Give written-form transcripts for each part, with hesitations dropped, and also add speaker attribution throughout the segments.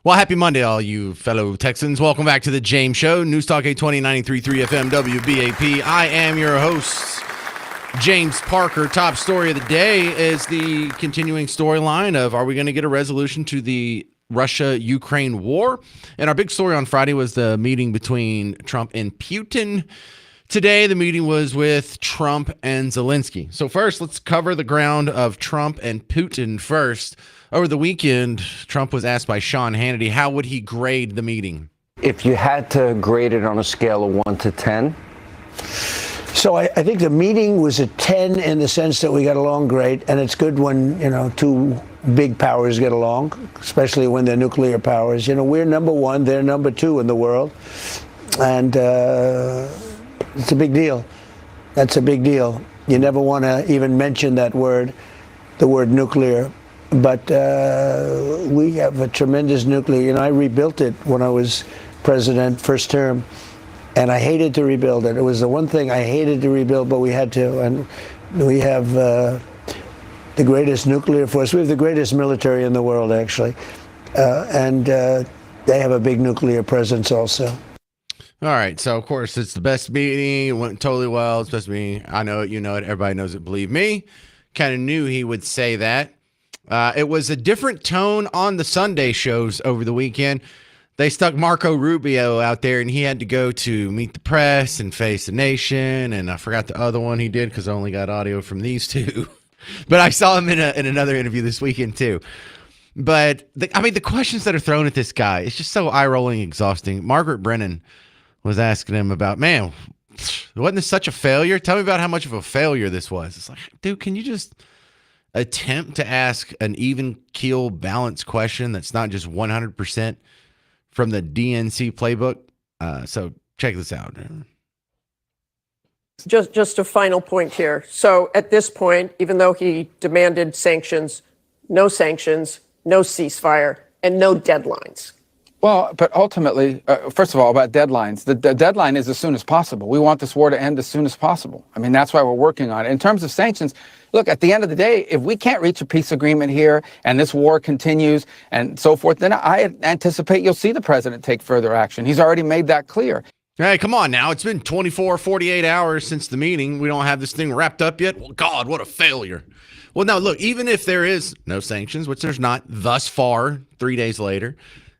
Speaker 1: Well, happy Monday, all you fellow Texans. Welcome back to the James Show, News Talk 820, 93.3 FM, WBAP. I am your host, James Parker. Top story of the day is the continuing storyline of, are we going to get a resolution to the Russia-Ukraine war? And our big story on Friday was the meeting between Trump and Putin. Today, the meeting was with Trump and Zelensky. So first, let's cover the ground of Trump and Putin first. Over the weekend, Trump was asked by Sean Hannity, how would he grade the meeting?
Speaker 2: If you had to grade it on a scale of 1 to 10?
Speaker 3: So I think the meeting was a 10 in the sense that we got along great, and it's good when, two big powers get along, especially when they're nuclear powers. We're number one, they're number two in the world, and it's a big deal. That's a big deal. You never want to even mention that word, the word nuclear. But we have a tremendous nuclear. I rebuilt it when I was president, first term, and I hated to rebuild it. It was the one thing I hated to rebuild, but we had to. And we have the greatest nuclear force. We have the greatest military in the world, actually. And they have a big nuclear presence also.
Speaker 1: All right. So, of course, it's the best meeting. It went totally well. It's the best meeting. I know it. You know it. Everybody knows it. Believe me. Kind of knew he would say that. It was a different tone on the Sunday shows over the weekend. They stuck Marco Rubio out there, and he had to go to Meet the Press and Face the Nation, and I forgot the other one he did because I only got audio from these two. But I saw him in another interview this weekend too. But the questions that are thrown at this guy, it's just so eye-rolling, exhausting. Margaret Brennan was asking him about, man, wasn't this such a failure? Tell me about how much of a failure this was. It's like, dude, can you just attempt to ask an even keel balanced question that's not just 100% from the DNC playbook? So check this out.
Speaker 4: Just a final point here. So at this point, even though he demanded sanctions, no ceasefire, and no deadlines.
Speaker 5: Well, but ultimately, first of all, about deadlines, the deadline is as soon as possible. We want this war to end as soon as possible. I mean, that's why we're working on it. In terms of sanctions, look, at the end of the day, if we can't reach a peace agreement here and this war continues and so forth, then I anticipate you'll see the president take further action. He's already made that clear.
Speaker 1: Hey, come on now. It's been 24, 48 hours since the meeting. We don't have this thing wrapped up yet. Well, God, what a failure. Well, now, look, even if there is no sanctions, which there's not thus far, 3 days later,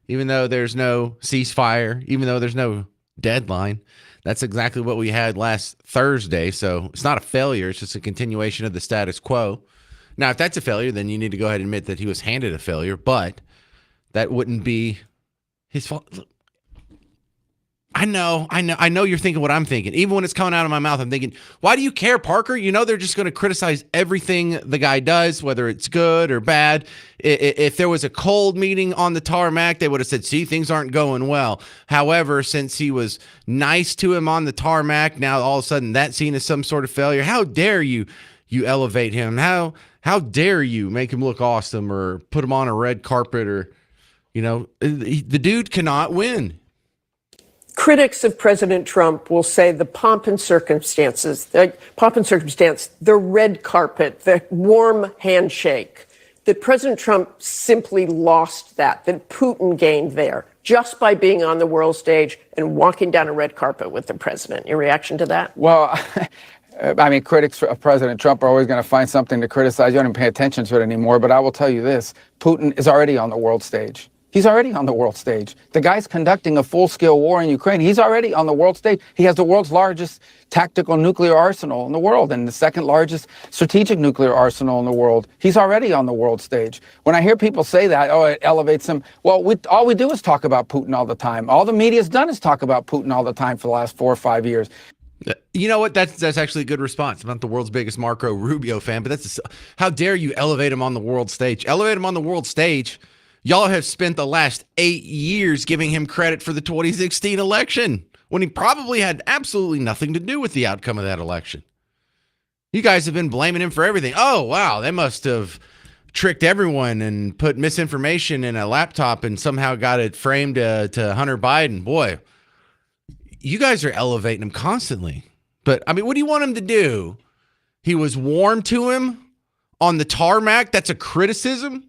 Speaker 1: even though there's no ceasefire, even though there's no deadline, that's exactly what we had last Thursday. So it's not a failure. It's just a continuation of the status quo. Now, if that's a failure, then you need to go ahead and admit that he was handed a failure, but that wouldn't be his fault. Look, I know you're thinking what I'm thinking. Even when it's coming out of my mouth, I'm thinking, why do you care, Parker? They're just going to criticize everything the guy does, whether it's good or bad. If there was a cold meeting on the tarmac, they would have said, see, things aren't going well. However, since he was nice to him on the tarmac, now all of a sudden that's seen as some sort of failure. How dare you elevate him? How dare you make him look awesome or put him on a red carpet or, the dude cannot win.
Speaker 4: Critics of President Trump will say the pomp and circumstance, the red carpet, the warm handshake, that President Trump simply lost that Putin gained there just by being on the world stage and walking down a red carpet with the president. Your reaction to that?
Speaker 5: Well, critics of President Trump are always going to find something to criticize. You don't even pay attention to it anymore. But I will tell you this, Putin is already on the world stage. He's already on the world stage. The guy's conducting a full-scale war in Ukraine. He's already on the world stage. He has the world's largest tactical nuclear arsenal in the world and the second largest strategic nuclear arsenal in the world. He's already on the world stage. When I hear people say that, it elevates him. Well, all we do is talk about Putin all the time. All the media's done is talk about Putin all the time for the last 4 or 5 years.
Speaker 1: You know what? That's actually a good response. I'm not the world's biggest Marco Rubio fan, but how dare you elevate him on the world stage? Elevate him on the world stage. Y'all have spent the last 8 years giving him credit for the 2016 election when he probably had absolutely nothing to do with the outcome of that election. You guys have been blaming him for everything. Oh, wow, they must have tricked everyone and put misinformation in a laptop and somehow got it framed to Hunter Biden. Boy, you guys are elevating him constantly. But, what do you want him to do? He was warm to him on the tarmac. That's a criticism.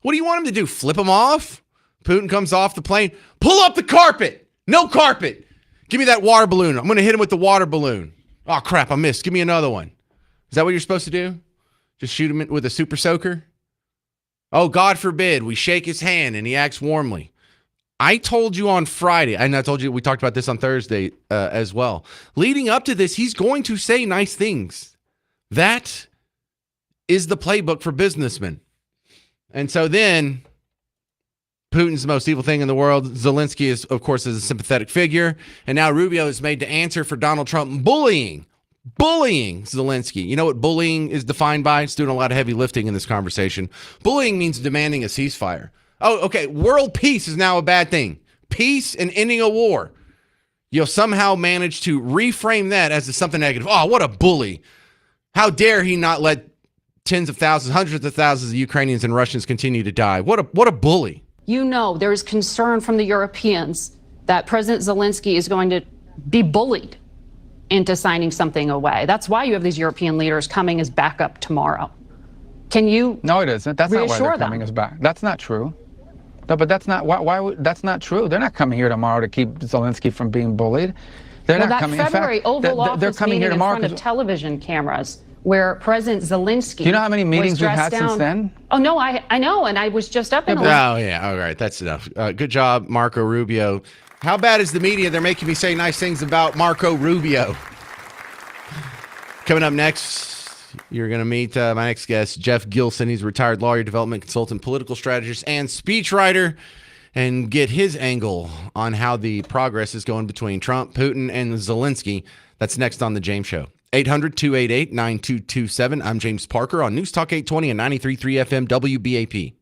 Speaker 1: What do you want him to do? Flip him off? Putin comes off the plane. Pull up the carpet. No carpet. Give me that water balloon. I'm going to hit him with the water balloon. Oh, crap. I missed. Give me another one. Is that what you're supposed to do? Just shoot him with a super soaker? Oh, God forbid. We shake his hand and he acts warmly. I told you on Friday, and I told you we talked about this on Thursday as well. Leading up to this, he's going to say nice things. That is the playbook for businessmen. And so then Putin's the most evil thing in the world. Zelensky is, of course, is a sympathetic figure. And now Rubio is made to answer for Donald Trump bullying Zelensky. You know what bullying is defined by? It's doing a lot of heavy lifting in this conversation. Bullying means demanding a ceasefire. Oh, okay. World peace is now a bad thing. Peace and ending a war. You'll somehow manage to reframe that as something negative. Oh, what a bully. How dare he not let tens of thousands, hundreds of thousands of Ukrainians and Russians continue to die. What a bully.
Speaker 6: You know, there is concern from the Europeans that President Zelensky is going to be bullied into signing something away. That's why you have these European leaders coming as backup tomorrow. Can you?
Speaker 5: No, it isn't. That's not why they're
Speaker 6: reassure
Speaker 5: coming
Speaker 6: them?
Speaker 5: as back. That's not true. No, but that's not that's not true. They're not coming here tomorrow to keep Zelensky from being bullied. They're
Speaker 6: Well,
Speaker 5: not
Speaker 6: that
Speaker 5: coming.
Speaker 6: February
Speaker 5: in fact,
Speaker 6: Oval Office
Speaker 5: they're coming
Speaker 6: meeting
Speaker 5: here
Speaker 6: in
Speaker 5: tomorrow.
Speaker 6: front of television cameras where President Zelensky.
Speaker 5: Do you know how many meetings
Speaker 6: was
Speaker 5: we've had
Speaker 6: dressed
Speaker 5: since
Speaker 6: down.
Speaker 5: then?
Speaker 6: Oh no, I know, and I was just up in.
Speaker 1: Oh, yeah. All right. That's enough. Good job, Marco Rubio. How bad is the media? They're making me say nice things about Marco Rubio. Coming up next, you're going to meet my next guest, Jeff Gilson. He's a retired lawyer, development consultant, political strategist, and speechwriter, and get his angle on how the progress is going between Trump, Putin, and Zelensky. That's next on The James Show. 800-288-9227. I'm James Parker on News Talk 820 and 93.3 FM WBAP.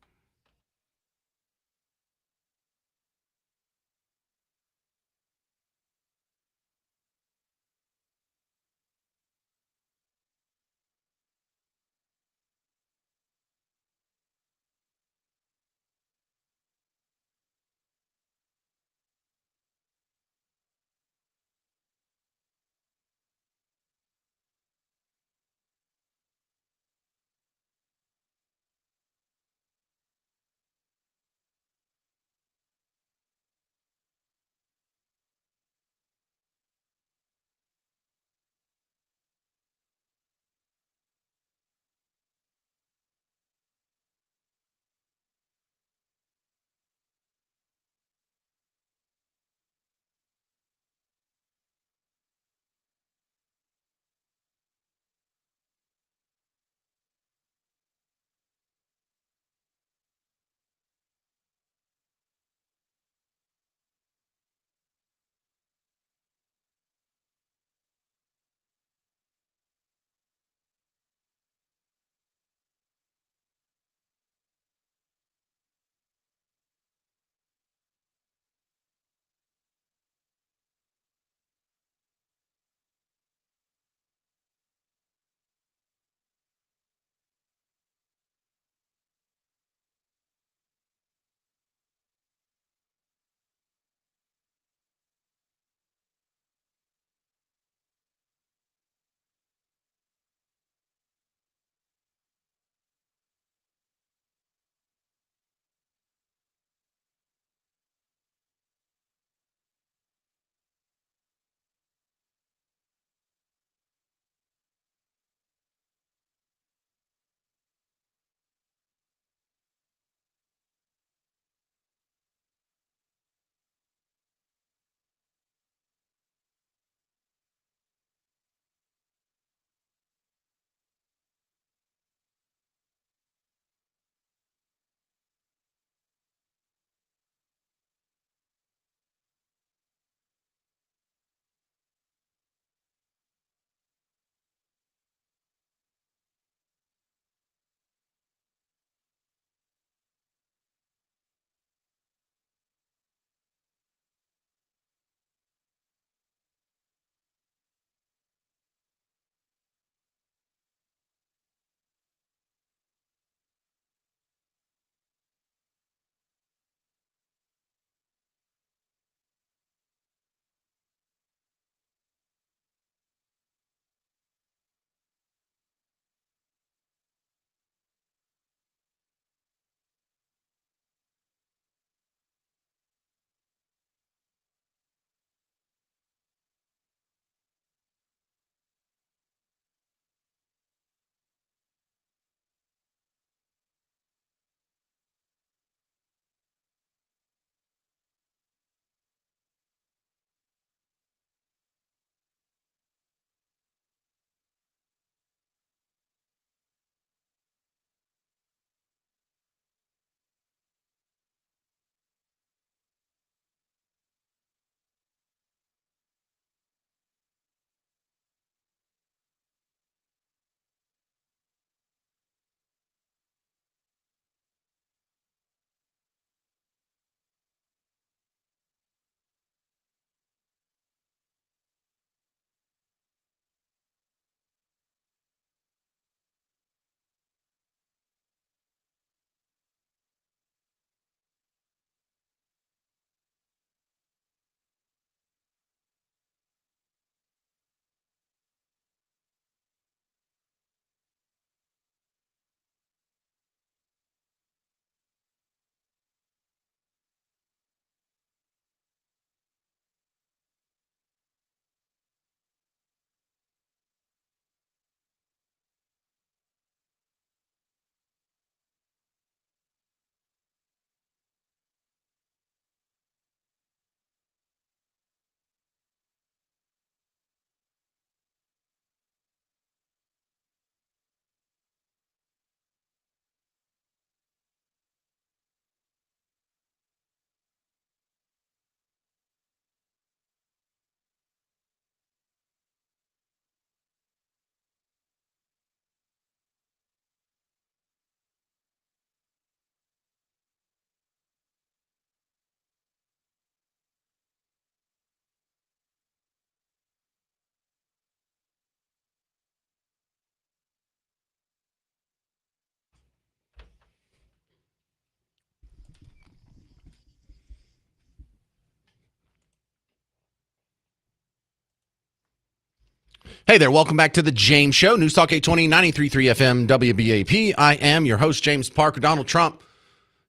Speaker 1: Hey there, welcome back to the James Show, News Talk 820, 93.3 FM, WBAP. I am your host, James Parker. Donald Trump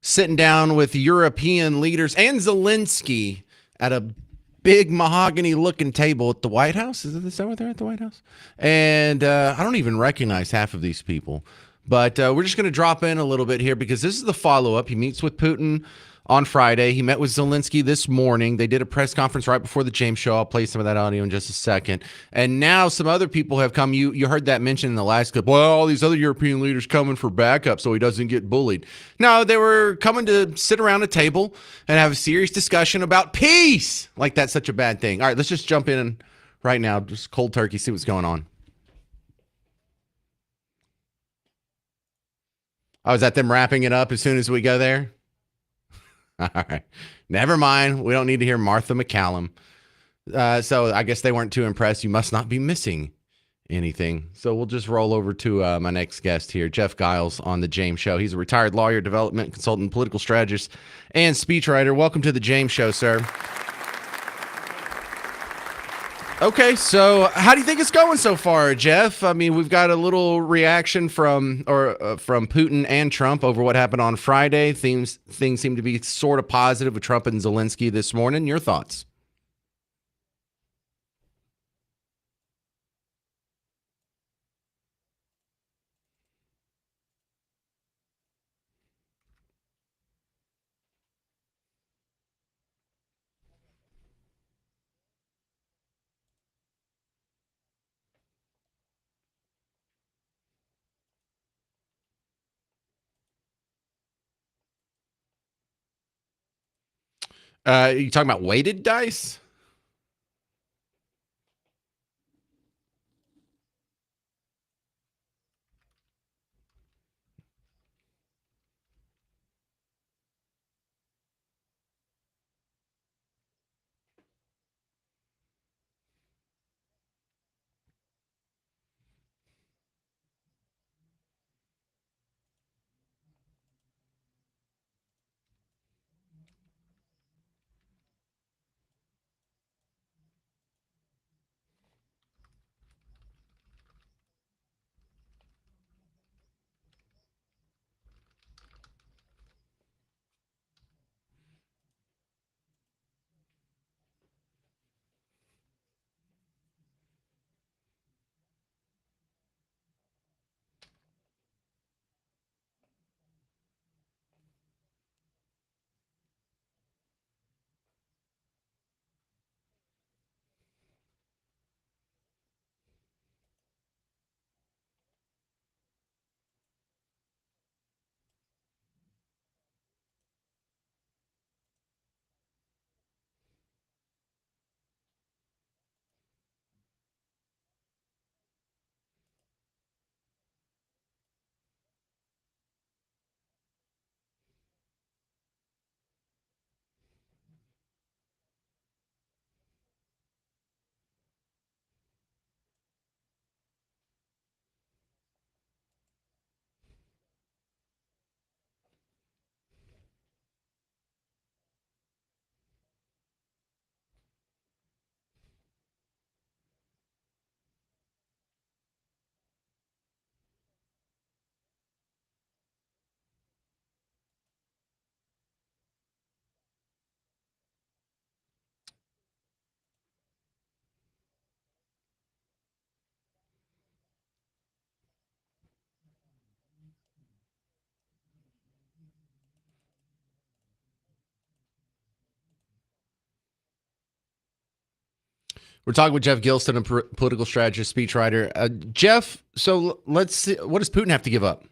Speaker 1: sitting down with European leaders and Zelensky at a big mahogany-looking table at the White House. Is that what they're at the White House? And I don't even recognize half of these people. But we're just going to drop in a little bit here because this is the follow-up. He meets with Putin on Friday. He met with Zelensky this morning. They did a press conference right before the James Show. I'll play some of that audio in just a second. And now some other people have come. You heard that mentioned in the last clip. Well, all these other European leaders coming for backup so he doesn't get bullied. No, they were coming to sit around a table and have a serious discussion about peace. Like that's such a bad thing. All right, let's just jump in right now. Just cold turkey, see what's going on. Oh, is that them wrapping it up as soon as we go there? All right. Never mind. We don't need to hear Martha McCallum. So I guess they weren't too impressed. You must not be missing anything. So we'll just roll over to my next guest here, Jeff Giles on The James Show. He's a retired lawyer, development consultant, political strategist, and speechwriter. Welcome to The James Show, sir. Okay, so how do you think it's going so far, Jeff? I mean, we've got a little reaction from Putin and Trump over what happened on Friday. Things seem to be sort of positive with Trump and Zelensky this morning. Your thoughts? You talking about weighted dice? We're talking with Jeff Gilston, a political strategist, speechwriter. Jeff, so let's see. What does Putin have to give up?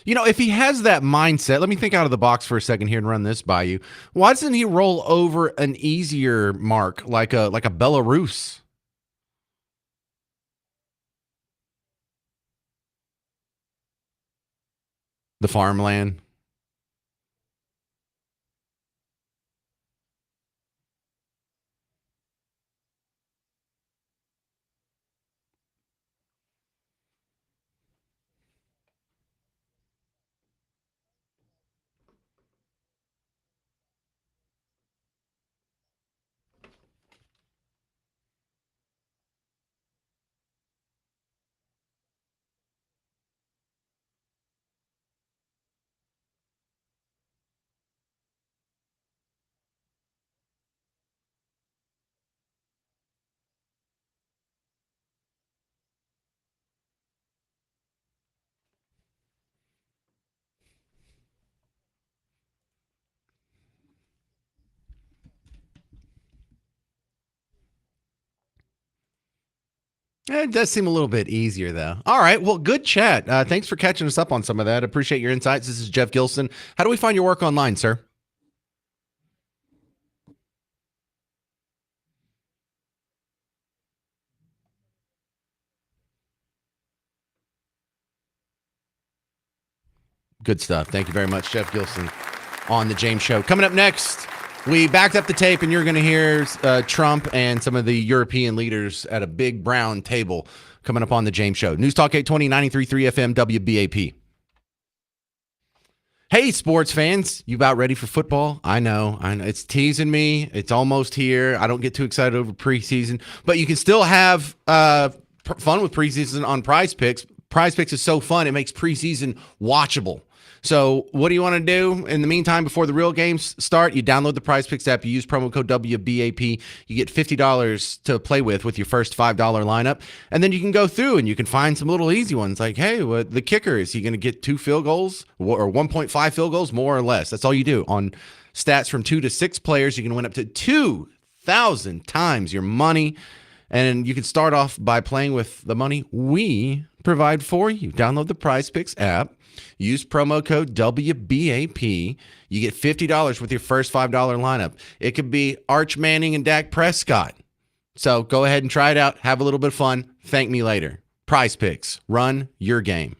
Speaker 1: If he has that mindset, let me think out of the box for a second here and run this by you. Why doesn't he roll over an easier mark like a Belarus? The farmland. It does seem a little bit easier, though. All right. Well, good chat. Thanks for catching us up on some of that. Appreciate your insights. This is Jeff Gilson. How do we find your work online, sir? Good stuff. Thank you very much, Jeff Gilson, on the James Show. Coming up next, we backed up the tape, and you're going to hear Trump and some of the European leaders at a big brown table coming up on the James Show. News Talk 820, 93.3 FM, WBAP. Hey, sports fans, you about ready for football? I know. It's teasing me. It's almost here. I don't get too excited over preseason, but you can still have fun with preseason on Prize Picks. Prize Picks is so fun, it makes preseason watchable. So what do you want to do in the meantime before the real games start? You download the Prize Picks app. You use promo code WBAP. You get $50 to play with your first $5 lineup. And then you can go through and you can find some little easy ones like, hey, the kicker, is he going to get 2 field goals or 1.5 field goals, more or less? That's all you do. On stats from 2 to 6 players, you can win up to 2,000 times your money. And you can start off by playing with the money we provide for you. Download the Prize Picks app. Use promo code WBAP. You get $50 with your first $5 lineup. It could be Arch Manning and Dak Prescott. So go ahead and try it out. Have a little bit of fun. Thank me later. Prize Picks. Run your game.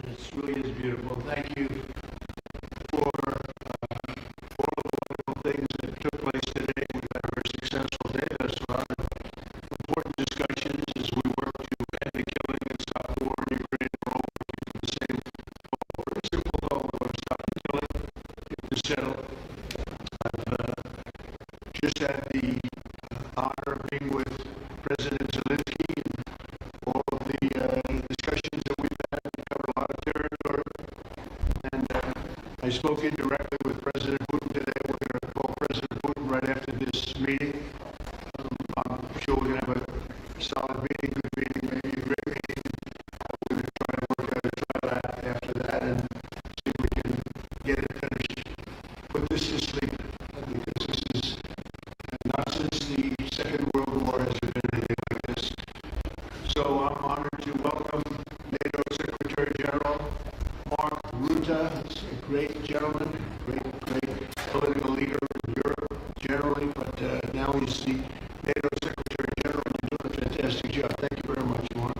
Speaker 3: It really is beautiful. Thank you for all the wonderful things that took place today. We've had a very successful day thus far. Important discussions as we work to end the killing and stop the war in Ukraine. We're all working for the same goal, very simple goal, of stop the killing, get this settled,
Speaker 7: I spoke indirectly with President Putin today. We're going to call President Putin right after this meeting. I'm sure we're going to have a solid meeting, good meeting, maybe a great meeting. We're going to try to work out a trial after that and see if we can get it finished. Put this to sleep, because this is not since the Second World War has there been anything like this. So I'm honored to welcome NATO Secretary General Mark Rutte. He's a great gentleman, great political leader in Europe generally, but now he's the NATO Secretary General. You're doing a fantastic job. Thank you very much, Mark.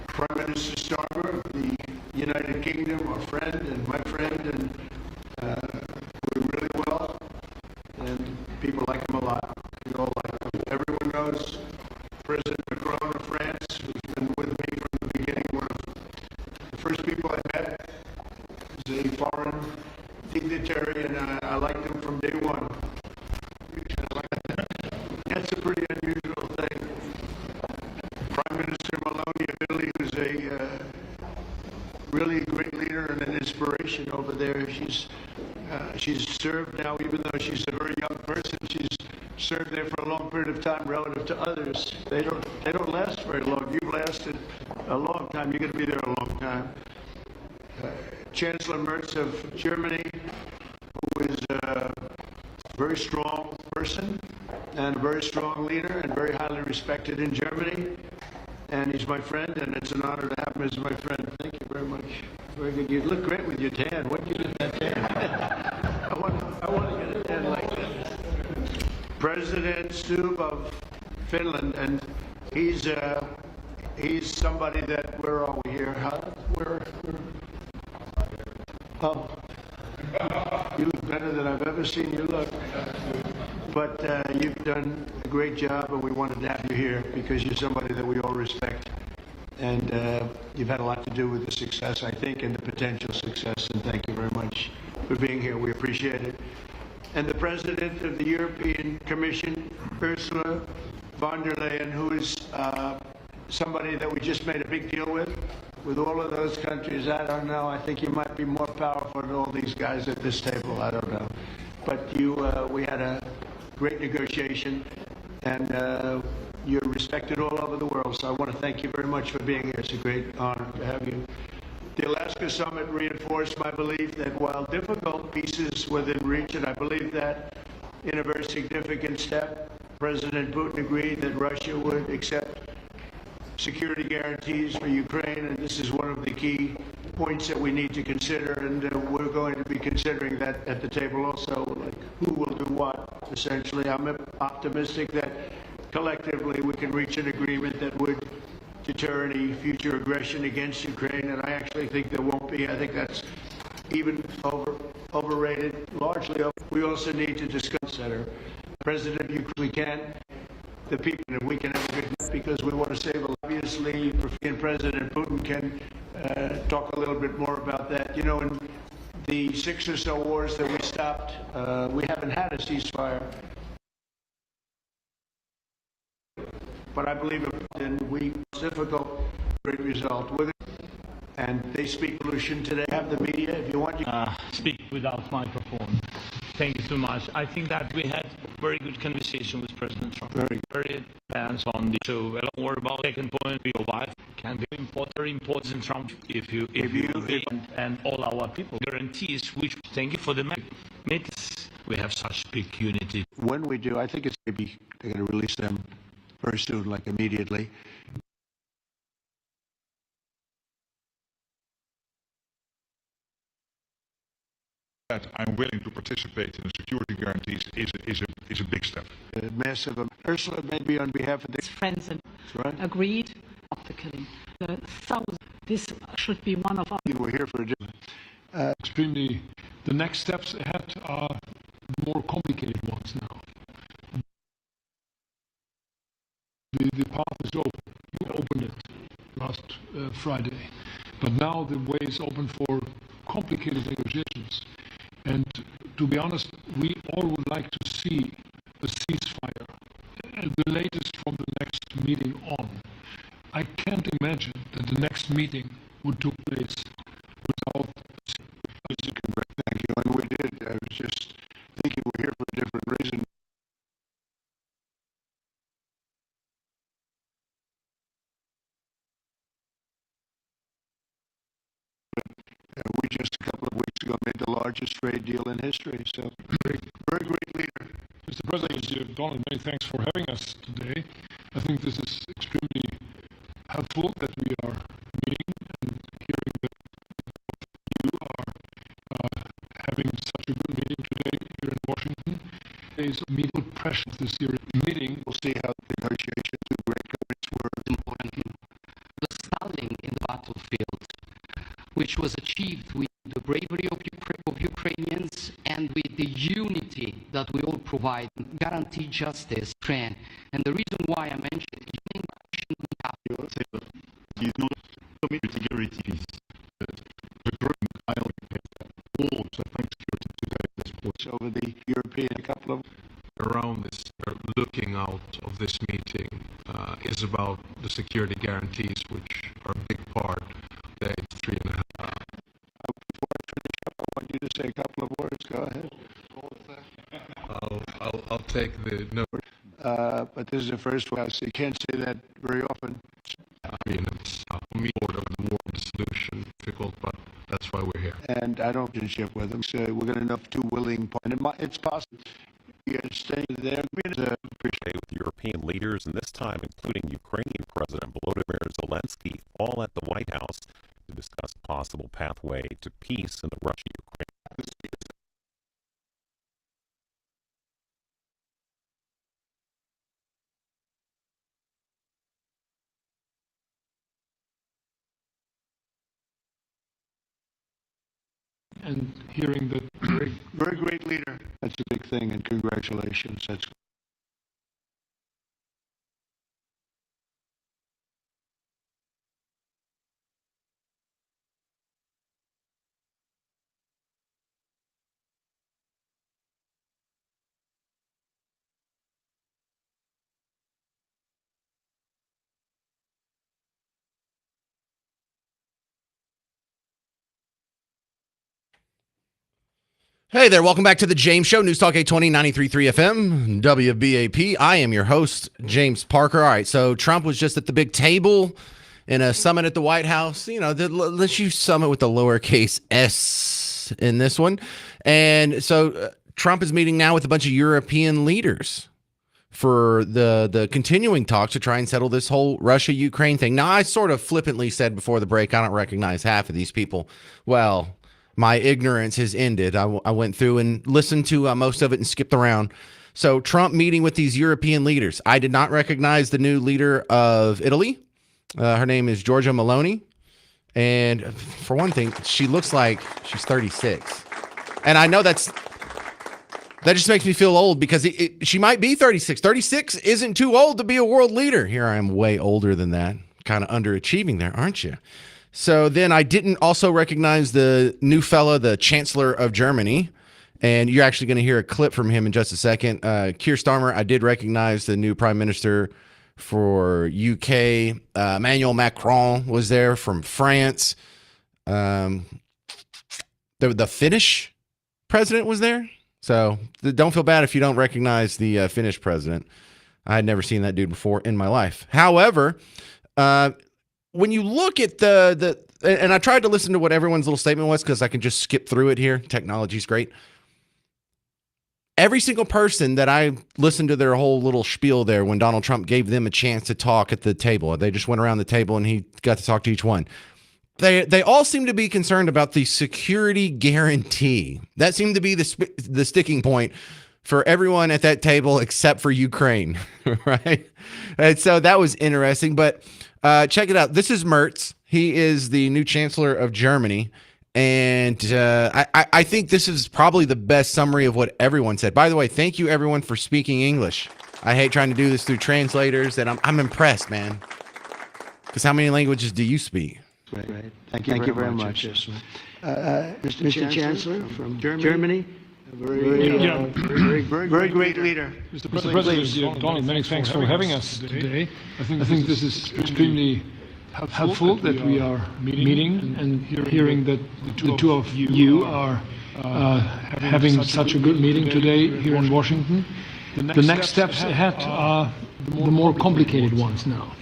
Speaker 7: Prime Minister Starmer of the United Kingdom, our friend and my friend, and doing really well, and people like him a lot. We all like him. Everyone knows President Macron of France, who's been with me from the beginning. One of the first people I met was a foreign dignitary, and I liked him from day one. That's a pretty unusual thing. Prime Minister Meloni of Italy, who's a really great leader and an inspiration over there. She's served now, even though she's a very young person, she's served there for a long period of time relative to others. They don't last very long. You've lasted a long time. You're going to be there a long time. Chancellor Merz of Germany, who is a very strong person and a very strong leader and very highly respected in Germany. And he's my friend, and it's an honor to have him as my friend. Thank you very much. Very good. You look great with your tan. What did you get that tan? I want to get a tan like that. President Stubb of Finland, and he's somebody that, where are we here? Oh, you look better than I've ever seen you look. But you've done a great job, and we wanted to have you here because you're somebody that we all respect. And you've had a lot to do with the success, I think, and the potential success. And thank you very much for being here. We appreciate it. And the President of the European Commission, Ursula von der Leyen, who is somebody that we just made a big deal with all of those countries. I don't know. I think you might be more powerful than all these guys at this table. I don't know. But we had a great negotiation, and you're respected all over the world. So I want to thank you very much for being here. It's a great honor to have you. The Alaska Summit reinforced my belief that while difficult peace is within reach, and I believe that in a very significant step, President Putin agreed that Russia would accept security guarantees for Ukraine, and this is one of the key points that we need to consider, and we're going to be considering that at the table also, like who will do what, essentially. I'm optimistic that collectively we can reach an agreement that would deter any future aggression against Ukraine, and I actually think there won't be. I think that's even overrated, largely. We also need to discuss that. President of Ukraine, we can, the people, and we can have a good night because we want to save a lot. Obviously, and President Putin can talk a little bit more about that. You know, in the 6 or so wars that we stopped, we haven't had a ceasefire. But I believe it's difficult, great result with it. And they speak pollution today. Have the media, if you want.
Speaker 8: Speak without microphone. Thank you so much. I think that we had very good conversation with President Trump. Very hands-on. So a lot more about the second point. Your wife can be very important Trump if you and all our people guarantees. Which thank you for the makes we have such big unity.
Speaker 7: When we do, I think it's maybe they're going to release them very soon, like immediately.
Speaker 9: That I'm willing to participate in the security guarantees is a big step.
Speaker 7: Massive. Ursula, maybe on behalf of
Speaker 10: his friends and
Speaker 7: right.
Speaker 10: Agreed of the killing. This should be one of our.
Speaker 7: We're here for a different.
Speaker 11: Extremely. The next steps ahead are more complicated ones now. The path is open. You opened it last Friday, but now the way is open for complicated negotiations. And to be honest, we all would like to see a ceasefire, the latest from the next meeting on. I can't imagine that the next meeting would take place without.
Speaker 7: we just a couple of weeks ago made the largest trade deal in history. So, very great leader.
Speaker 11: Mr. President, Donald, many thanks for having us today. I think this is extremely helpful that we are meeting and hearing that you are having such a good meeting today here in Washington. Days of meeting put pressure this year meeting.
Speaker 7: We'll see how the negotiations with great governments work.
Speaker 12: The stalling in the battlefield, which was achieved with the bravery of Ukrainians and with the unity that we all provide, guarantee justice, Ukraine. And the reason why I mentioned it,
Speaker 9: He's not committed to guarantees that the growing dialogue all supplying security today at this point.
Speaker 7: Over the European couple of
Speaker 13: around this, looking out of this meeting, is about the security guarantees, which are a big part of the 3.5.
Speaker 7: Before I finish up, I want you to say a couple of words. Go ahead.
Speaker 13: I'll take the note.
Speaker 7: But this is the first one. You can't say that very often.
Speaker 13: I mean, it's for me, of the war solution difficult, but that's why we're here.
Speaker 7: And I don't relationship with them. So we're going to know two willing points. And it's possible. You're staying there.
Speaker 14: Appreciate with European leaders, and this time including Ukrainian President Volodymyr Zelensky, all at the White House to discuss possible pathway to peace in the Russia-Ukraine.
Speaker 11: And hearing that
Speaker 7: Very great leader. That's a big thing, and congratulations. That's
Speaker 1: Hey there, welcome back to the James Show, News Talk 820, 93.3 FM, WBAP. I am your host, James Parker. All right, so Trump was just at the big table in a summit at the White House. You know, let's use summit with the lowercase s in this one. And so Trump is meeting now with a bunch of European leaders for the continuing talks to try and settle this whole Russia-Ukraine thing. Now, I sort of flippantly said before the break, I don't recognize half of these people. Well, my ignorance has ended. I went through and listened to most of it and skipped around. So Trump meeting with these European leaders. I did not recognize the new leader of Italy. Her name is Giorgia Meloni. And for one thing, she looks like she's 36. And I know that just makes me feel old because she might be 36. 36 isn't too old to be a world leader. Here I am way older than that. Kind of underachieving there, aren't you? So then I didn't also recognize the new fella, the Chancellor of Germany. And you're actually going to hear a clip from him in just a second. Keir Starmer, I did recognize the new Prime Minister for UK. Emmanuel Macron was there from France. The Finnish president was there. So don't feel bad if you don't recognize the Finnish president. I had never seen that dude before in my life. However, when you look at and I tried to listen to what everyone's little statement was because I can just skip through it here. Technology's great. Every single person that I listened to their whole little spiel there when Donald Trump gave them a chance to talk at the table, they just went around the table and he got to talk to each one. They all seem to be concerned about the security guarantee. That seemed to be the sticking point for everyone at that table except for Ukraine, right? And so that was interesting. But check it out. This is Merz. He is the new Chancellor of Germany. And I think this is probably the best summary of what everyone said. By the way, thank you, everyone, for speaking English. I hate trying to do this through translators, and I'm impressed, man. Because how many languages do you speak?
Speaker 7: Great. Thank you very much. Mr. Chancellor from Germany. Very great leader.
Speaker 11: Mr. President, Donald, many thanks for having us today. I think this is extremely helpful that we are meeting and hearing that the two of you are having such a good meeting today here in Washington. The next steps ahead are the more complicated ones now.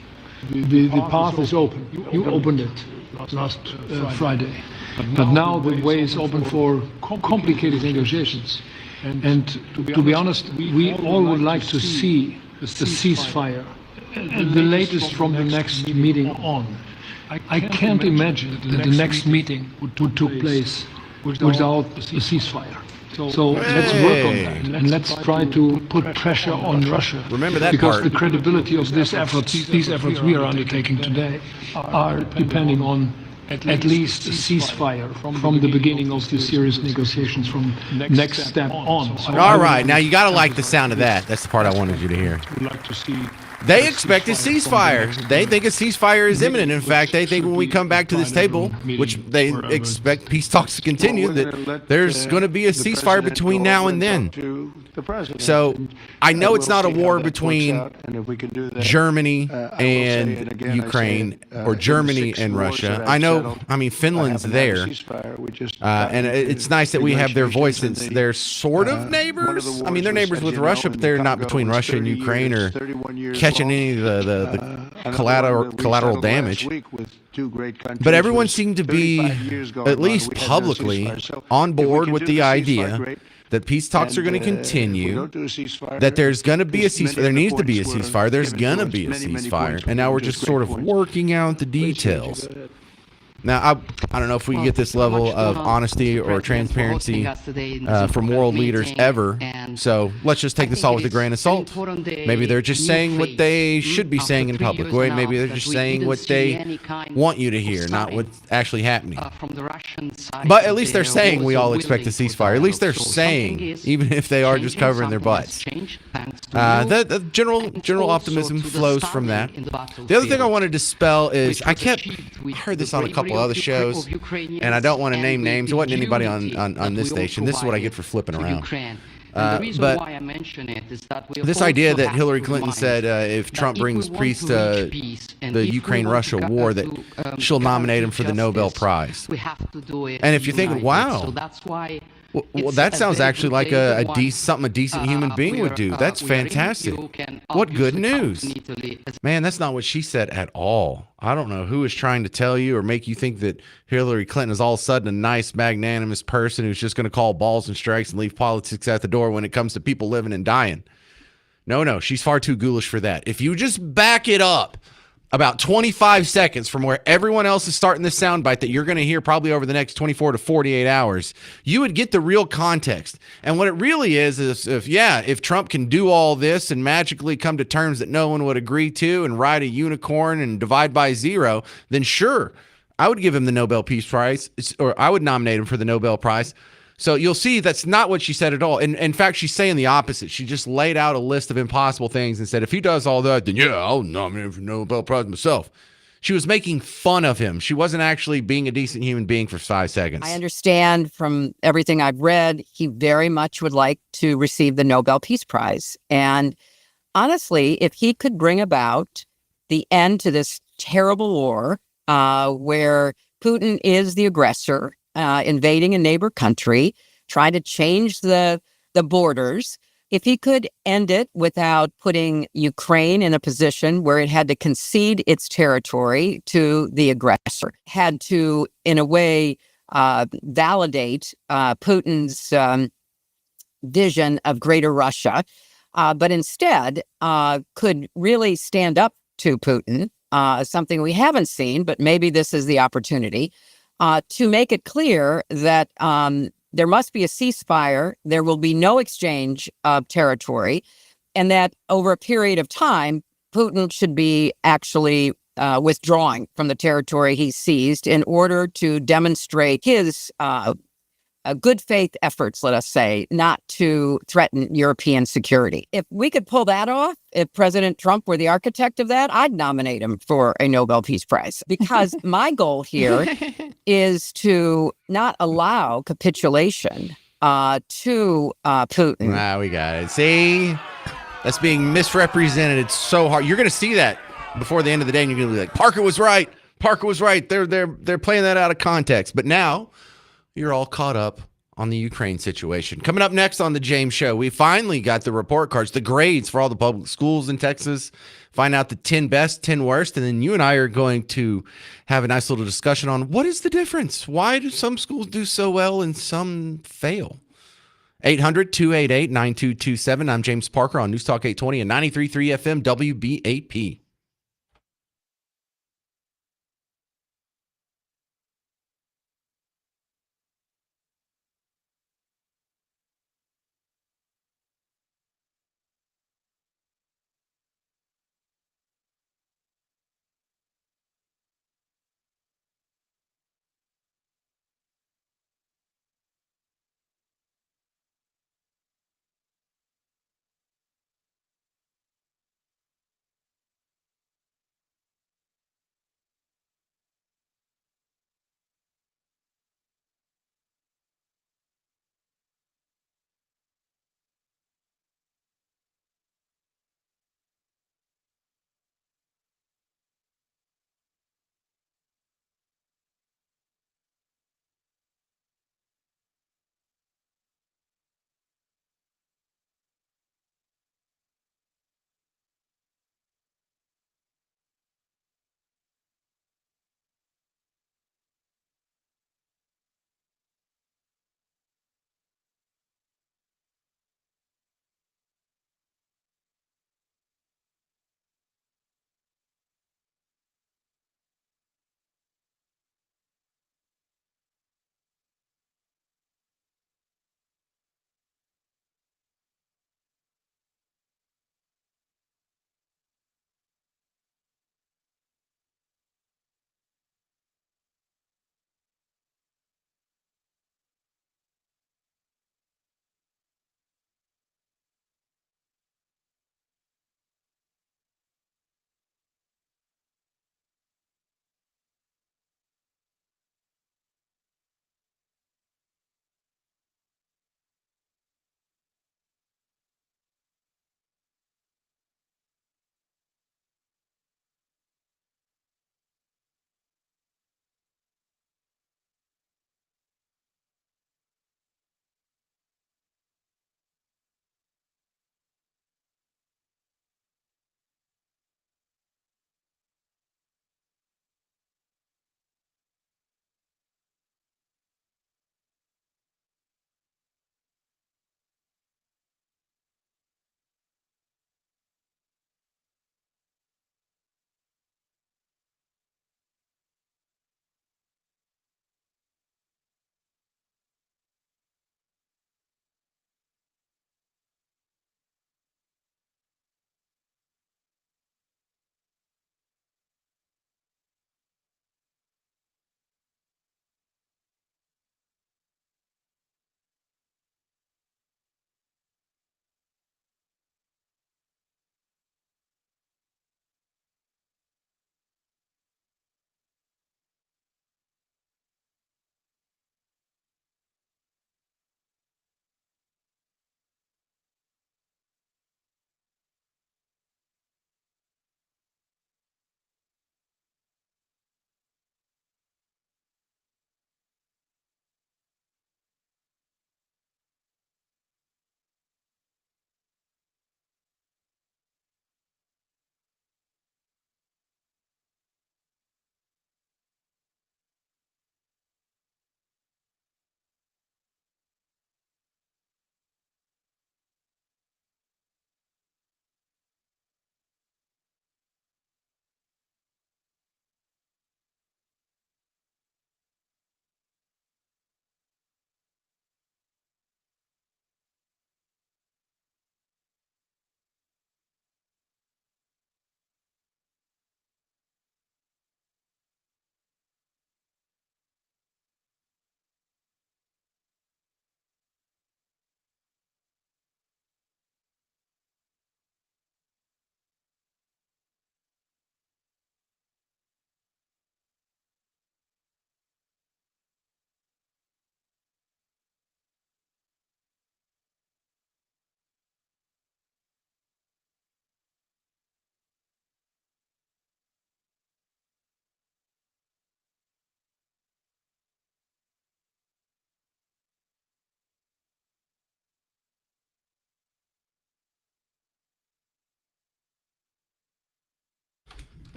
Speaker 11: The path is open. You opened it last Friday. But now the way is open for complicated negotiations. And to be honest, we all would like to see the ceasefire, the latest from the next meeting on. I can't imagine that the next meeting would take place without a ceasefire. So let's work on that, and let's try to put pressure on Russia.
Speaker 1: Remember that
Speaker 11: because
Speaker 1: part.
Speaker 11: the credibility of these efforts we are undertaking today are depending on at least a ceasefire from the beginning of the serious negotiations from next step on. So
Speaker 1: All right, now you got to like the sound of that. That's the part I wanted you to hear.
Speaker 11: would like to see.
Speaker 1: They expect a ceasefire. They think a ceasefire is imminent. In fact, they think when we come back to this table, which they expect peace talks to continue, that there's going to be a ceasefire between now and then. So I know it's not a war between Germany and Ukraine or Germany and Russia. I know, I mean, Finland's there. And it's nice that we have their voice since they're sort of neighbors. I mean, they're neighbors with Russia, but they're not between Russia and Ukraine or catching any of the collateral damage. But everyone seemed to be, at least publicly, on board with the idea that peace talks are going to continue, that there's going to be a ceasefire. There needs to be a ceasefire. There's going to be a ceasefire. And now we're just sort of working out the details. Now, I don't know if we can get this level of honesty or transparency from world leaders ever. So let's just take this all with a grain of salt. Maybe they're just saying what they should be saying in public. Maybe they're just saying what they want you to hear, not what's actually happening. But at least they're saying we all expect a ceasefire. At least they're saying, even if they are just covering their butts. The general optimism flows from that. The other thing I wanted to dispel is I heard this on a couple other shows, and I don't want to name names. There wasn't anybody on this station. This is what I get for flipping around. But this idea that Hillary Clinton said if Trump brings peace to the Ukraine-Russia war, that she'll nominate him for the Nobel Prize. And if you're thinking, wow, well, that sounds actually like something a decent human being would do. That's fantastic. What good news. Man, that's not what she said at all. I don't know who is trying to tell you or make you think that Hillary Clinton is all of a sudden a nice, magnanimous person who's just going to call balls and strikes and leave politics at the door when it comes to people living and dying. No, she's far too ghoulish for that. If you just back it up about 25 seconds from where everyone else is starting this soundbite that you're going to hear probably over the next 24 to 48 hours, you would get the real context. And what it really is if Trump can do all this and magically come to terms that no one would agree to and ride a unicorn and divide by zero, then sure, I would give him the Nobel Peace Prize, or I would nominate him for the Nobel Prize. So you'll see that's not what she said at all. In fact, she's saying the opposite. She just laid out a list of impossible things and said, if he does all that, then yeah, I'll nominate him for the Nobel Prize myself. She was making fun of him. She wasn't actually being a decent human being for 5 seconds.
Speaker 15: I understand from everything I've read, he very much would like to receive the Nobel Peace Prize. And honestly, if he could bring about the end to this terrible war where Putin is the aggressor, invading a neighbor country, trying to change the borders. If he could end it without putting Ukraine in a position where it had to concede its territory to the aggressor, had to, in a way, validate Putin's vision of greater Russia, but instead could really stand up to Putin, something we haven't seen, but maybe this is the opportunity. To make it clear that there must be a ceasefire, there will be no exchange of territory, and that over a period of time, Putin should be actually withdrawing from the territory he seized in order to demonstrate his good faith efforts, let us say, not to threaten European security. If we could pull that off, if President Trump were the architect of that, I'd nominate him for a Nobel Peace Prize, because my goal here is to not allow capitulation to Putin.
Speaker 1: We got it. See? That's being misrepresented. It's so hard. You're going to see that before the end of the day, and you're going to be like, Parker was right. Parker was right. They're playing that out of context. But now you're all caught up on the Ukraine situation. Coming up next on the James Show, we finally got the report cards, the grades for all the public schools in Texas. Find out the 10 best, 10 worst, and then you and I are going to have a nice little discussion on what is the difference? Why do some schools do so well and some fail? 800-288-9227. I'm James Parker on News Talk 820 and 93.3 FM WBAP.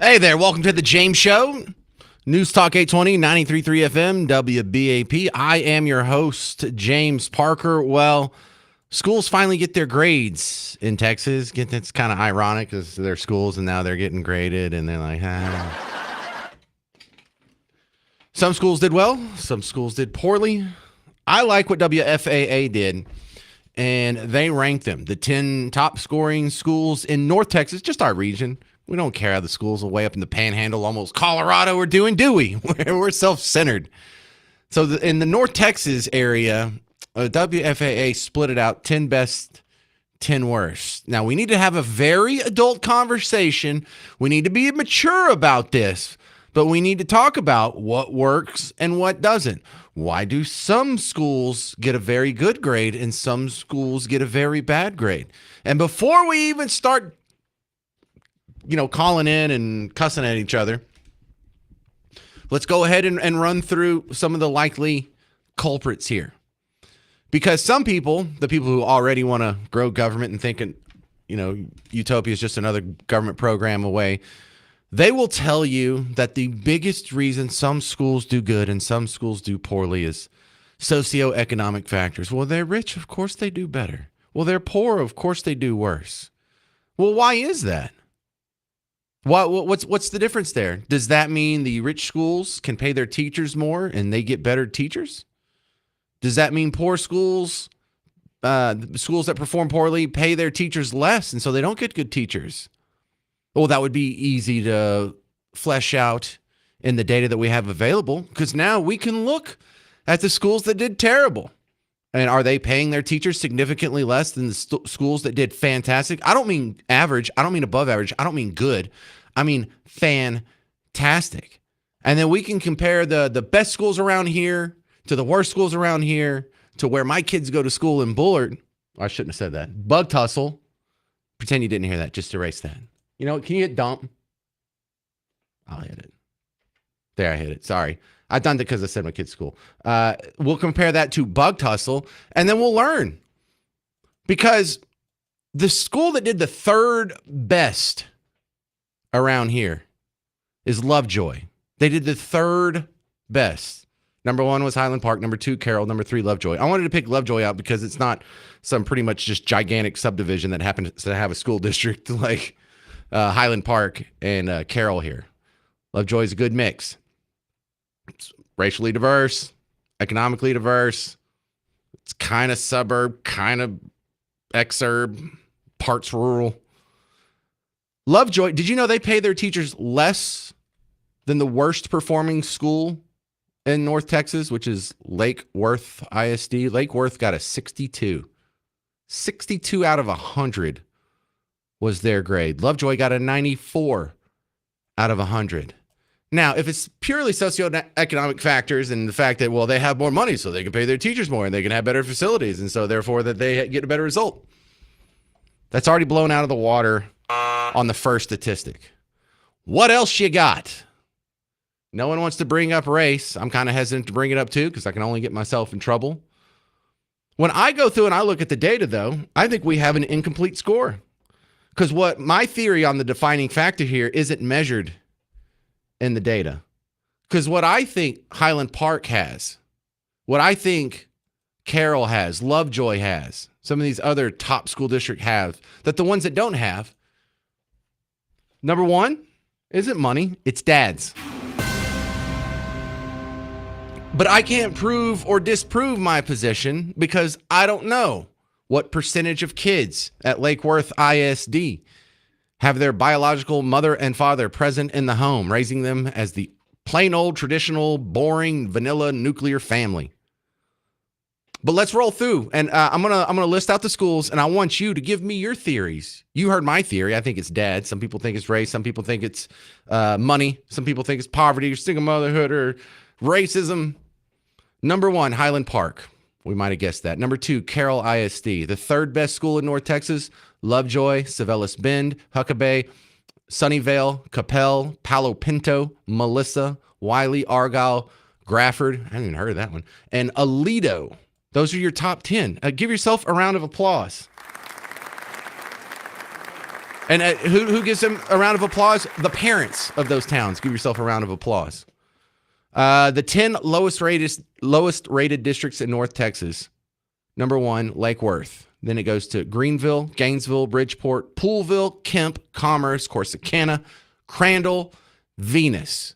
Speaker 1: Hey there, welcome to the James Show. News Talk 820, 93.3 FM, WBAP. I am your host, James Parker. Well, schools finally get their grades in Texas. It's kind of ironic because they're schools and now they're getting graded and they're like, Some schools did well, some schools did poorly. I like what WFAA did, and they ranked them, the 10 top scoring schools in North Texas, just our region. We don't care how the schools are way up in the panhandle, almost Colorado we're doing, do we? We're self-centered. So in the North Texas area, WFAA split it out 10 best, 10 worst. Now, we need to have a very adult conversation. We need to be mature about this, but we need to talk about what works and what doesn't. Why do some schools get a very good grade and some schools get a very bad grade? And before we even start calling in and cussing at each other, let's go ahead and run through some of the likely culprits here. Because some people, the people who already want to grow government and thinking, utopia is just another government program away, they will tell you that the biggest reason some schools do good and some schools do poorly is socioeconomic factors. Well, they're rich, of course they do better. Well, they're poor, of course they do worse. Well, why is that? What's the difference there? Does that mean the rich schools can pay their teachers more and they get better teachers? Does that mean poor schools, schools that perform poorly, pay their teachers less and so they don't get good teachers? Well, that would be easy to flesh out in the data that we have available, because now we can look at the schools that did terrible. And are they paying their teachers significantly less than the schools that did fantastic? I don't mean average. I don't mean above average. I don't mean good. I mean fantastic. And then we can compare the best schools around here to the worst schools around here to where my kids go to school in Bullard. I shouldn't have said that. Bug tussle. Pretend you didn't hear that. Just erase that. Can you hit dump? I'll hit it. There, I hit it. Sorry. I done it because I said my kid's school. We'll compare that to Bug Tussle, and then we'll learn. Because the school that did the third best around here is Lovejoy. They did the third best. Number 1 was Highland Park. Number 2, Carroll. Number 3, Lovejoy. I wanted to pick Lovejoy out because it's not some pretty much just gigantic subdivision that happens to have a school district like Highland Park and Carroll here. Lovejoy is a good mix. It's racially diverse, economically diverse. It's kind of suburb, kind of exurb, parts rural. Lovejoy, did you know they pay their teachers less than the worst performing school in North Texas, which is Lake Worth ISD? Lake Worth got a 62. 62 out of 100 was their grade. Lovejoy got a 94 out of 100. Now, if it's purely socioeconomic factors and the fact that, well, they have more money so they can pay their teachers more and they can have better facilities and so therefore that they get a better result, that's already blown out of the water on the first statistic. What else you got? No one wants to bring up race. I'm kind of hesitant to bring it up too because I can only get myself in trouble. When I go through and I look at the data, though, I think we have an incomplete score. Because what my theory on the defining factor here isn't measured in the data. Because what I think Highland Park has, what I think Carroll has, Lovejoy has, some of these other top school districts have, that the ones that don't have, number 1, isn't money, it's dads. But I can't prove or disprove my position because I don't know what percentage of kids at Lake Worth ISD have their biological mother and father present in the home, raising them as the plain old traditional, boring, vanilla nuclear family. But let's roll through, and I'm gonna list out the schools, and I want you to give me your theories. You heard my theory. I think it's dad. Some people think it's race. Some people think it's money. Some people think it's poverty or single motherhood or racism. Number 1, Highland Park. We might have guessed that. Number 2, Carroll ISD. The third best school in North Texas, Lovejoy, Savelis Bend, Huckabee, Sunnyvale, Capel, Palo Pinto, Melissa, Wiley, Argyle, Grafford. I haven't even heard of that one. And Aledo. Those are your top 10. Give yourself a round of applause. And who gives them a round of applause? The parents of those towns. Give yourself a round of applause. The 10 lowest rated districts in North Texas. Number 1, Lake Worth. Then it goes to Greenville, Gainesville, Bridgeport, Poolville, Kemp, Commerce, Corsicana, Crandall, Venus.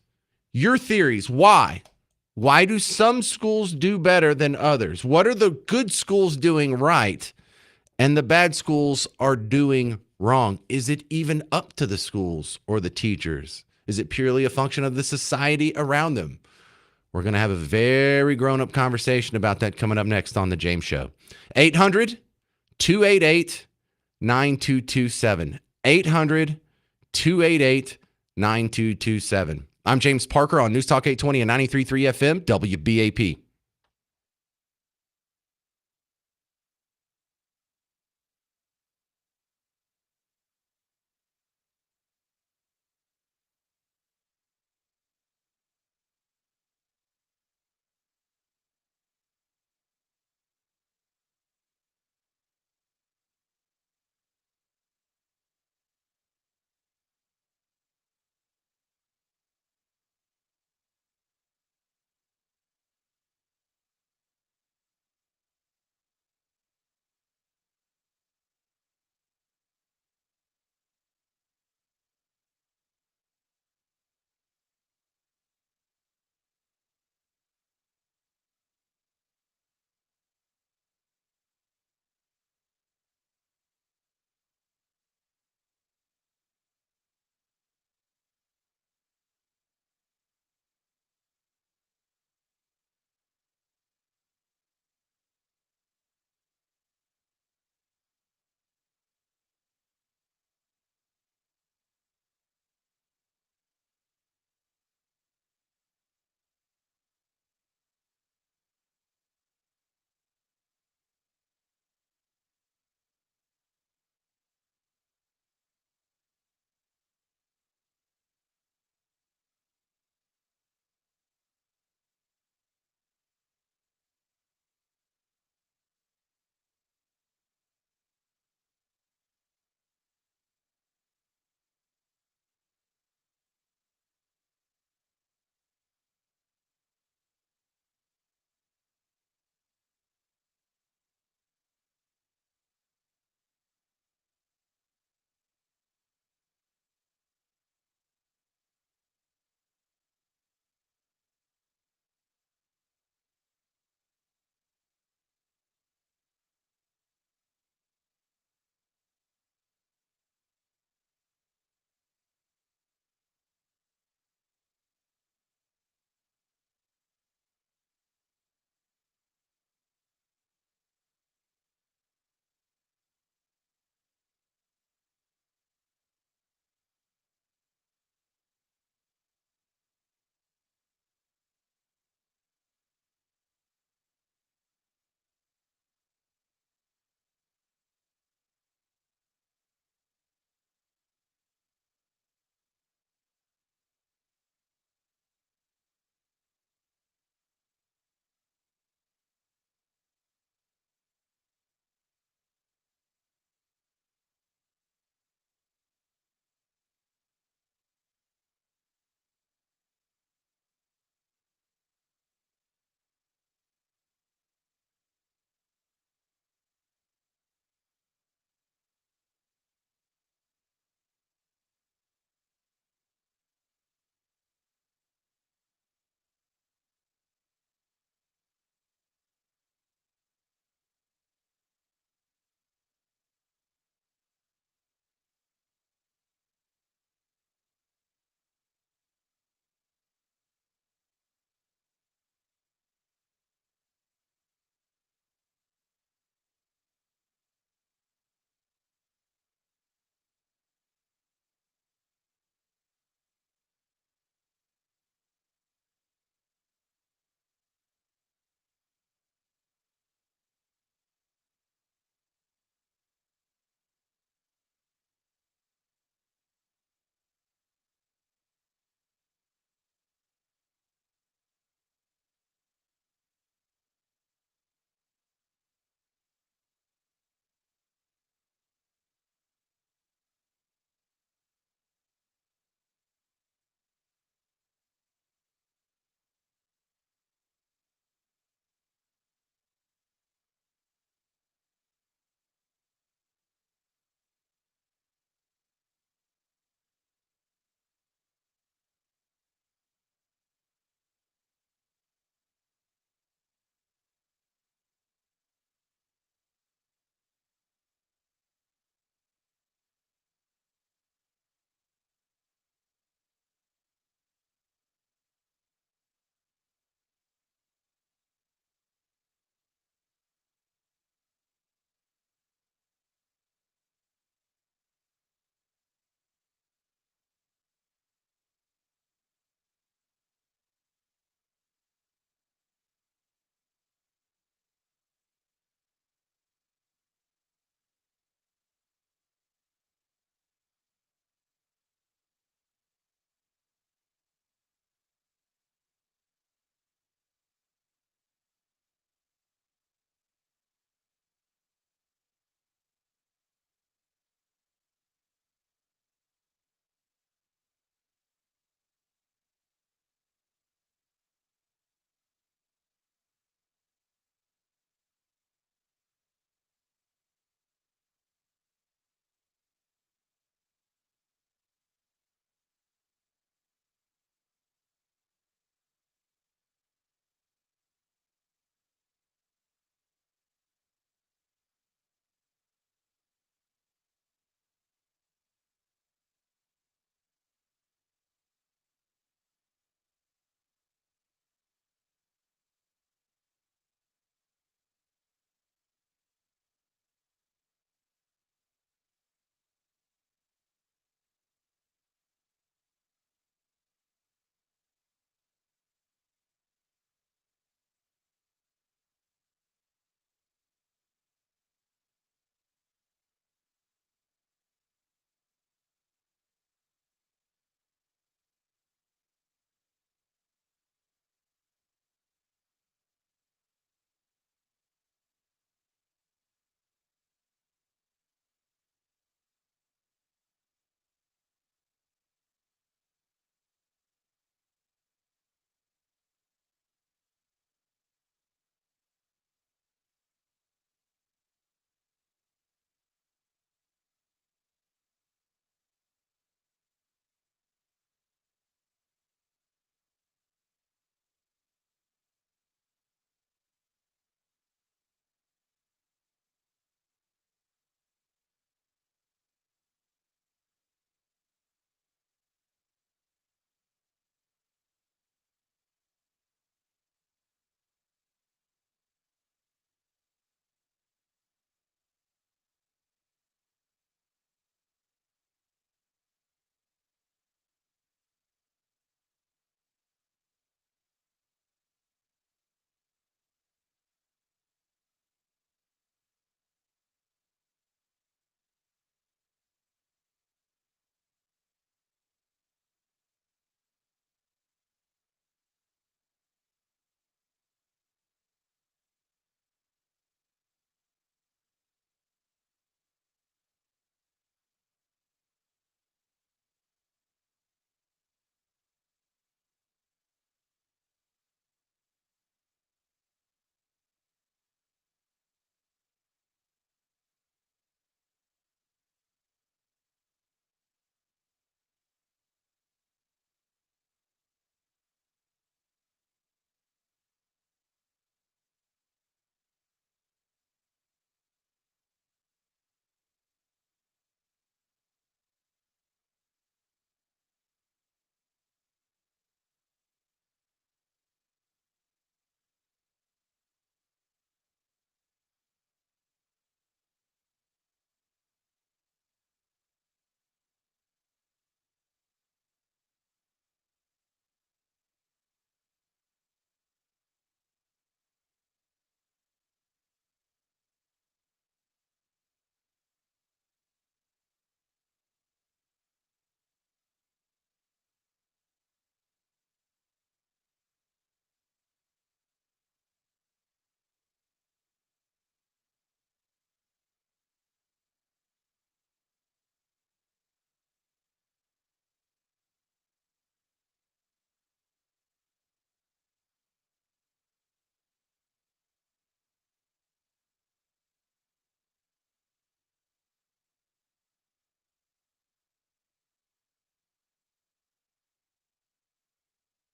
Speaker 1: Your theories. Why? Why do some schools do better than others? What are the good schools doing right and the bad schools are doing wrong? Is it even up to the schools or the teachers? Is it purely a function of the society around them? We're going to have a very grown-up conversation about that coming up next on The James Show. 800-288-9227. 800-288-9227. I'm James Parker on News Talk 820 and 93.3 FM, WBAP.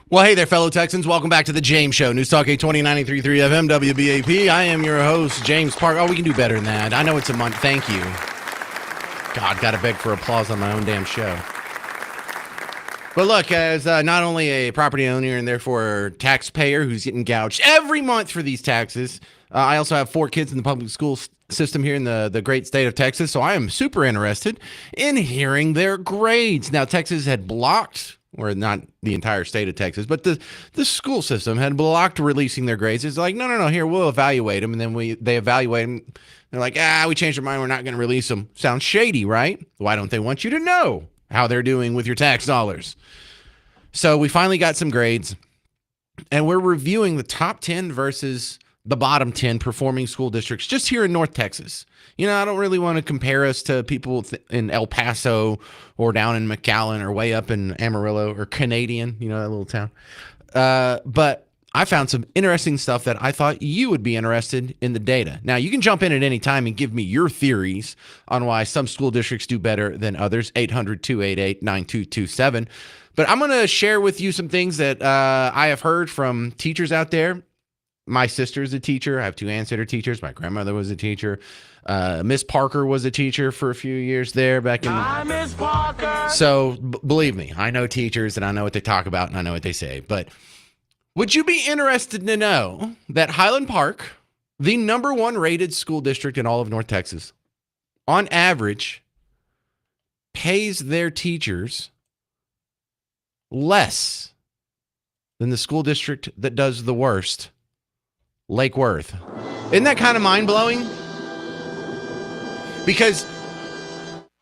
Speaker 1: Well, hey there, fellow Texans. Welcome back to the James Show. News Talk 820 93.3 FM WBAP. I am your host, James Park. Oh, we can do better than that. I know it's a month. Thank you. God, got to beg for applause on my own damn show. But look, as not only a property owner and therefore taxpayer who's getting gouged every month for these taxes, I also have 4 kids in the public school system here in the great state of Texas. So I am super interested in hearing their grades. Now, Texas had blocked, or not the entire state of Texas, but the school system had blocked releasing their grades. It's like, no, here, we'll evaluate them. And then they evaluate them. They're like, we changed our mind. We're not going to release them. Sounds shady, right? Why don't they want you to know how they're doing with your tax dollars? So we finally got some grades, and we're reviewing the top 10 versus the bottom 10 performing school districts just here in North Texas. You know, I don't really want to compare us to people in El Paso or down in McAllen or way up in Amarillo or Canadian, you know, that little town. But I found some interesting stuff that I thought you would be interested in the data. Now, you can jump in at any time and give me your theories on why some school districts do better than others, 800-288-9227. But I'm going to share with you some things that I have heard from teachers out there. My sister is a teacher. I have 2 ancestor teachers. My grandmother was a teacher. Miss Parker was a teacher for a few years there back in. Miss Parker. So believe me, I know teachers and I know what they talk about and I know what they say. But would you be interested to know that Highland Park, the #1 rated school district in all of North Texas, on average, pays their teachers less than the school district that does the worst, Lake Worth? Isn't that kind of mind-blowing? Because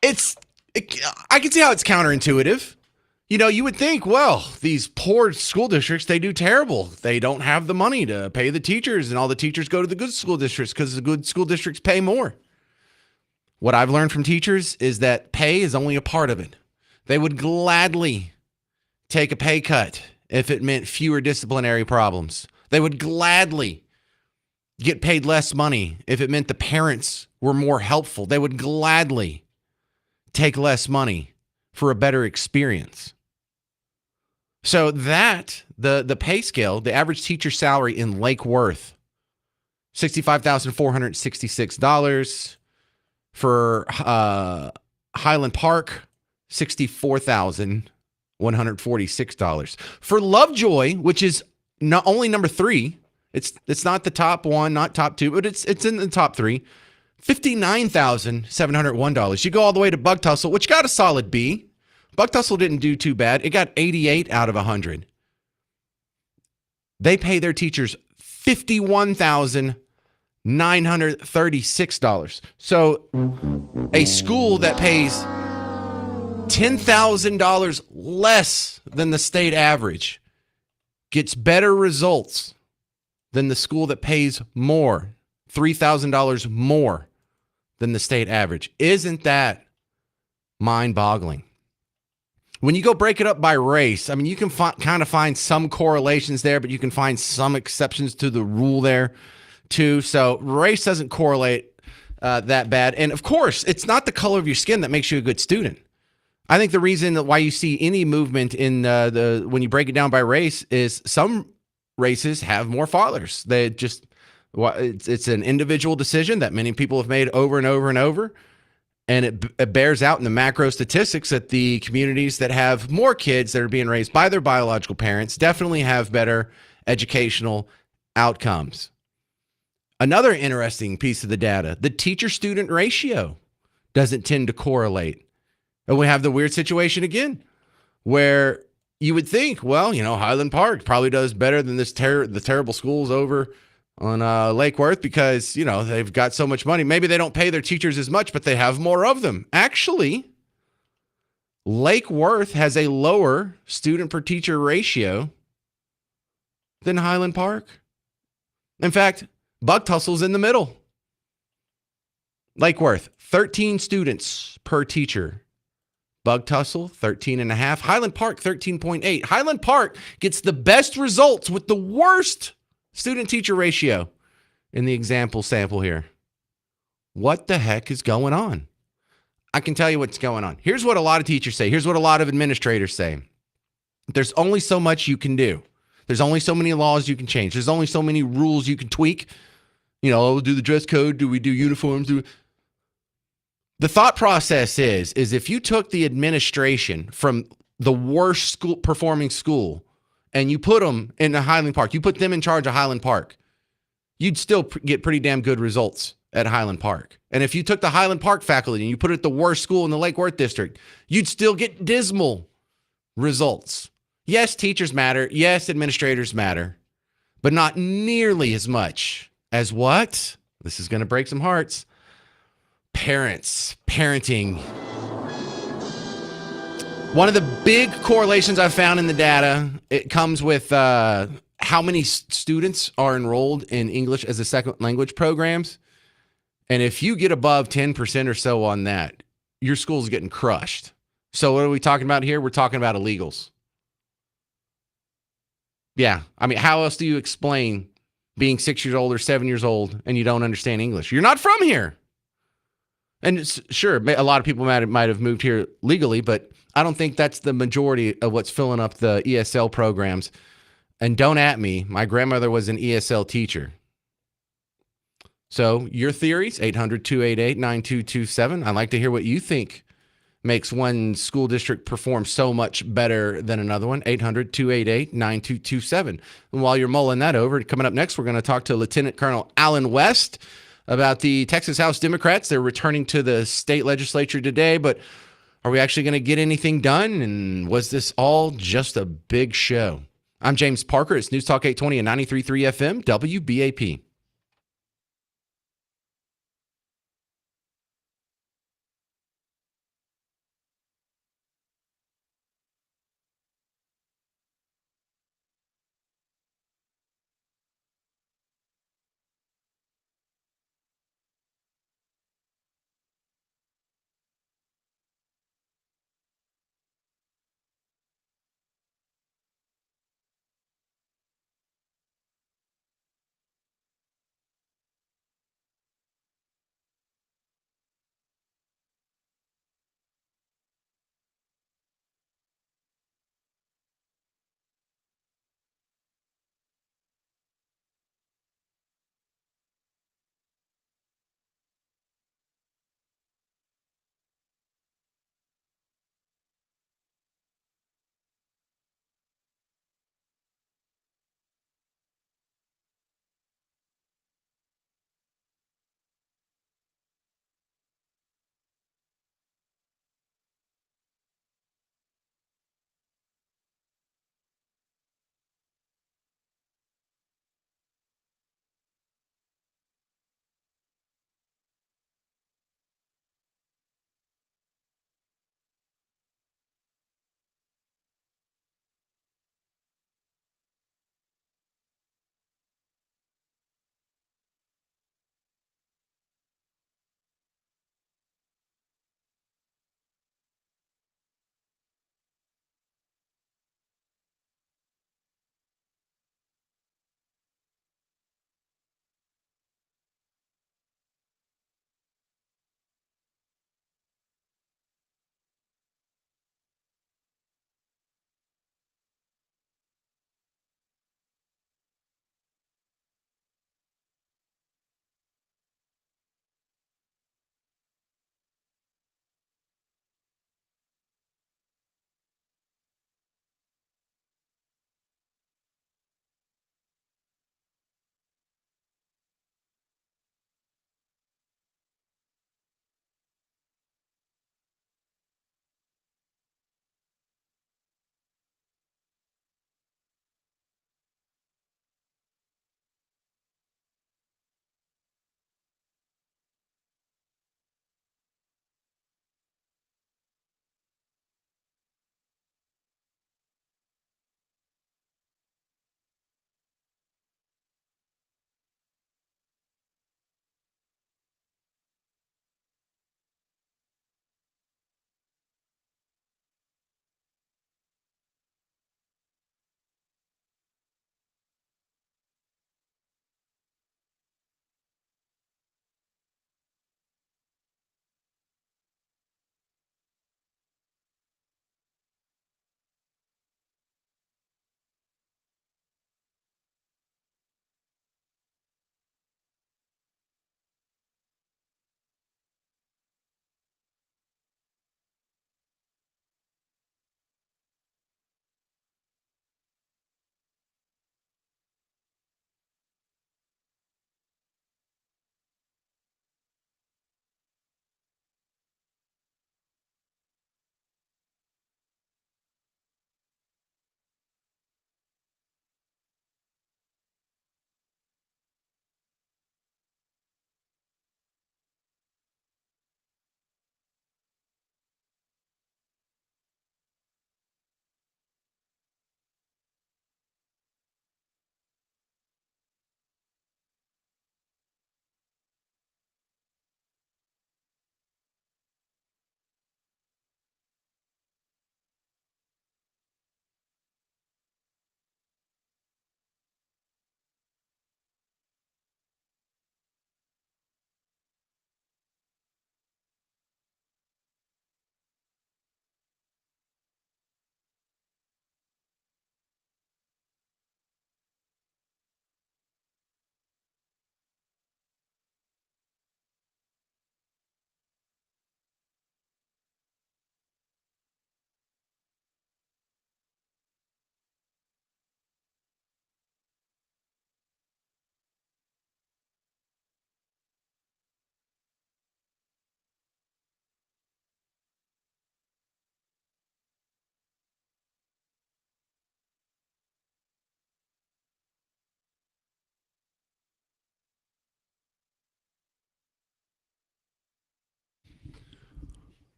Speaker 1: I can see how it's counterintuitive. You know, you would think, well, these poor school districts, they do terrible. They don't have the money to pay the teachers, and all the teachers go to the good school districts because the good school districts pay more. What I've learned from teachers is that pay is only a part of it. They would gladly take a pay cut if it meant fewer disciplinary problems. They would gladly get paid less money if it meant the parents were more helpful. They would gladly take less money for a better experience. So that, the pay scale, the average teacher salary in Lake Worth, $65,466. For Highland Park, $64,146. For Lovejoy, which is not only number 3, it's not the top 1, not top 2, but it's in the top 3. $59,701. You go all the way to Bug Tussle, which got a solid B. Bug Tussle didn't do too bad. It got 88 out of 100. They pay their teachers $51,936. So a school that pays $10,000 less than the state average gets better results than the school that pays more, $3,000 more than the state average. Isn't that mind-boggling? When you go break it up by race, I mean, you can kind of find some correlations there, but you can find some exceptions to the rule there too. So race doesn't correlate that bad. And of course, it's not the color of your skin that makes you a good student. I think the reason why you see any movement in when you break it down by race is some races have more fathers. They just, it's an individual decision that many people have made over and over and over. And it bears out in the macro statistics that the communities that have more kids that are being raised by their biological parents definitely have better educational outcomes. Another interesting piece of the data, the teacher-student ratio doesn't tend to correlate. And we have the weird situation again, where you would think, well, you know, Highland Park probably does better than the terrible schools over on Lake Worth because, you know, they've got so much money. Maybe they don't pay their teachers as much, but they have more of them. Actually, Lake Worth has a lower student per teacher ratio than Highland Park. In fact, Bug Tussle's in the middle. Lake Worth, 13 students per teacher. Bug Tussle, 13.5. Highland Park, 13.8. Highland Park gets the best results with the worst student-teacher ratio in the example sample here. What the heck is going on? I can tell you what's going on. Here's what a lot of teachers say. Here's what a lot of administrators say. There's only so much you can do. There's only so many laws you can change. There's only so many rules you can tweak. Do the dress code? Do we do uniforms? The thought process is if you took the administration from the worst performing school and you put them in Highland Park, you put them in charge of Highland Park, you'd still get pretty damn good results at Highland Park. And if you took the Highland Park faculty and you put it at the worst school in the Lake Worth district, you'd still get dismal results. Yes, teachers matter. Yes, administrators matter, but not nearly as much as what? This is going to break some hearts. Parenting. One of the big correlations I've found in the data, it comes with how many students are enrolled in English as a second language programs. And if you get above 10% or so on that, your school's getting crushed. So what are we talking about here? We're talking about illegals. Yeah. I mean, how else do you explain being 6 years old or 7 years old and you don't understand English? You're not from here. And sure, a lot of people might have moved here legally, but I don't think that's the majority of what's filling up the ESL programs. And don't at me. My grandmother was an ESL teacher. So your theories, 800-288-9227. I'd like to hear what you think makes one school district perform so much better than another one. 800-288-9227. And while you're mulling that over, coming up next, we're going to talk to Lieutenant Colonel Allen West about the Texas House Democrats. They're returning to the state legislature today, but are we actually going to get anything done? And was this all just a big show? I'm James Parker. It's News Talk 820 and 93.3 FM, WBAP.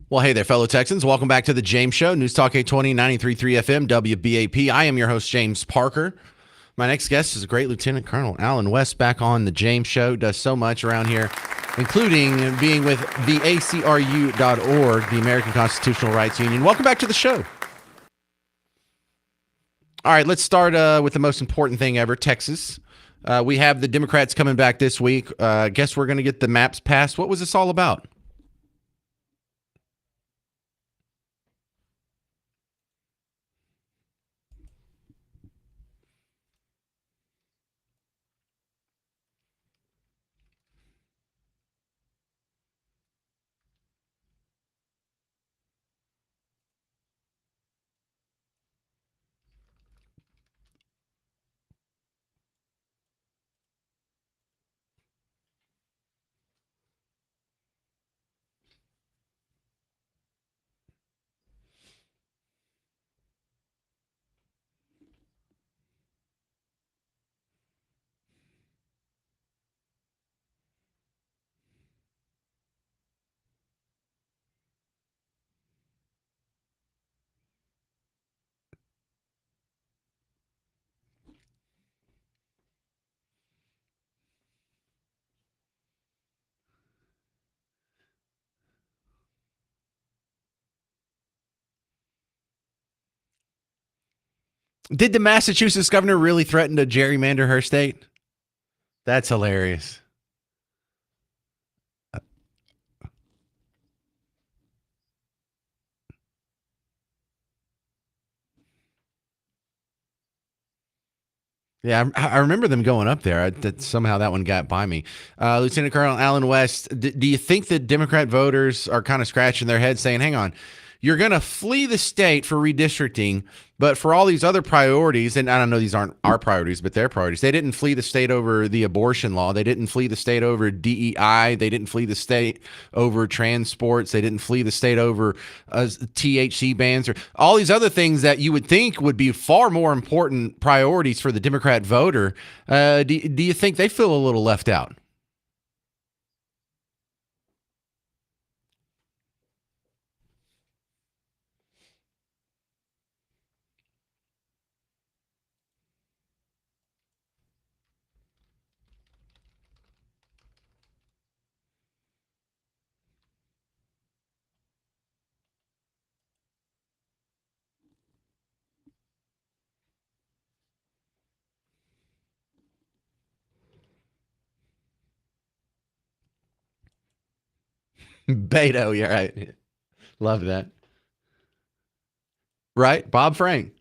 Speaker 1: Well, hey there, fellow Texans. Welcome back to the James Show, News Talk 820, 93.3 FM, WBAP. I am your host, James Parker. My next guest is a great Lieutenant Colonel Allen West, back on the James Show. Does so much around here, including being with the ACRU.org, the American Constitutional Rights Union. Welcome back to the show. All right, let's start with the most important thing ever, Texas. We have the Democrats coming back this week. Guess we're going to get the maps passed. What was this all about? Did the Massachusetts governor really threaten to gerrymander her state? That's hilarious. Yeah, I remember them going up there. Somehow that one got by me. Lieutenant Colonel Allen West, do you think that Democrat voters are kind of scratching their heads saying, hang on, you're going to flee the state for redistricting, but for all these other priorities, and I don't know, these aren't our priorities, but their priorities. They didn't flee the state over the abortion law. They didn't flee the state over DEI. They didn't flee the state over transports. They didn't flee the state over THC bans or all these other things that you would think would be far more important priorities for the Democrat voter. Do you think they feel a little left out? Beto, you're right. Love that. Right? Bob Frank.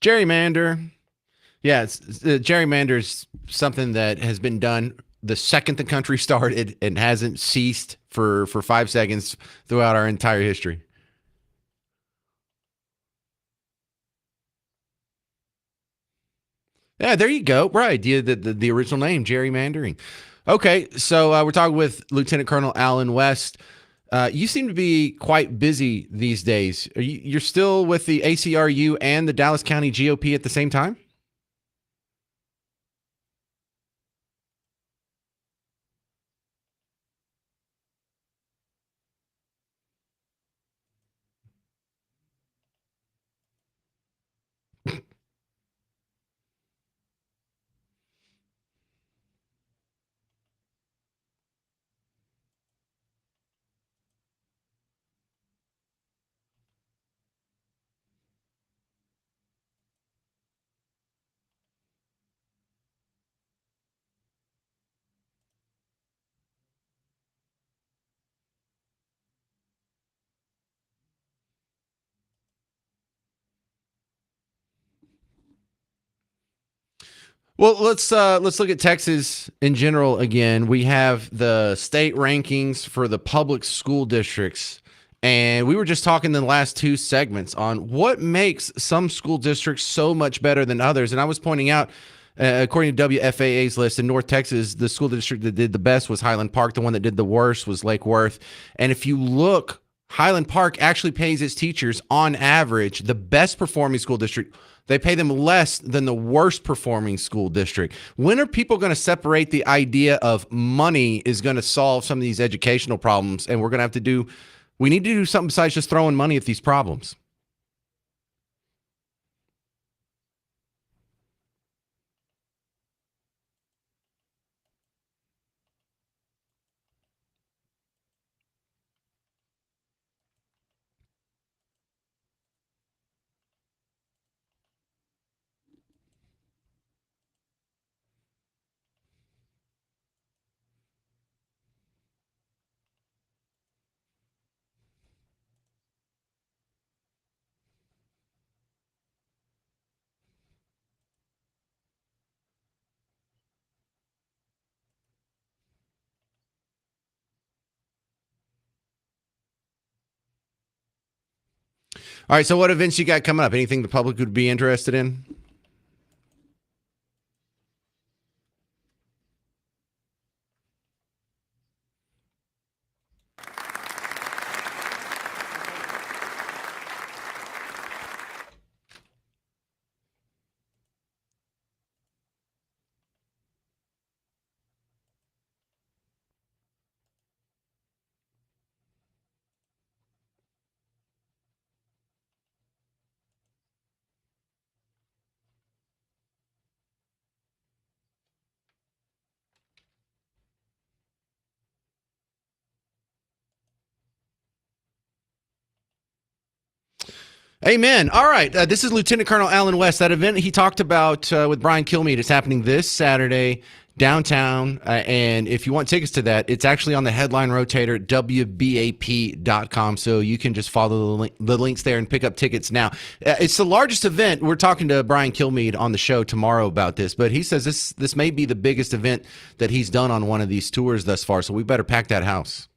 Speaker 1: Gerrymander. Yeah, gerrymander is something that has been done the second the country started and hasn't ceased for 5 seconds throughout our entire history. Yeah, there you go. Right. The original name, gerrymandering. Okay, so we're talking with Lieutenant Colonel Allen West. You seem to be quite busy these days. You're still with the ACRU and the Dallas County GOP at the same time? Well, let's look at Texas in general again. We have the state rankings for the public school districts, And we were just talking in the last two segments on what makes some school districts so much better than others. And I was pointing out, according to WFAA's list, in North Texas, the school district that did the best was Highland Park. The one that did the worst was Lake Worth. And if you look, Highland Park actually pays its teachers, on average, the best performing school district. They pay them less than the worst performing school district. When are people going to separate the idea of money is going to solve some of these educational problems? And we need to do something besides just throwing money at these problems. All right, so what events you got coming up? Anything the public would be interested in? Amen. All right. This is Lieutenant Colonel Alan West. That event he talked about with Brian Kilmeade is happening this Saturday downtown. And if you want tickets to that, it's actually on the headline rotator at WBAP.com. So you can just follow the links there and pick up tickets now. It's the largest event. We're talking to Brian Kilmeade on the show tomorrow about this, but he says this may be the biggest event that he's done on one of these tours thus far. So we better pack that house.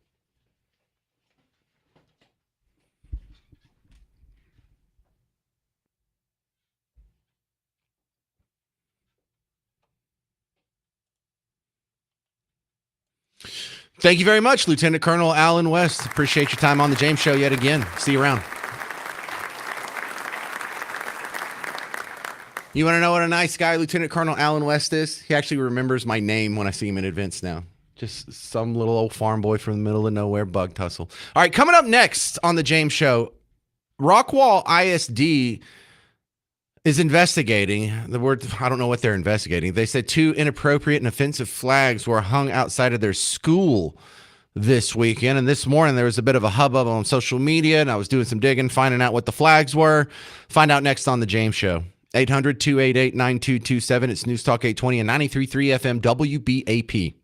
Speaker 1: Thank you very much, Lieutenant Colonel Alan West. Appreciate your time on the James Show yet again. See you around. You want to know what a nice guy Lieutenant Colonel Alan West is? He actually remembers my name when I see him in events now. Just some little old farm boy from the middle of nowhere, bug tussle. All right, coming up next on the James Show, Rockwall ISD is investigating. The word, I don't know what they're investigating. They said 2 inappropriate and offensive flags were hung outside of their school this weekend. And this morning there was a bit of a hubbub on social media, and I was doing some digging, finding out what the flags were. Find out next on the James Show. 800-288-9227. It's News Talk 820 and 93.3 FM WBAP.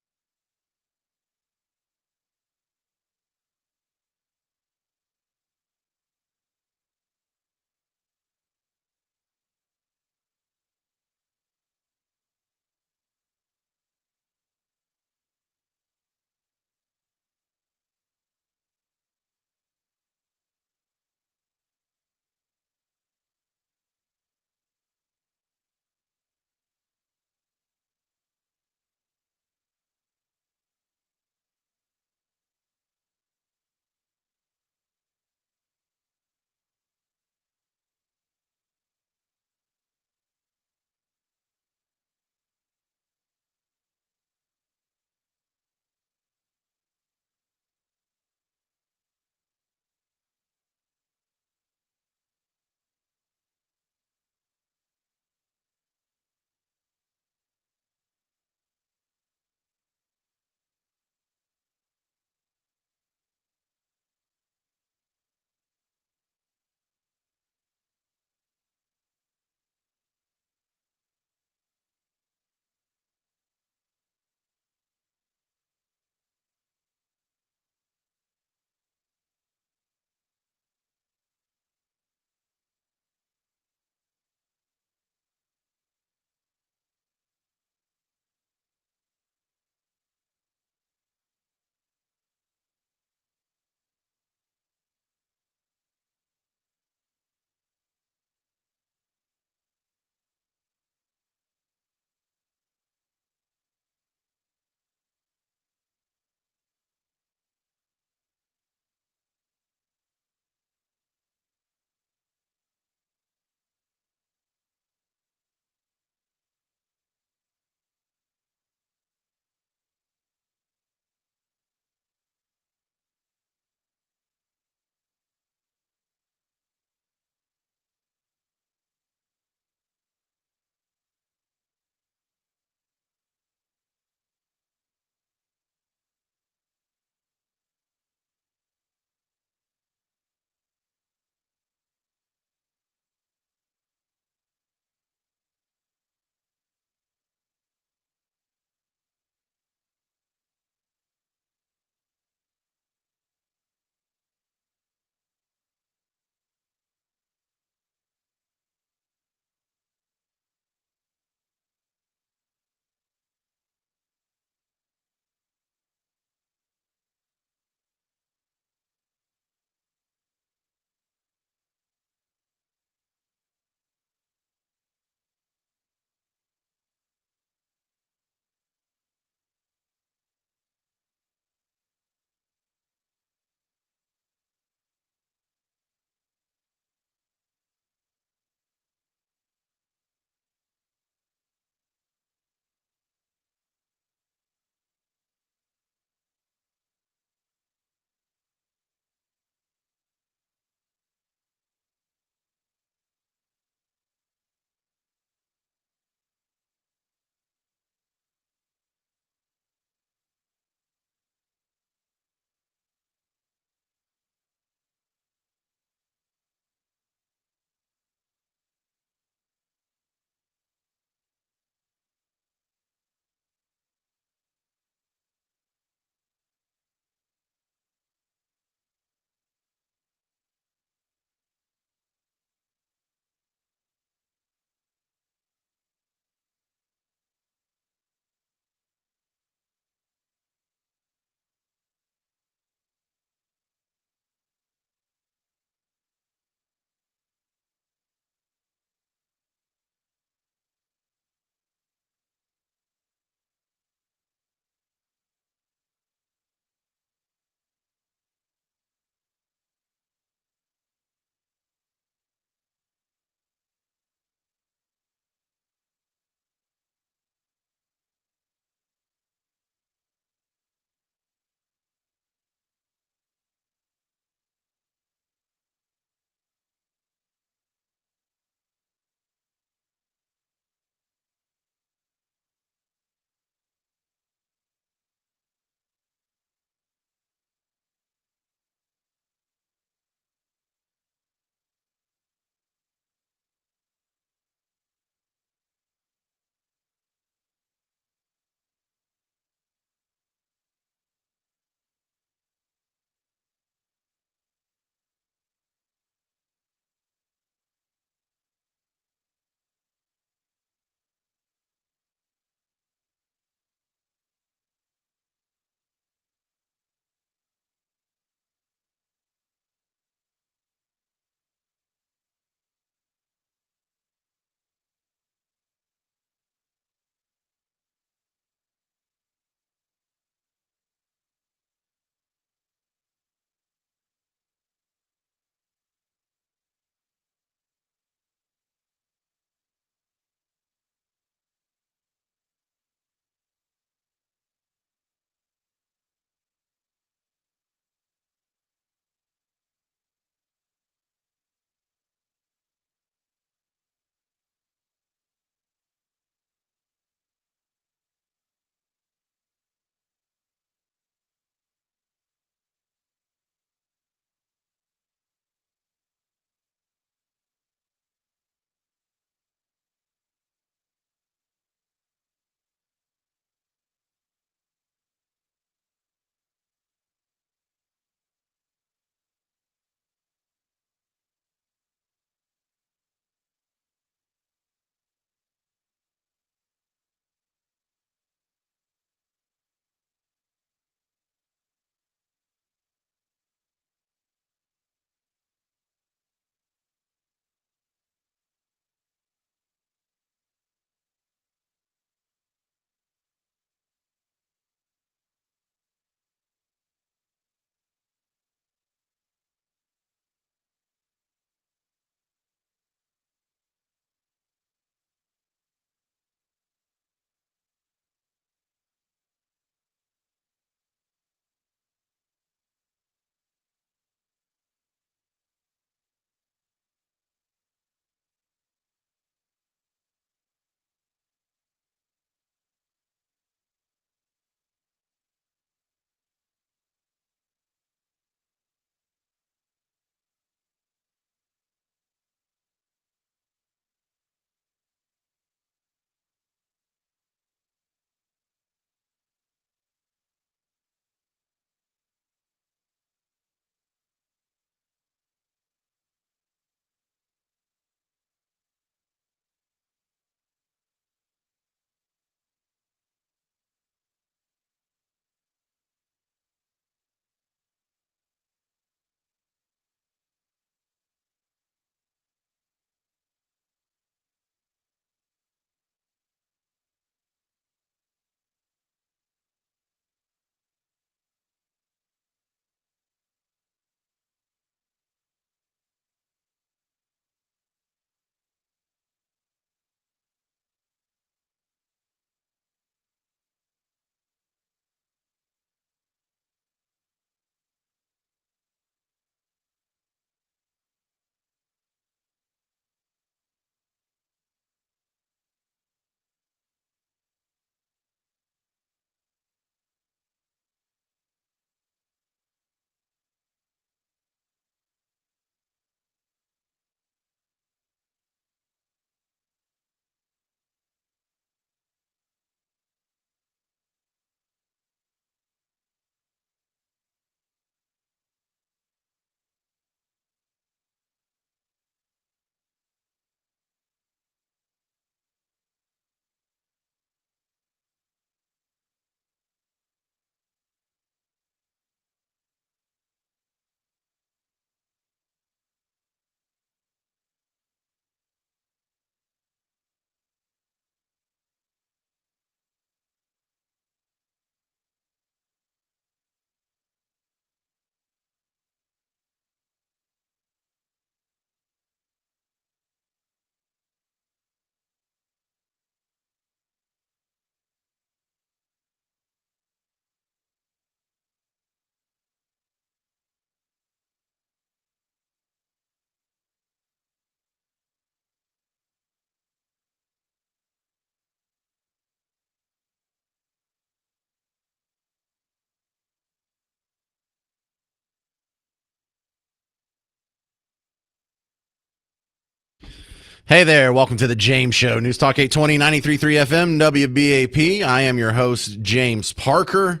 Speaker 1: Hey there, welcome to the James Show. News Talk 820, 93.3 FM, WBAP. I am your host, James Parker,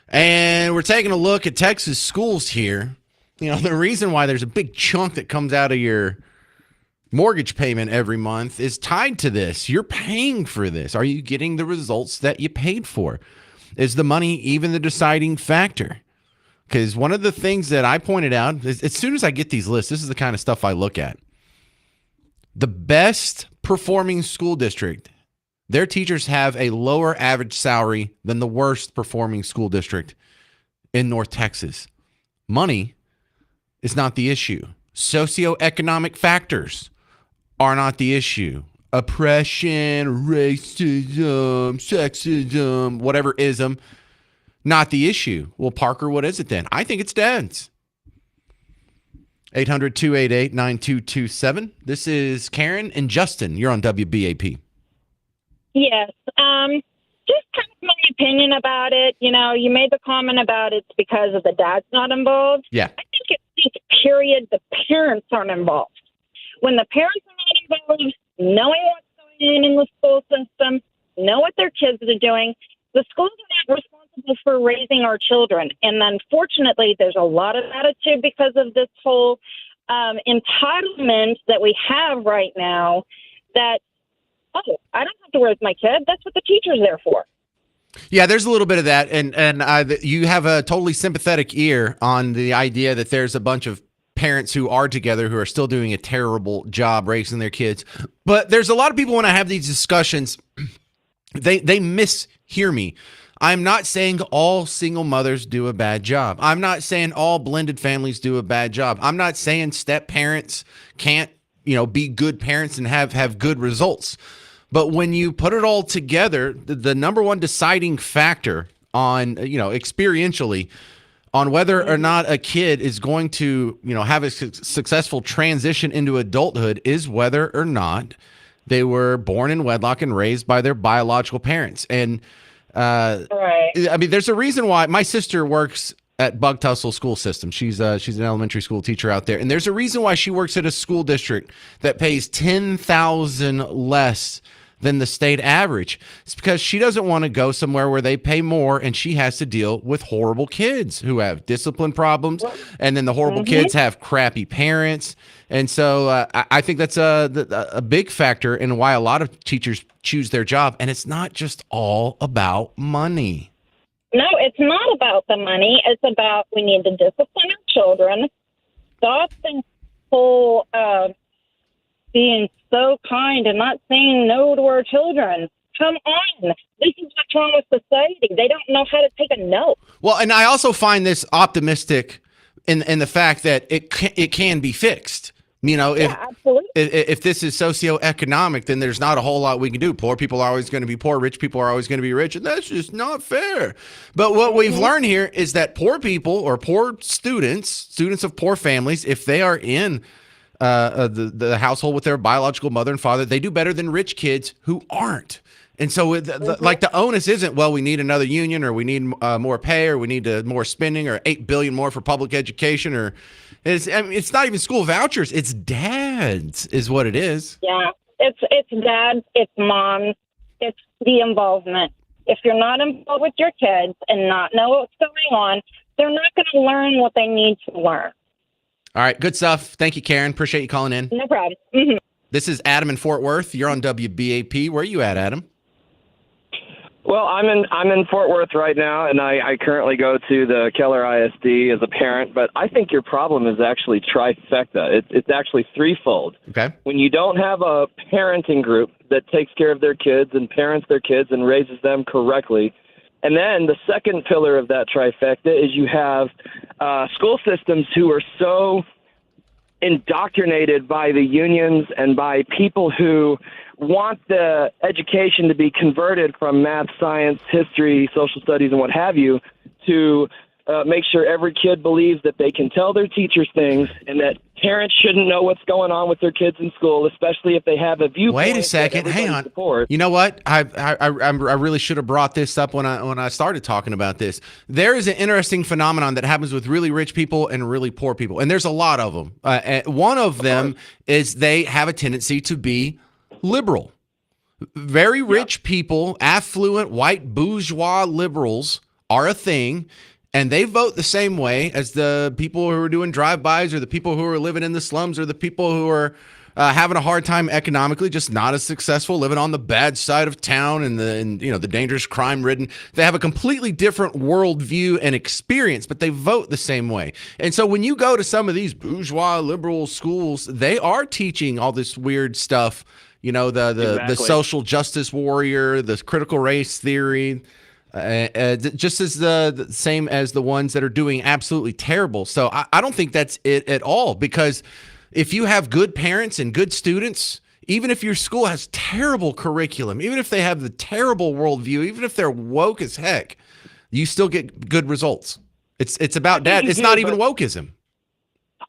Speaker 1: and we're taking a look at Texas schools here. You know, the reason why there's a big chunk that comes out of your mortgage payment every month is tied to this. You're paying for this. Are you getting the results that you paid for? Is the money even the deciding factor? Because one of the things that I pointed out is as soon as I get these lists, this is the kind of stuff I look at. The best performing school district, their teachers have a lower average salary than the worst performing school district in North Texas. Money is not the issue. Socioeconomic factors are not the issue. Oppression, racism, sexism, whatever ism, not the issue. Well, Parker, what is it then? I think it's dads. 800-288-9227. This is Karen and Justin. You're on WBAP.
Speaker 16: Yes. Just kind of my opinion about it. You know, you made the comment about it's because of the dad's not involved.
Speaker 1: Yeah.
Speaker 16: I think it's just period. The parents aren't involved. When the parents are not involved, knowing what's going on in the school system, know what their kids are doing, the schools are not responsible for raising our children. And unfortunately, there's a lot of attitude because of this whole entitlement that we have right now that, oh, I don't have to raise my kid. That's what the teacher's there for.
Speaker 1: Yeah, there's a little bit of that. And you have a totally sympathetic ear on the idea that there's a bunch of parents who are together who are still doing a terrible job raising their kids. But there's a lot of people when I have these discussions, they mishear me. I'm not saying all single mothers do a bad job. I'm not saying all blended families do a bad job. I'm not saying step parents can't, be good parents and have good results. But when you put it all together, the number one deciding factor on, experientially on whether or not a kid is going to, have a successful transition into adulthood is whether or not they were born in wedlock and raised by their biological parents. And
Speaker 16: right.
Speaker 1: I mean, there's a reason why my sister works at Bug Tussle School System. She's an elementary school teacher out there, and there's a reason why she works at a school district that pays $10,000 less than the state average. It's because she doesn't want to go somewhere where they pay more, and she has to deal with horrible kids who have discipline problems, and then the horrible kids have crappy parents. And so I think that's a big factor in why a lot of teachers choose their job. And it's not just all about money.
Speaker 16: No, it's not about the money. It's about we need to discipline our children. Stop the whole being so kind and not saying no to our children. Come on. This is what's wrong with society. They don't know how to take a no.
Speaker 1: Well, and I also find this optimistic in the fact that it can be fixed. If this is socioeconomic, then there's not a whole lot we can do. Poor people are always going to be poor. Rich people are always going to be rich. And that's just not fair. But what we've learned here is that poor people or poor students of poor families, if they are in the household with their biological mother and father, they do better than rich kids who aren't. And so the onus isn't, well, we need another union or we need more pay or we need more spending or $8 billion more for public education or it's not even school vouchers. It's dads is what it is.
Speaker 16: Yeah, it's dads, it's moms, it's the involvement. If you're not involved with your kids and not know what's going on, they're not going to learn what they need to learn.
Speaker 1: All right, good stuff. Thank you, Karen. Appreciate you calling in.
Speaker 16: No problem. Mm-hmm.
Speaker 1: This is Adam in Fort Worth. You're on WBAP. Where are you at, Adam?
Speaker 17: Well, I'm in Fort Worth right now, and I currently go to the Keller ISD as a parent. But I think your problem is actually trifecta. It's actually threefold.
Speaker 1: Okay.
Speaker 17: When you don't have a parenting group that takes care of their kids and parents their kids and raises them correctly, and then the second pillar of that trifecta is you have school systems who are so indoctrinated by the unions and by people who want the education to be converted from math, science, history, social studies, and what have you to make sure every kid believes that they can tell their teachers things and that parents shouldn't know what's going on with their kids in school, especially if they have a viewpoint.
Speaker 1: Wait a second, hang on. You know what? I really should have brought this up when I started talking about this. There is an interesting phenomenon that happens with really rich people and really poor people, and there's a lot of them. And one of them is they have a tendency to be liberal. Very rich people, affluent, white bourgeois liberals are a thing. And they vote the same way as the people who are doing drive-bys or the people who are living in the slums or the people who are having a hard time economically, just not as successful, living on the bad side of town and the dangerous, crime-ridden. They have a completely different worldview and experience, but they vote the same way. And so when you go to some of these bourgeois liberal schools, they are teaching all this weird stuff. You know, the social justice warrior, the critical race theory. Just as the same as the ones that are doing absolutely terrible. So I don't think that's it at all, because if you have good parents and good students, even if your school has terrible curriculum, even if they have the terrible worldview, even if they're woke as heck, you still get good results. It's about that. It's not even wokeism.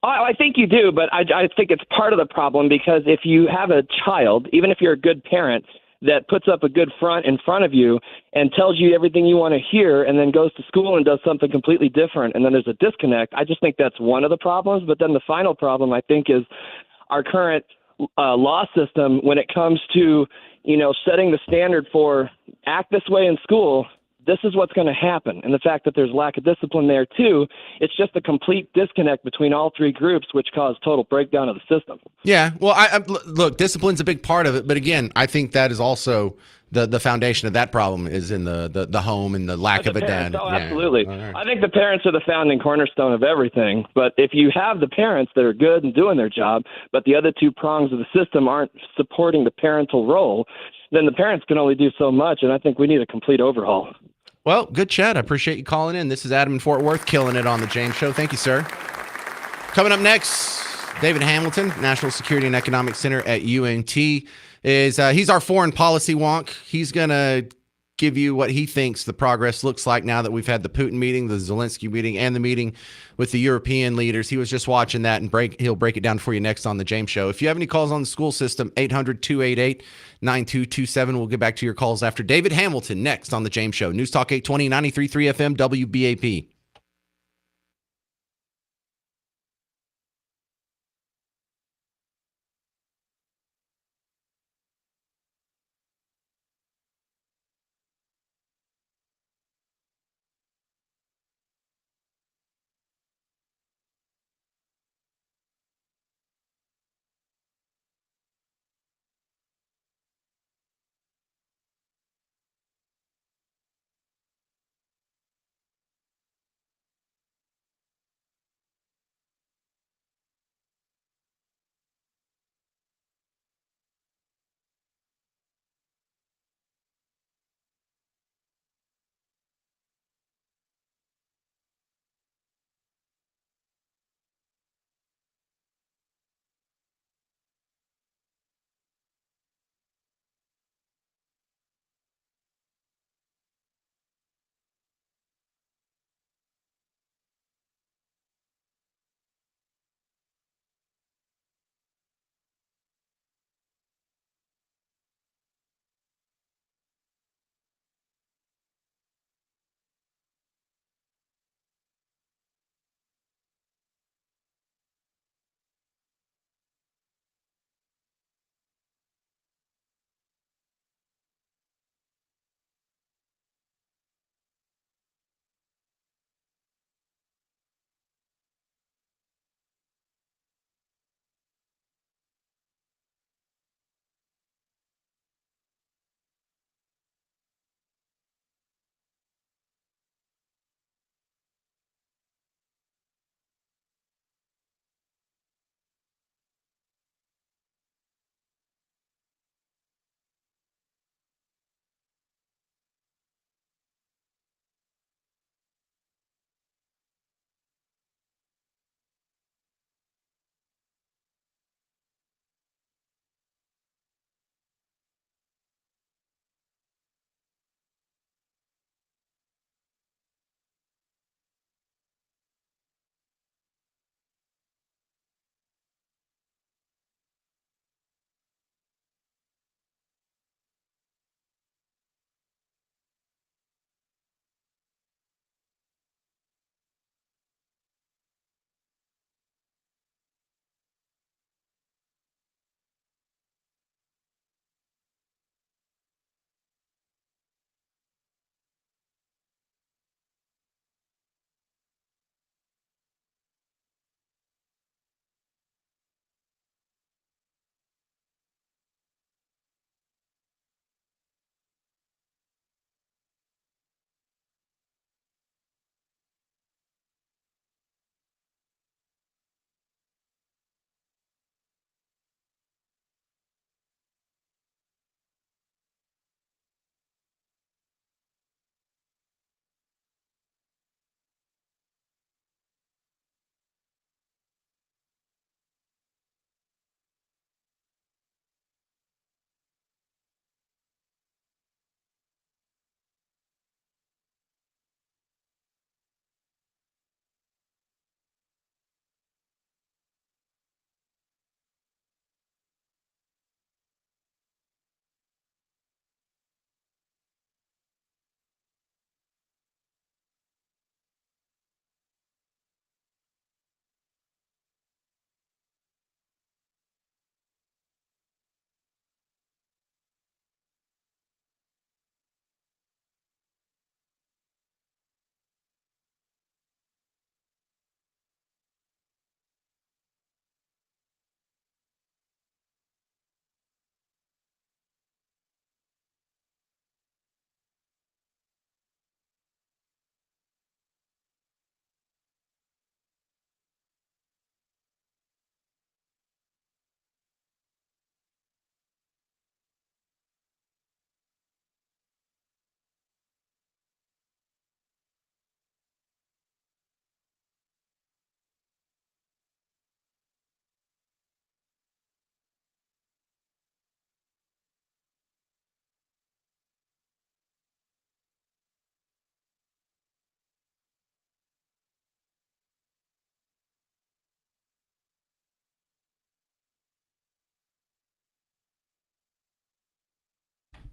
Speaker 17: I think you do, but I think it's part of the problem, because if you have a child, even if you're a good parent, that puts up a good front in front of you and tells you everything you want to hear and then goes to school and does something completely different, and then there's a disconnect. I just think that's one of the problems. But then the final problem, I think, is our current law system when it comes to, setting the standard for act this way in school. This is what's going to happen. And the fact that there's lack of discipline there, too, it's just a complete disconnect between all three groups, which cause total breakdown of the system.
Speaker 1: Yeah, well, look, discipline's a big part of it. But again, I think that is also the foundation of that problem is in the home and the lack of a dad.
Speaker 17: Oh, absolutely. Yeah. I think the parents are the founding cornerstone of everything. But if you have the parents that are good and doing their job, but the other two prongs of the system aren't supporting the parental role, then the parents can only do so much. And I think we need a complete overhaul.
Speaker 1: Well, good chat. I appreciate you calling in. This is Adam in Fort Worth, killing it on the James Show. Thank you, sir. Coming up next, David Hamilton, National Security and Economic Center at UNT, he's our foreign policy wonk. He's going to give you what he thinks the progress looks like now that we've had the Putin meeting, the Zelensky meeting, and the meeting with the European leaders. He was just watching that, and he'll break it down for you next on the James Show. If you have any calls on the school system, 800-288-9227. We'll get back to your calls after David Hamilton next on the James Show. News Talk 820, 93.3 FM, WBAP.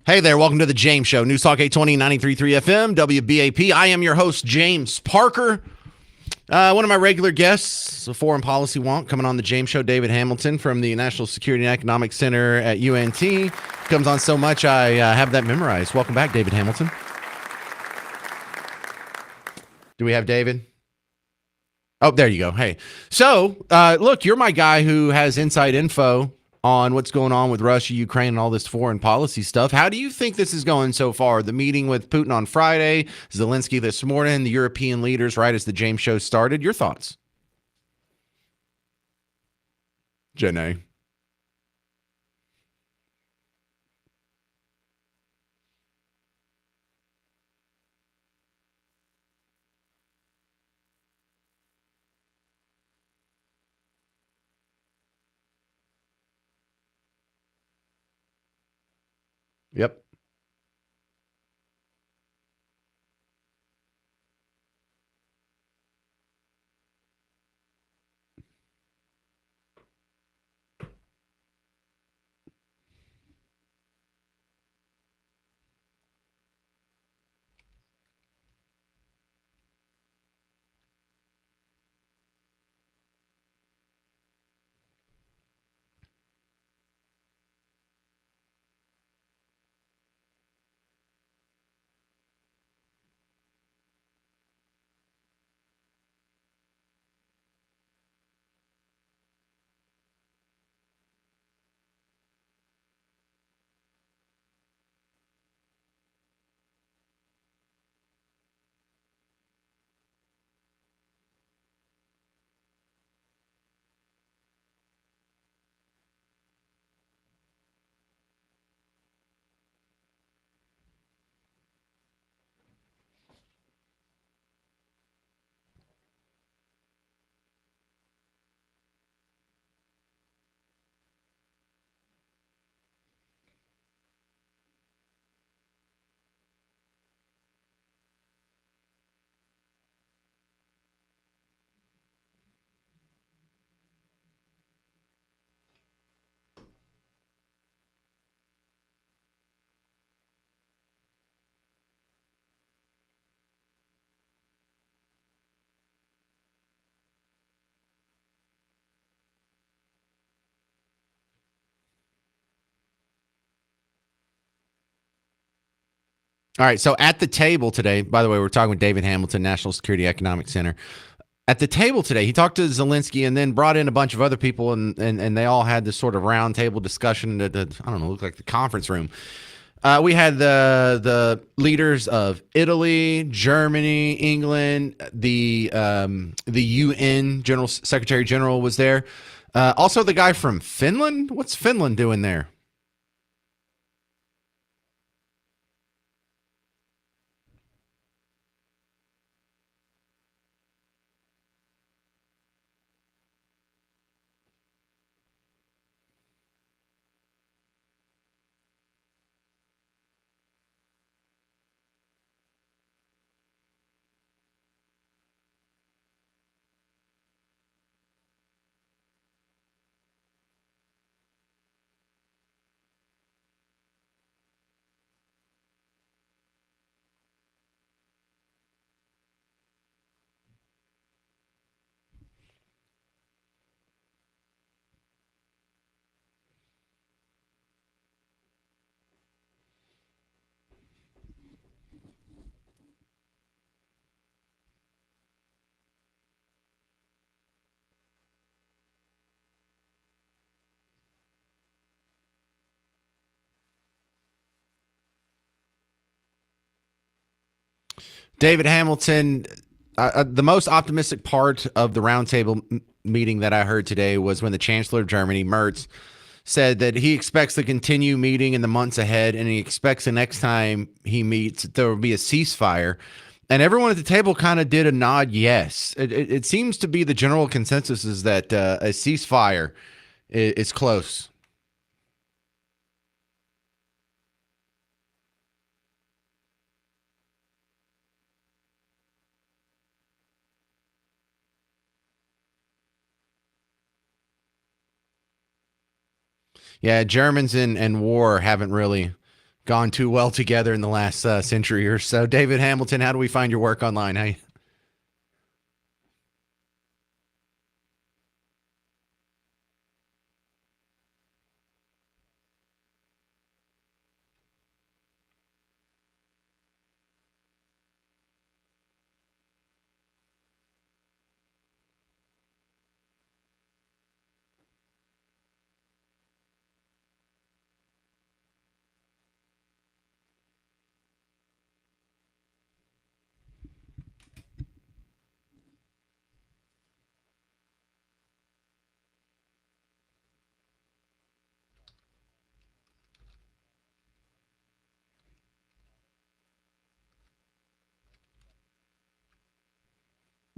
Speaker 1: Hey there, welcome to the James Show. News Talk 820, 93.3 FM, WBAP. I am your host, James Parker. One of my regular guests, a foreign policy wonk, coming on the James Show, David Hamilton from the National Security and Economic Center at UNT. Comes on so much, I have that memorized. Welcome back, David Hamilton. Do we have David? Oh, there you go. Hey. So, look, you're my guy who has inside info on what's going on with Russia, Ukraine, and all this foreign policy stuff. How do you think this is going so far? The meeting with Putin on Friday, Zelensky this morning, the European leaders right as the James Show started. Your thoughts? Janae. Yep. All right. So at the table today, by the way, we're talking with David Hamilton, National Security Economic Center. At the table today, he talked to Zelensky and then brought in a bunch of other people, and they all had this sort of round table discussion that, I don't know, looked like the conference room. We had the leaders of Italy, Germany, England, the UN General Secretary General was there. Also, the guy from Finland. What's Finland doing there? David Hamilton, the most optimistic part of the roundtable meeting that I heard today was when the Chancellor of Germany, Merz, said that he expects to continue meeting in the months ahead, and he expects the next time he meets, there will be a ceasefire. And everyone at the table kind of did a nod yes. It seems to be the general consensus is that a ceasefire is close. Yeah, Germans in war haven't really gone too well together in the last century or so. David Hamilton, how do we find your work online? Hey.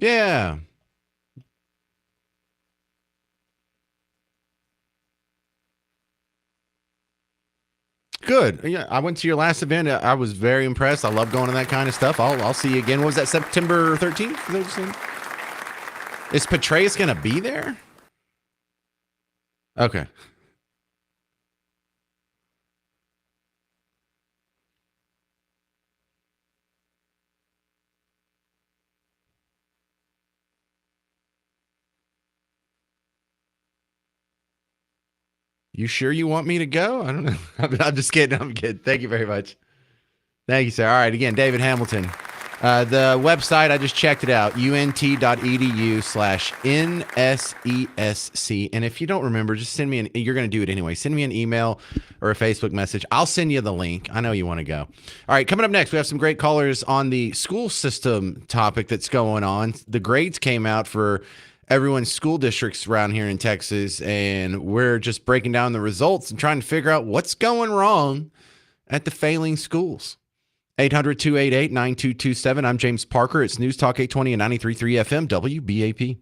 Speaker 1: Yeah. Good. Yeah, I went to your last event. I was very impressed. I love going to that kind of stuff. I'll see you again. What was that, September 13th? Is that what you said? Is Petraeus going to be there? Okay. You sure you want me to go? I don't know. I'm just kidding. I'm kidding. Thank you very much. Thank you, sir. All right. Again, David Hamilton. The website, I just checked it out, unt.edu/NSESC. And if you don't remember, just send me you're going to do it anyway. Send me an email or a Facebook message. I'll send you the link. I know you want to go. All right. Coming up next, we have some great callers on the school system topic that's going on. The grades came out for everyone's school districts around here in Texas, and we're just breaking down the results and trying to figure out what's going wrong at the failing schools. 800-288-9227. I'm James Parker. It's News Talk 820 and 93.3 FM WBAP.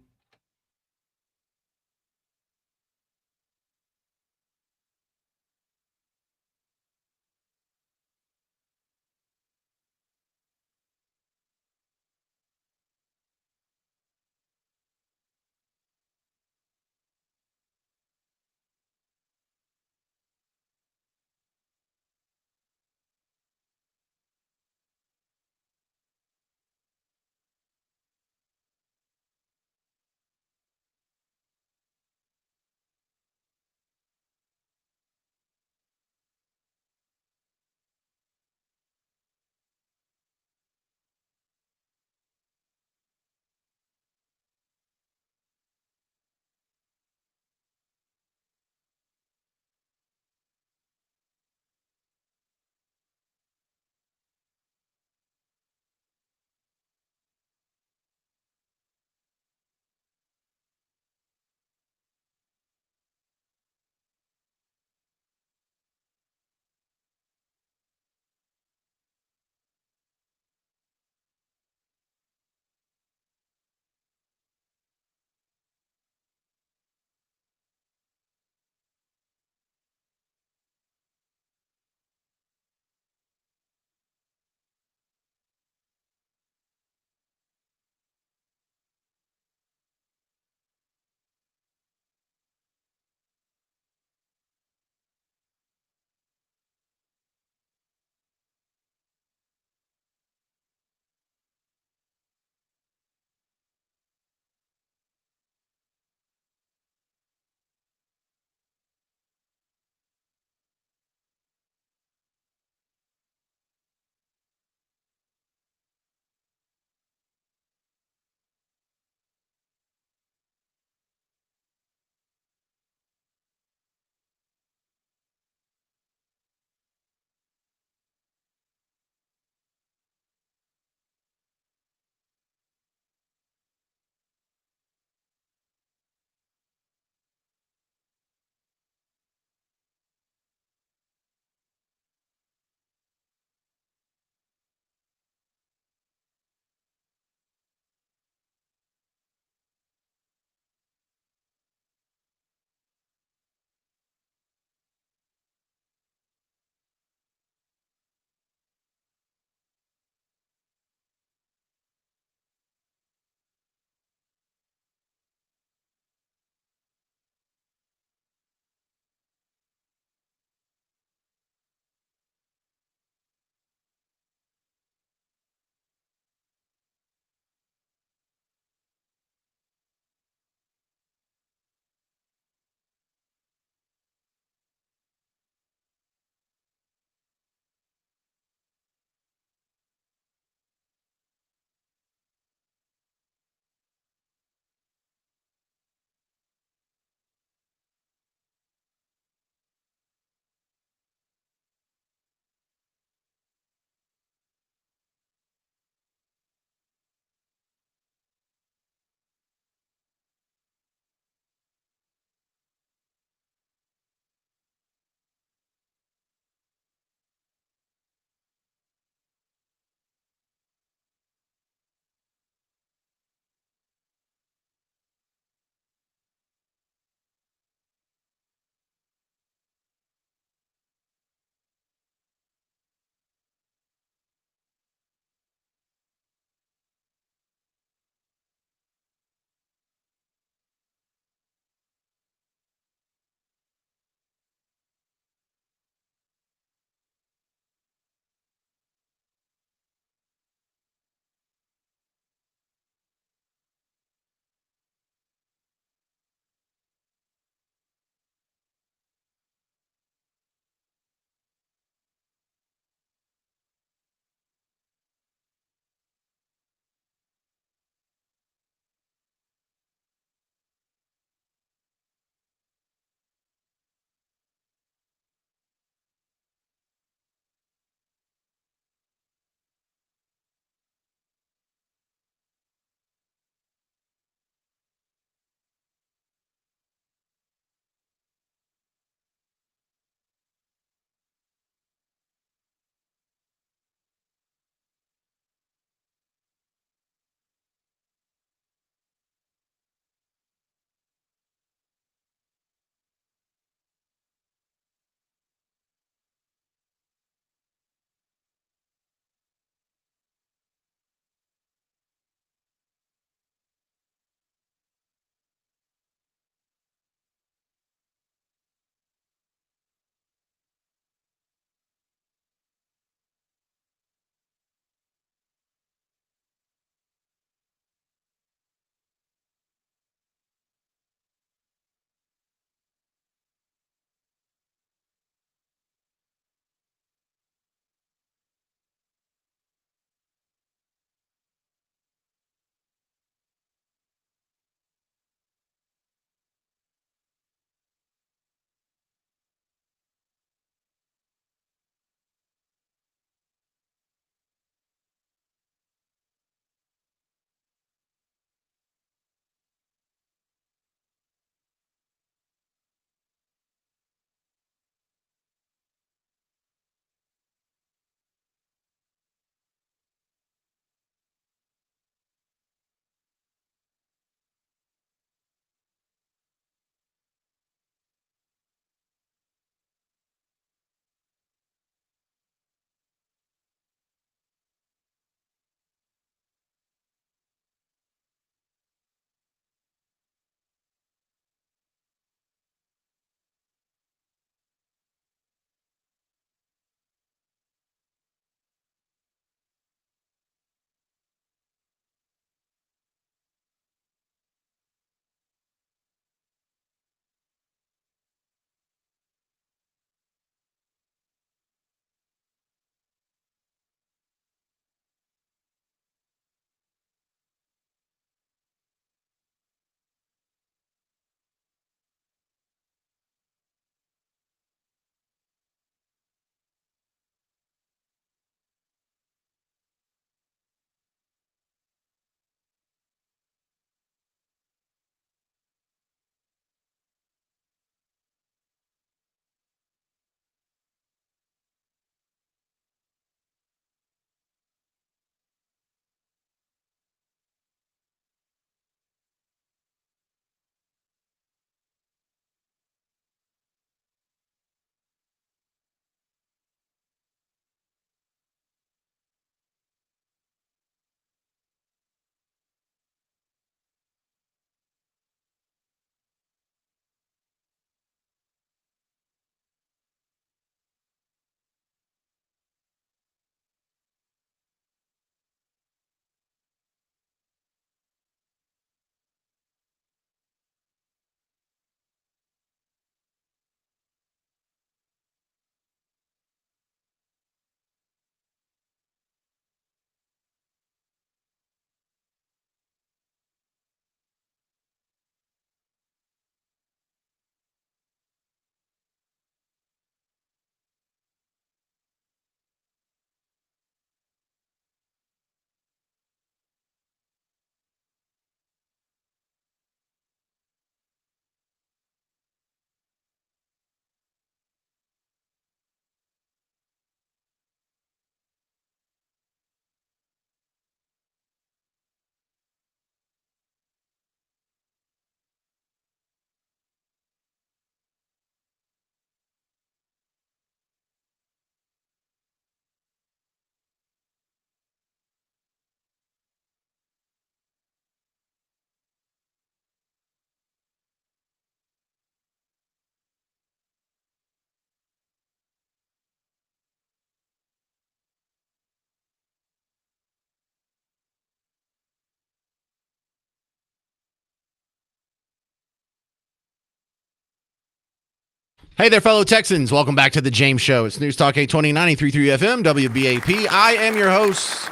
Speaker 1: Hey there, fellow Texans. Welcome back to the James Show. It's News Talk 820 93.3 FM, WBAP. I am your host,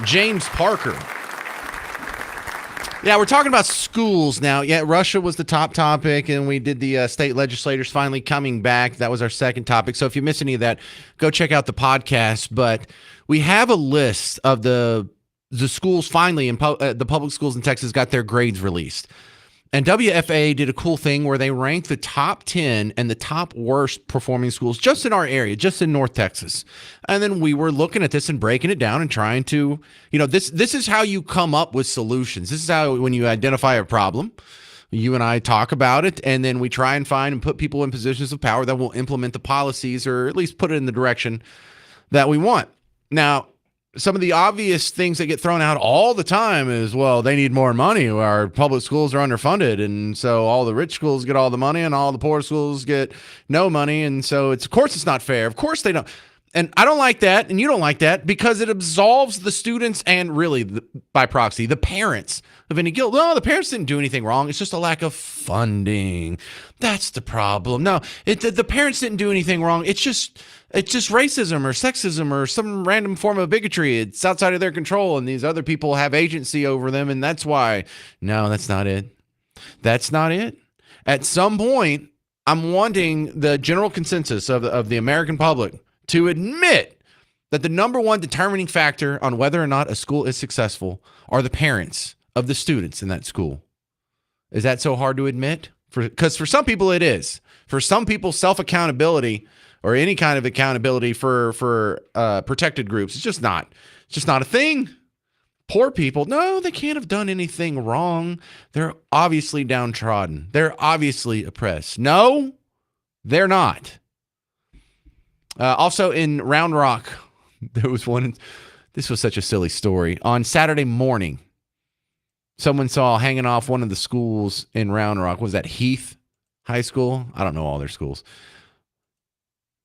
Speaker 1: James Parker. Yeah, we're talking about schools now. Yeah, Russia was the top topic, and we did the state legislators finally coming back. That was our second topic. So if you missed any of that, go check out the podcast. But we have a list of the schools finally, in the public schools in Texas got their grades released. And WFA did a cool thing where they ranked the top 10 and the top worst performing schools just in our area, just in North Texas. And then we were looking at this and breaking it down and trying to, this is how you come up with solutions. This is how, when you identify a problem, you and I talk about it, and then we try and find and put people in positions of power that will implement the policies or at least put it in the direction that we want. Now, some of the obvious things that get thrown out all the time is, well, they need more money. Our public schools are underfunded, and so all the rich schools get all the money and all the poor schools get no money, and so of course it's not fair. Of course they don't. And I don't like that, and you don't like that, because it absolves the students and really, by proxy, the parents of any guilt. No, the parents didn't do anything wrong. It's just a lack of funding. That's the problem. No, the parents didn't do anything wrong. It's just racism or sexism or some random form of bigotry. It's outside of their control, and these other people have agency over them, and that's why. No, that's not it. That's not it. At some point, I'm wanting the general consensus of the American public to admit that the number one determining factor on whether or not a school is successful are the parents of the students in that school. Is that so hard to admit? Because for some people it is. For some people, self-accountability or any kind of accountability for protected groups, it's just not a thing. Poor people, no, they can't have done anything wrong. They're obviously downtrodden. They're obviously oppressed. No, they're not. Also in Round Rock, there was one, this was such a silly story. On Saturday morning, someone saw hanging off one of the schools in Round Rock. Was that Heath High School? I don't know all their schools.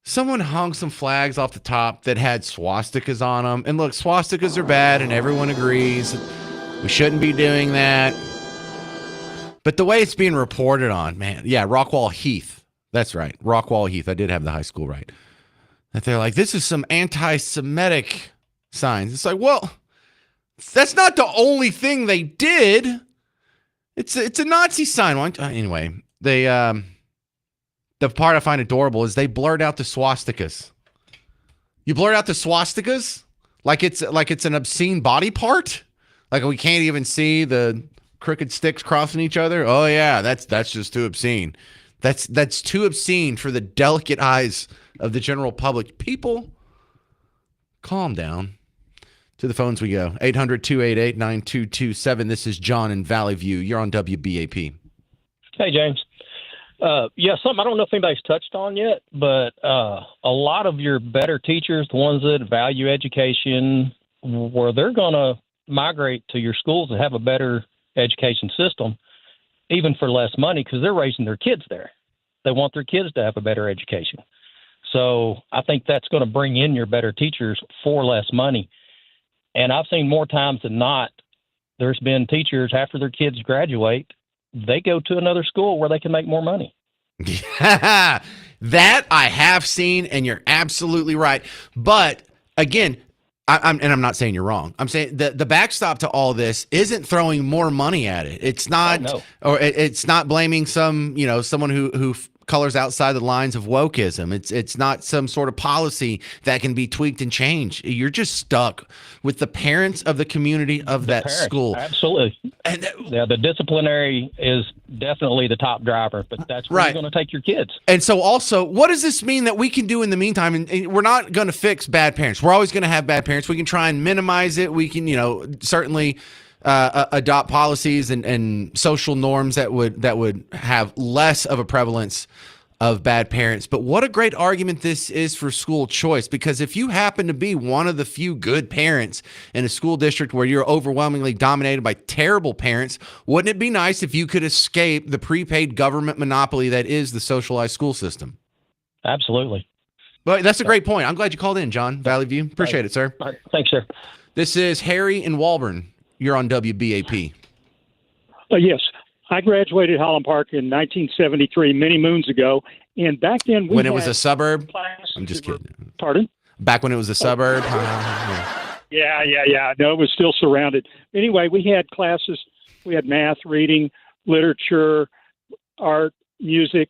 Speaker 1: Someone hung some flags off the top that had swastikas on them. And look, swastikas are bad, and everyone agrees we shouldn't be doing that. But the way it's being reported on, man, yeah, Rockwall Heath. That's right, Rockwall Heath. I did have the high school right. That they're like, this is some anti-Semitic signs. It's like, well, that's not the only thing they did. It's a Nazi sign. Anyway, they the part I find adorable is they blurred out the swastikas. You blurred out the swastikas like it's an obscene body part. Like we can't even see the crooked sticks crossing each other. Oh yeah, that's just too obscene. That's too obscene for the delicate eyes of the general public. People, calm down. To the phones we go. 800-288-9227. This is John in Valley View. You're on WBAP.
Speaker 18: Hey, James. Something I don't know if anybody's touched on yet, but a lot of your better teachers, the ones that value education, where they're going to migrate to your schools to have a better education system, even for less money, because they're raising their kids there. They want their kids to have a better education. So I think that's going to bring in your better teachers for less money. And I've seen more times than not, there's been teachers after their kids graduate, they go to another school where they can make more money.
Speaker 1: That I have seen, and you're absolutely right. But again, I'm not saying you're wrong. I'm saying the backstop to all this isn't throwing more money at it. It's not, or it's not blaming someone who colors outside the lines of wokeism. It's not some sort of policy that can be tweaked and changed. You're just stuck with the parents of the community of that school.
Speaker 18: Absolutely. And the disciplinary is definitely the top driver, but that's where you're going to take your kids.
Speaker 1: And so also, what does this mean that we can do in the meantime? And we're not going to fix bad parents. We're always going to have bad parents. We can try and minimize it. We can, certainly adopt policies and social norms that would have less of a prevalence of bad parents. But what a great argument this is for school choice, because if you happen to be one of the few good parents in a school district where you're overwhelmingly dominated by terrible parents, wouldn't it be nice if you could escape the prepaid government monopoly that is the socialized school system?
Speaker 18: Absolutely.
Speaker 1: But that's a great point. I'm glad you called in, John. Valley View. Appreciate it, sir.
Speaker 18: All right. Thanks, sir.
Speaker 1: This is Harry in Walburn. You're on WBAP.
Speaker 19: Yes. I graduated Highland Park in 1973, many moons ago, and back then
Speaker 1: when it was a suburb.
Speaker 19: classes
Speaker 1: I'm just
Speaker 19: that were-
Speaker 1: kidding.
Speaker 19: Pardon?
Speaker 1: Back when it was a suburb.
Speaker 19: Yeah. No, it was still surrounded. Anyway, we had classes. We had math, reading, literature, art, music,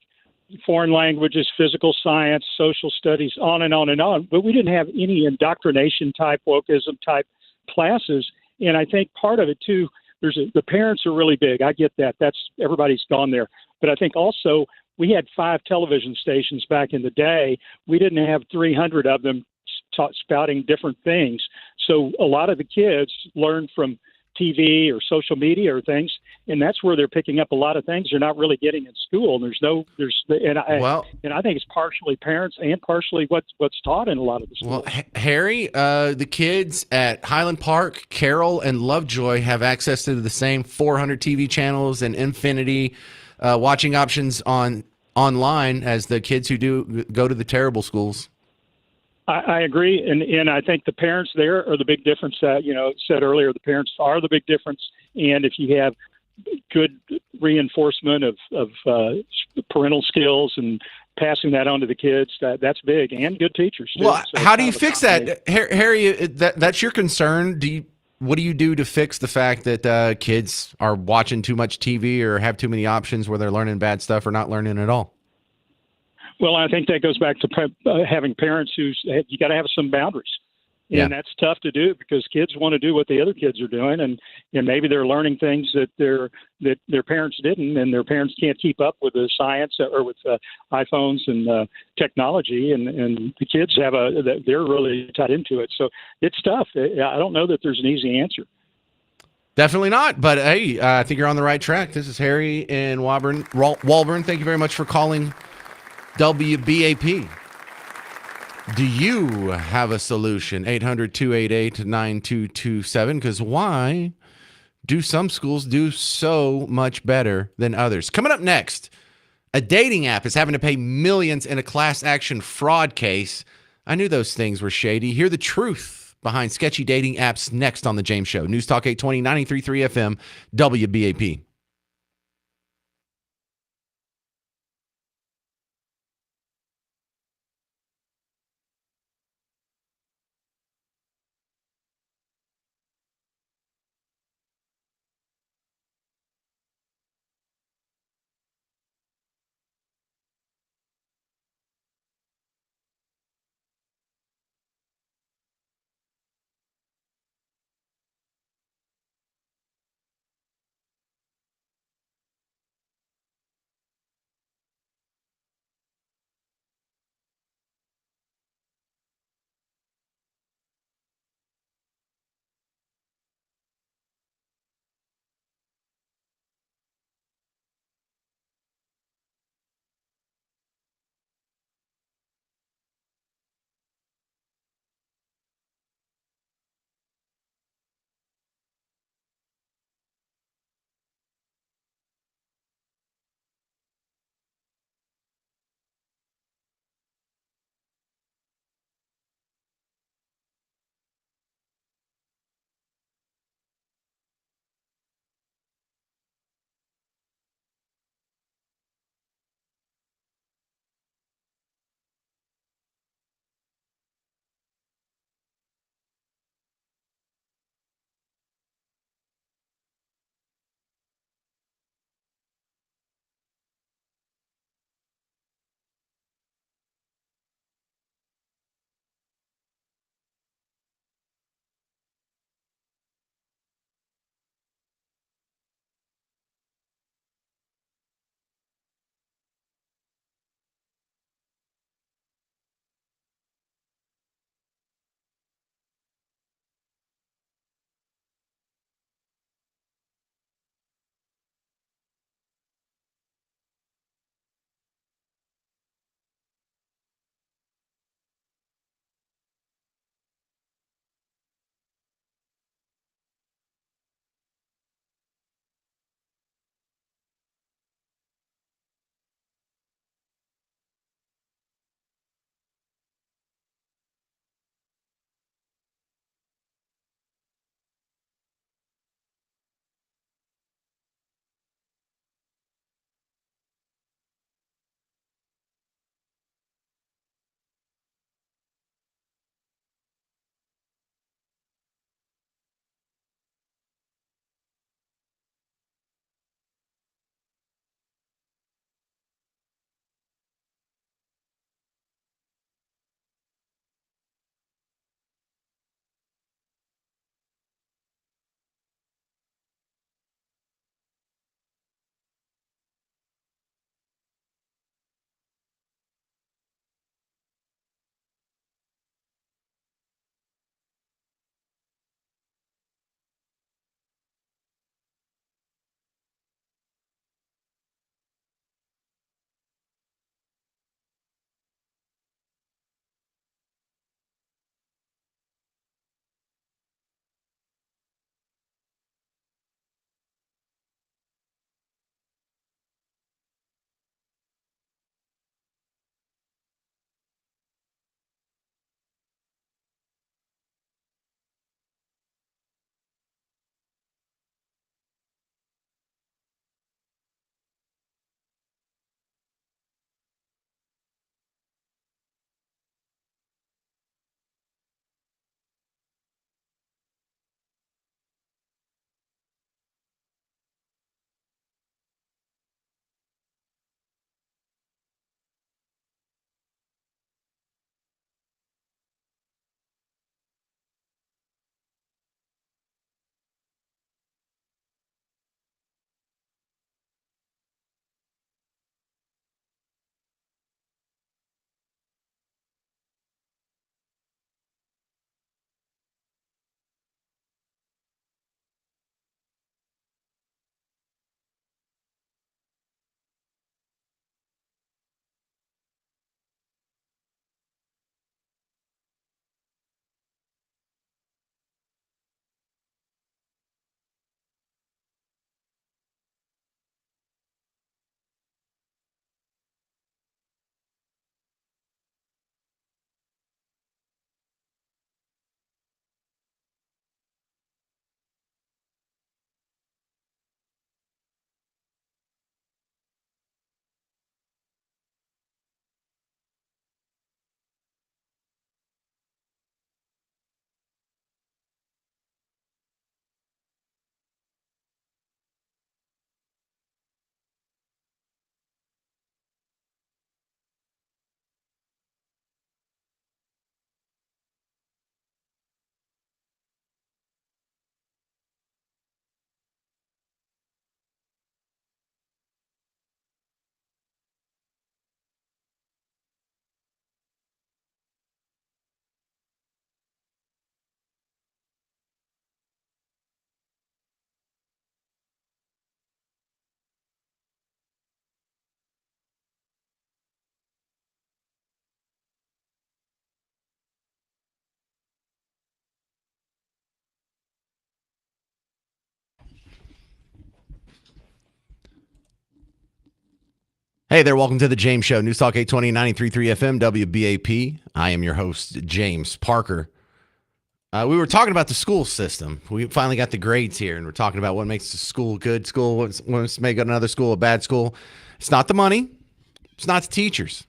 Speaker 19: foreign languages, physical science, social studies, on and on and on. But we didn't have any indoctrination type, wokeism type classes. And I think part of it too, the parents are really big. I get that. Everybody's gone there. But I think also we had 5 television stations back in the day. We didn't have 300 of them spouting different things. So a lot of the kids learn from TV or social media or things, and that's where they're picking up a lot of things they're not really getting in school. And I think it's partially parents and partially what's taught in a lot of the schools.
Speaker 1: Well, Harry, the kids at Highland Park, Carroll, and Lovejoy have access to the same 400 TV channels and infinity watching options online as the kids who do go to the terrible schools.
Speaker 19: I agree, and I think the parents there are the big difference. Said earlier, the parents are the big difference, and if you have good reinforcement of parental skills and passing that on to the kids, that's big, and good teachers too.
Speaker 1: Well,
Speaker 19: So
Speaker 1: how
Speaker 19: it's
Speaker 1: do you
Speaker 19: kind of a
Speaker 1: fix that,
Speaker 19: combination.
Speaker 1: Harry? That's your concern. What do you do to fix the fact that kids are watching too much TV or have too many options where they're learning bad stuff or not learning at all?
Speaker 19: Well, I think that goes back to having parents you got to have some boundaries. And that's tough to do because kids want to do what the other kids are doing, and maybe they're learning things that their parents didn't, and their parents can't keep up with the science or with iPhones and technology, and the kids they're really tied into it. So it's tough. I don't know that there's an easy answer.
Speaker 1: Definitely not. But hey, I think you're on the right track. This is Harry in Walburn. Thank you very much for calling WBAP. Do you have a solution? 800-288-9227. Because why do some schools do so much better than others? Coming up next, a dating app is having to pay millions in a class action fraud case. I knew those things were shady. Hear the truth behind sketchy dating apps next on The James Show. News Talk 820, 93.3 FM, WBAP. Hey there, welcome to the James Show. News Talk 820 93.3 FM WBAP. I am your host, James Parker. We were talking about the school system. We finally got the grades here, and we're talking about what makes a school a good school, what makes another school a bad school. It's not the money. It's not the teachers.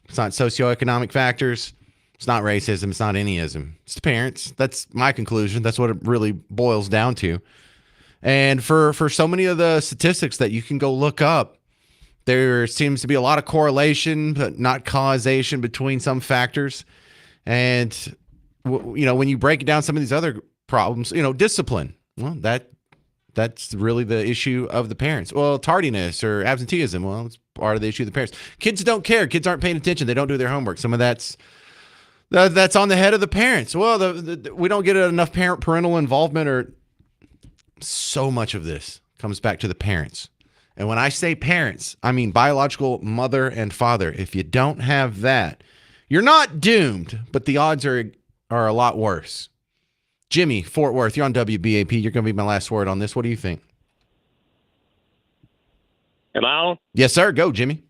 Speaker 1: It's not socioeconomic factors. It's not racism. It's not anyism. It's the parents. That's my conclusion. That's what it really boils down to. And for so many of the statistics that you can go look up, there seems to be a lot of correlation, but not causation between some factors. And, when you break down some of these other problems, discipline, well, that's really the issue of the parents. Well, tardiness or absenteeism, well, it's part of the issue of the parents. Kids don't care. Kids aren't paying attention. They don't do their homework. Some of that's on the head of the parents. Well, we don't get enough parental involvement, or so much of this comes back to the parents. And when I say parents, I mean biological mother and father. If you don't have that, you're not doomed, but the odds are a lot worse. Jimmy, Fort Worth, you're on WBAP. You're going to be my last word on this. What do you think?
Speaker 20: Am I on?
Speaker 1: Yes, sir. Go, Jimmy.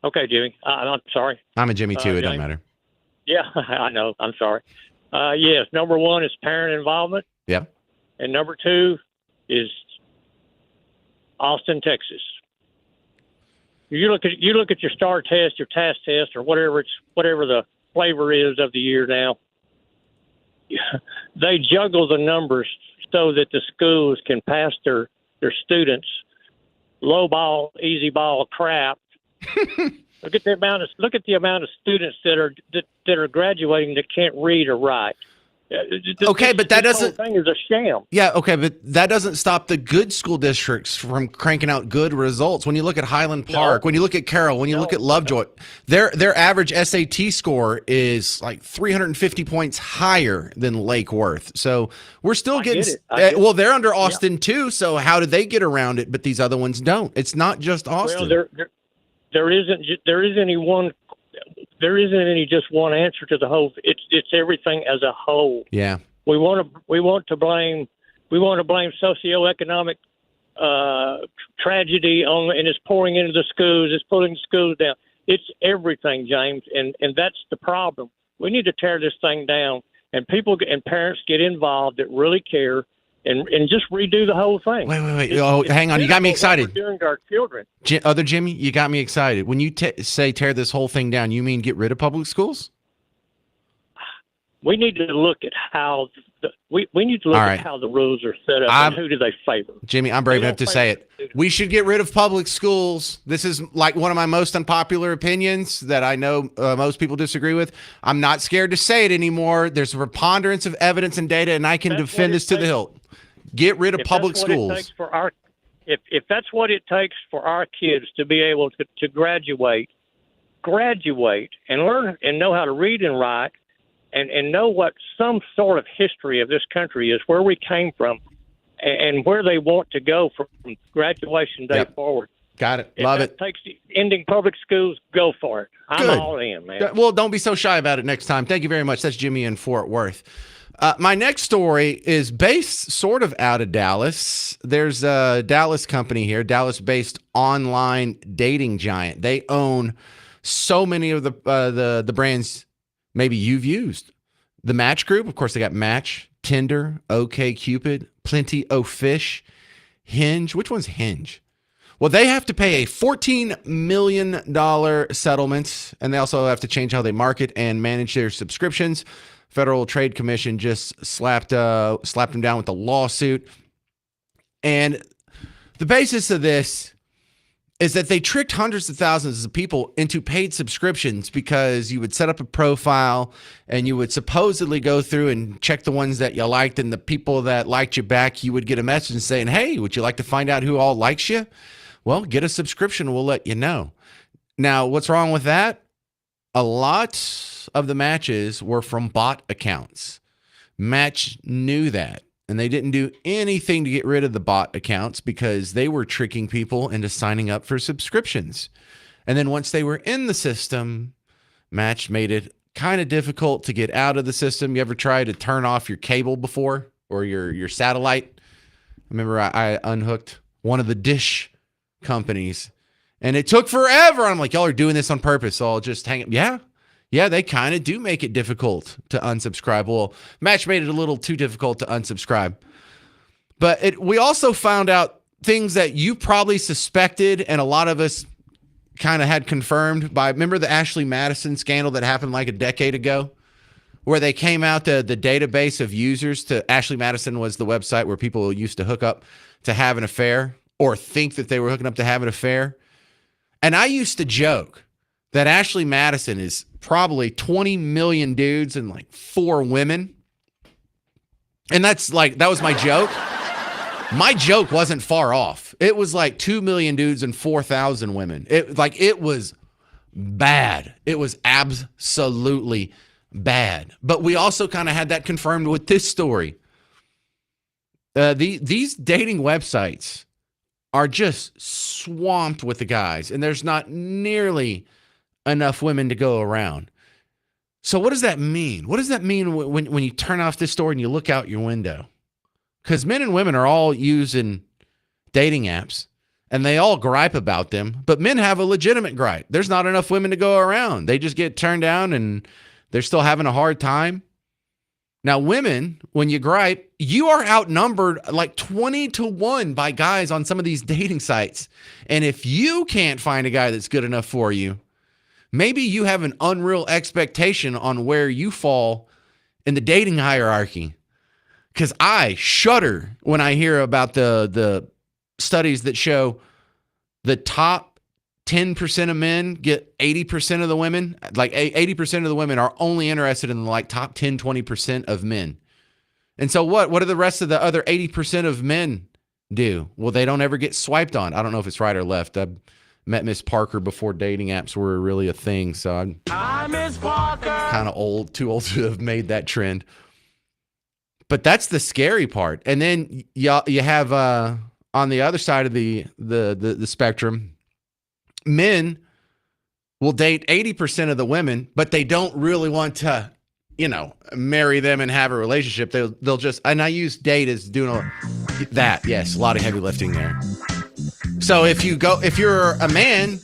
Speaker 20: Okay, Jimmy. I'm sorry.
Speaker 1: I'm a Jimmy, too. It doesn't
Speaker 20: James.
Speaker 1: matter.
Speaker 20: Yeah, I know. I'm sorry. Yes, number one is parent involvement.
Speaker 1: Yeah.
Speaker 20: And number two is Austin, Texas. You look at your STAR test, your TAS test, or whatever the flavor is of the year now. They juggle the numbers so that the schools can pass their students low ball, easy ball crap. Look at the amount of students that are graduating that can't read or write.
Speaker 1: Okay, but that doesn't.
Speaker 20: Whole thing is a sham.
Speaker 1: Yeah, okay, but that doesn't stop the good school districts from cranking out good results. When you look at Highland Park, when you look at Carroll, when you look at Lovejoy, their average SAT score is like 350 points higher than Lake Worth. So we're still getting. Well, they're under Austin too. So how did they get around it? But these other ones don't. It's not just Austin.
Speaker 20: Well, there isn't any just one answer to the whole. It's everything as a whole.
Speaker 1: Yeah.
Speaker 20: We want to blame socioeconomic tragedy on, and it's pouring into the schools. It's pulling the schools down. It's everything, James, and that's the problem. We need to tear this thing down, and people and parents get involved that really care, and just redo the whole thing.
Speaker 1: Wait. Hang on. You got me excited.
Speaker 20: What we're doing to our children.
Speaker 1: Other Jimmy, you got me excited. When you say tear this whole thing down, you mean get rid of public schools?
Speaker 20: We need to look at how at how the rules are set up and who do they favor.
Speaker 1: Jimmy, I'm brave enough to say it. We should get rid of public schools. This is like one of my most unpopular opinions that I know most people disagree with. I'm not scared to say it anymore. There's a preponderance of evidence and data, and I can defend this to the hilt. Get rid of public schools.
Speaker 20: If that's what it takes for our kids to be able to graduate and learn and know how to read and write and know what some sort of history of this country is, where we came from, and where they want to go from graduation day forward.
Speaker 1: Got it. Love it.
Speaker 20: If that takes ending public schools, go for it. I'm
Speaker 1: Good.
Speaker 20: all in, man.
Speaker 1: Well, don't be so shy about it next time. Thank you very much. That's Jimmy in Fort Worth. My next story is based sort of out of Dallas. There's a Dallas company here, Dallas-based online dating giant. They own so many of the brands maybe you've used. The Match Group, of course, they got Match, Tinder, OkCupid, Plenty of Fish, Hinge. Which one's Hinge? Well, they have to pay a $14 million settlement, and they also have to change how they market and manage their subscriptions. Federal Trade Commission just slapped them down with a lawsuit. And the basis of this is that they tricked hundreds of thousands of people into paid subscriptions because you would set up a profile and you would supposedly go through and check the ones that you liked, and the people that liked you back, you would get a message saying, hey, would you like to find out who all likes you? Well, get a subscription. We'll let you know. Now, what's wrong with that? A lot of the matches were from bot accounts. Match knew that, and they didn't do anything to get rid of the bot accounts because they were tricking people into signing up for subscriptions. And then once they were in the system, Match made it kind of difficult to get out of the system. You ever try to turn off your cable before, or your satellite? I remember I unhooked one of the dish companies, And it took forever. I'm like, y'all are doing this on purpose. So I'll just hang it. Yeah, they kind of do make it difficult to unsubscribe. Well, Match made it a little too difficult to unsubscribe. But we also found out things that you probably suspected and a lot of us kind of had confirmed by, remember the Ashley Madison scandal that happened like a decade ago? Where they came out the database of users to Ashley Madison was the website where people used to hook up to have an affair or think that they were hooking up to have an affair. And I used to joke that Ashley Madison is probably 20 million dudes and like 4 women. And that was my joke. My joke wasn't far off. It was like 2 million dudes and 4,000 women. It was bad. It was absolutely bad. But we also kind of had that confirmed with this story. These dating websites are just swamped with the guys, and there's not nearly enough women to go around. So what does that mean? What does that mean when you turn off this story and you look out your window? Because men and women are all using dating apps, and they all gripe about them, but men have a legitimate gripe. There's not enough women to go around. They just get turned down, and they're still having a hard time. Now, women, when you gripe, you are outnumbered like 20-1 by guys on some of these dating sites. And if you can't find a guy that's good enough for you, maybe you have an unreal expectation on where you fall in the dating hierarchy. Because I shudder when I hear about the studies that show the top 10% of men get 80% of the women. Like 80% of the women are only interested in the like top 10, 20% of men. And so what do the rest of the other 80% of men do? Well, they don't ever get swiped on. I don't know if it's right or left. I met Miss Parker before dating apps were really a thing. So I'm kind of too old to have made that trend. But that's the scary part. And then you have on the other side of the spectrum, men will date 80% of the women, but they don't really want to, marry them and have a relationship. They'll just, and I use date as doing that. Yes, a lot of heavy lifting there. So if you're a man,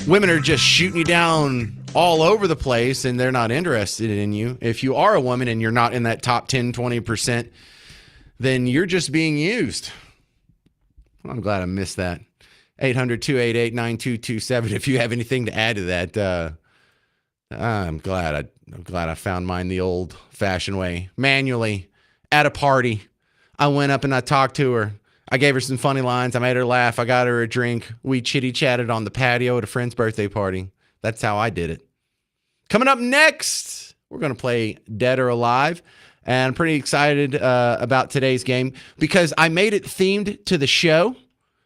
Speaker 1: women are just shooting you down all over the place and they're not interested in you. If you are a woman and you're not in that top 10, 20%, then you're just being used. I'm glad I missed that. 800-288-9227. If you have anything to add to that, I'm glad I found mine the old-fashioned way. Manually, at a party, I went up and I talked to her. I gave her some funny lines. I made her laugh. I got her a drink. We chitty-chatted on the patio at a friend's birthday party. That's how I did it. Coming up next, we're going to play Dead or Alive. And I'm pretty excited about today's game because I made it themed to the show.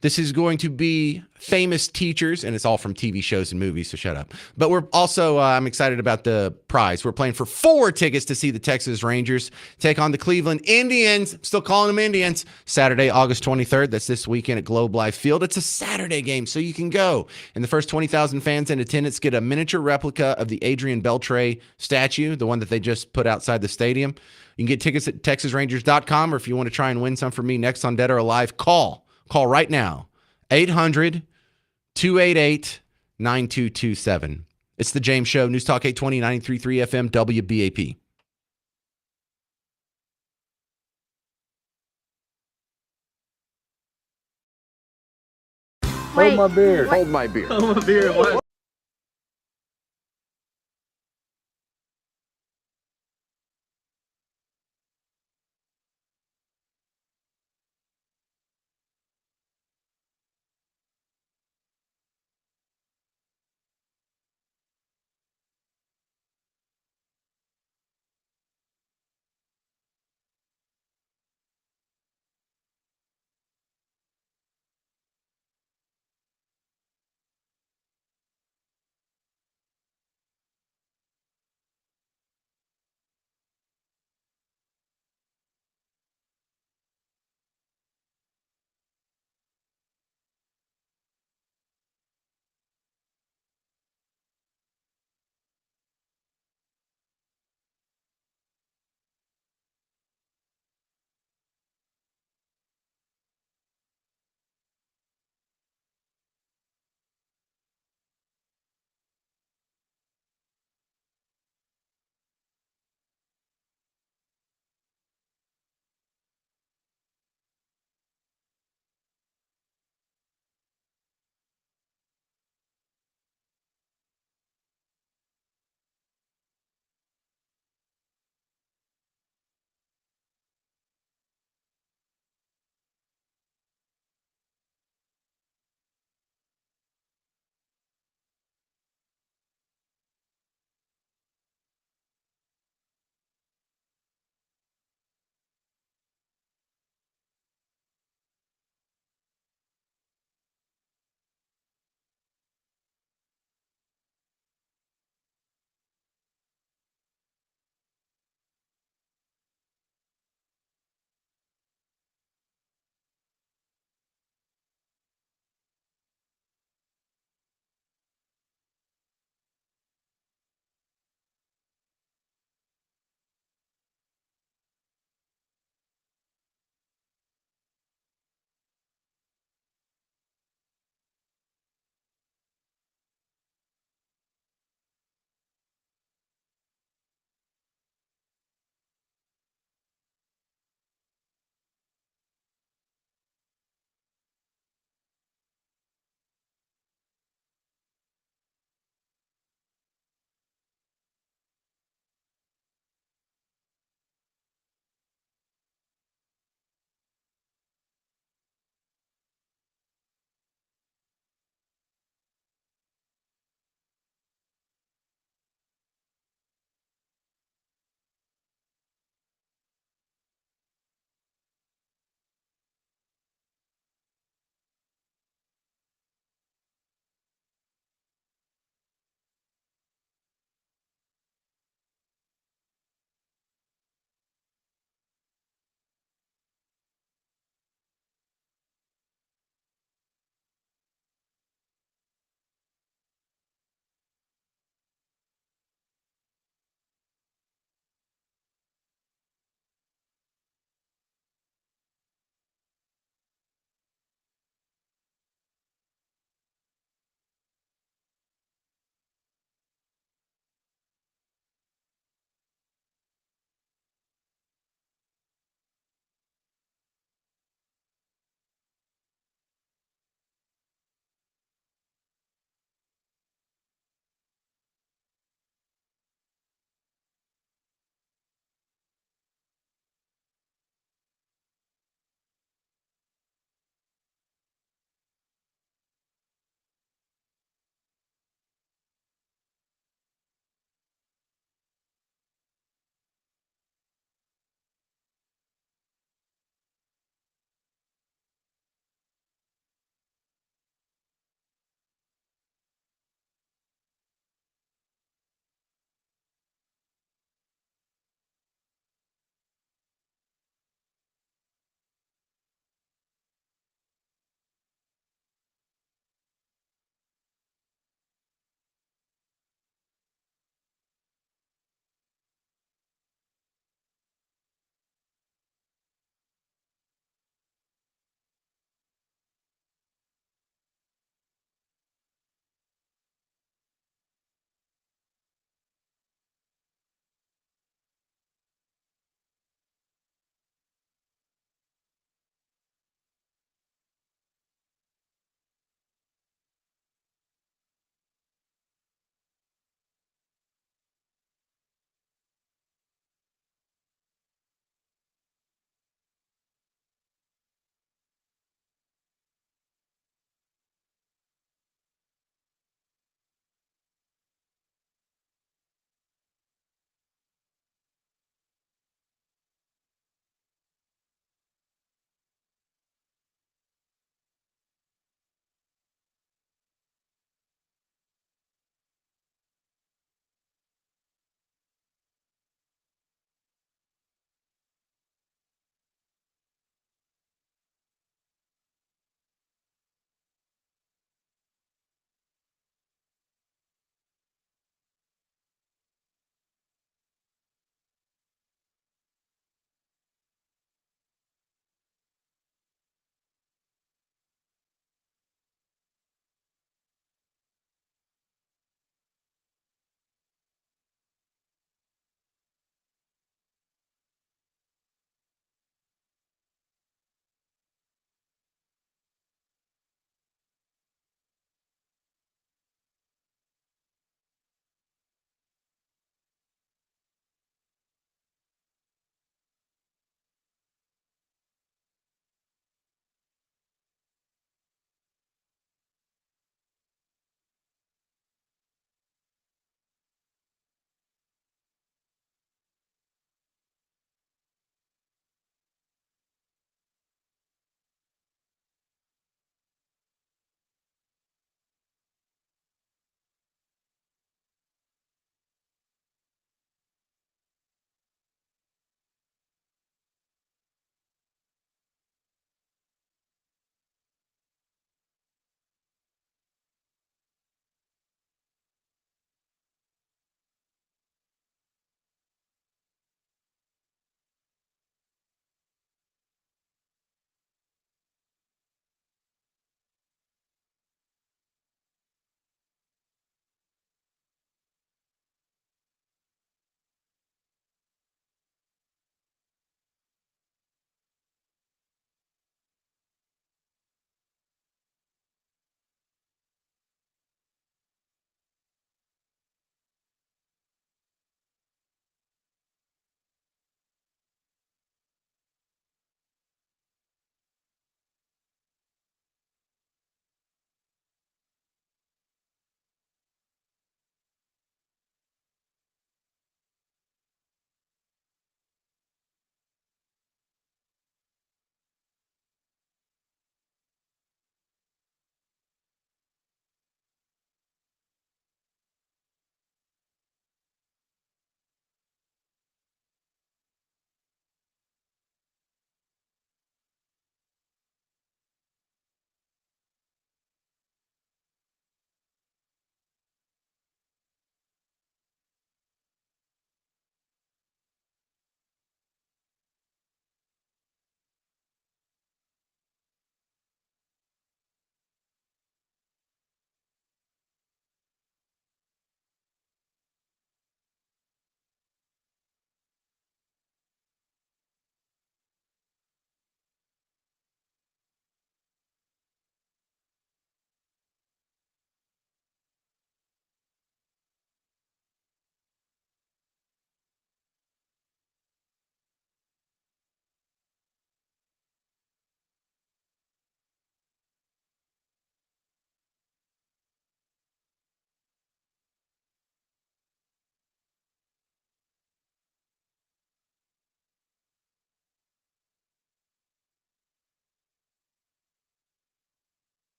Speaker 1: This is going to be famous teachers, and it's all from TV shows and movies, so shut up. But we're also, I'm excited about the prize. We're playing for 4 tickets to see the Texas Rangers take on the Cleveland Indians. Still calling them Indians. Saturday, August 23rd. That's this weekend at Globe Life Field. It's a Saturday game, so you can go. And the first 20,000 fans in attendance get a miniature replica of the Adrian Beltre statue, the one that they just put outside the stadium. You can get tickets at TexasRangers.com, or if you want to try and win some from me next on Dead or Alive, call right now, 800-288-9227. It's The James Show, News Talk 820, 93.3 FM, WBAP.
Speaker 2: Hold my beer. Hold my beer.
Speaker 21: Hold my beer. What?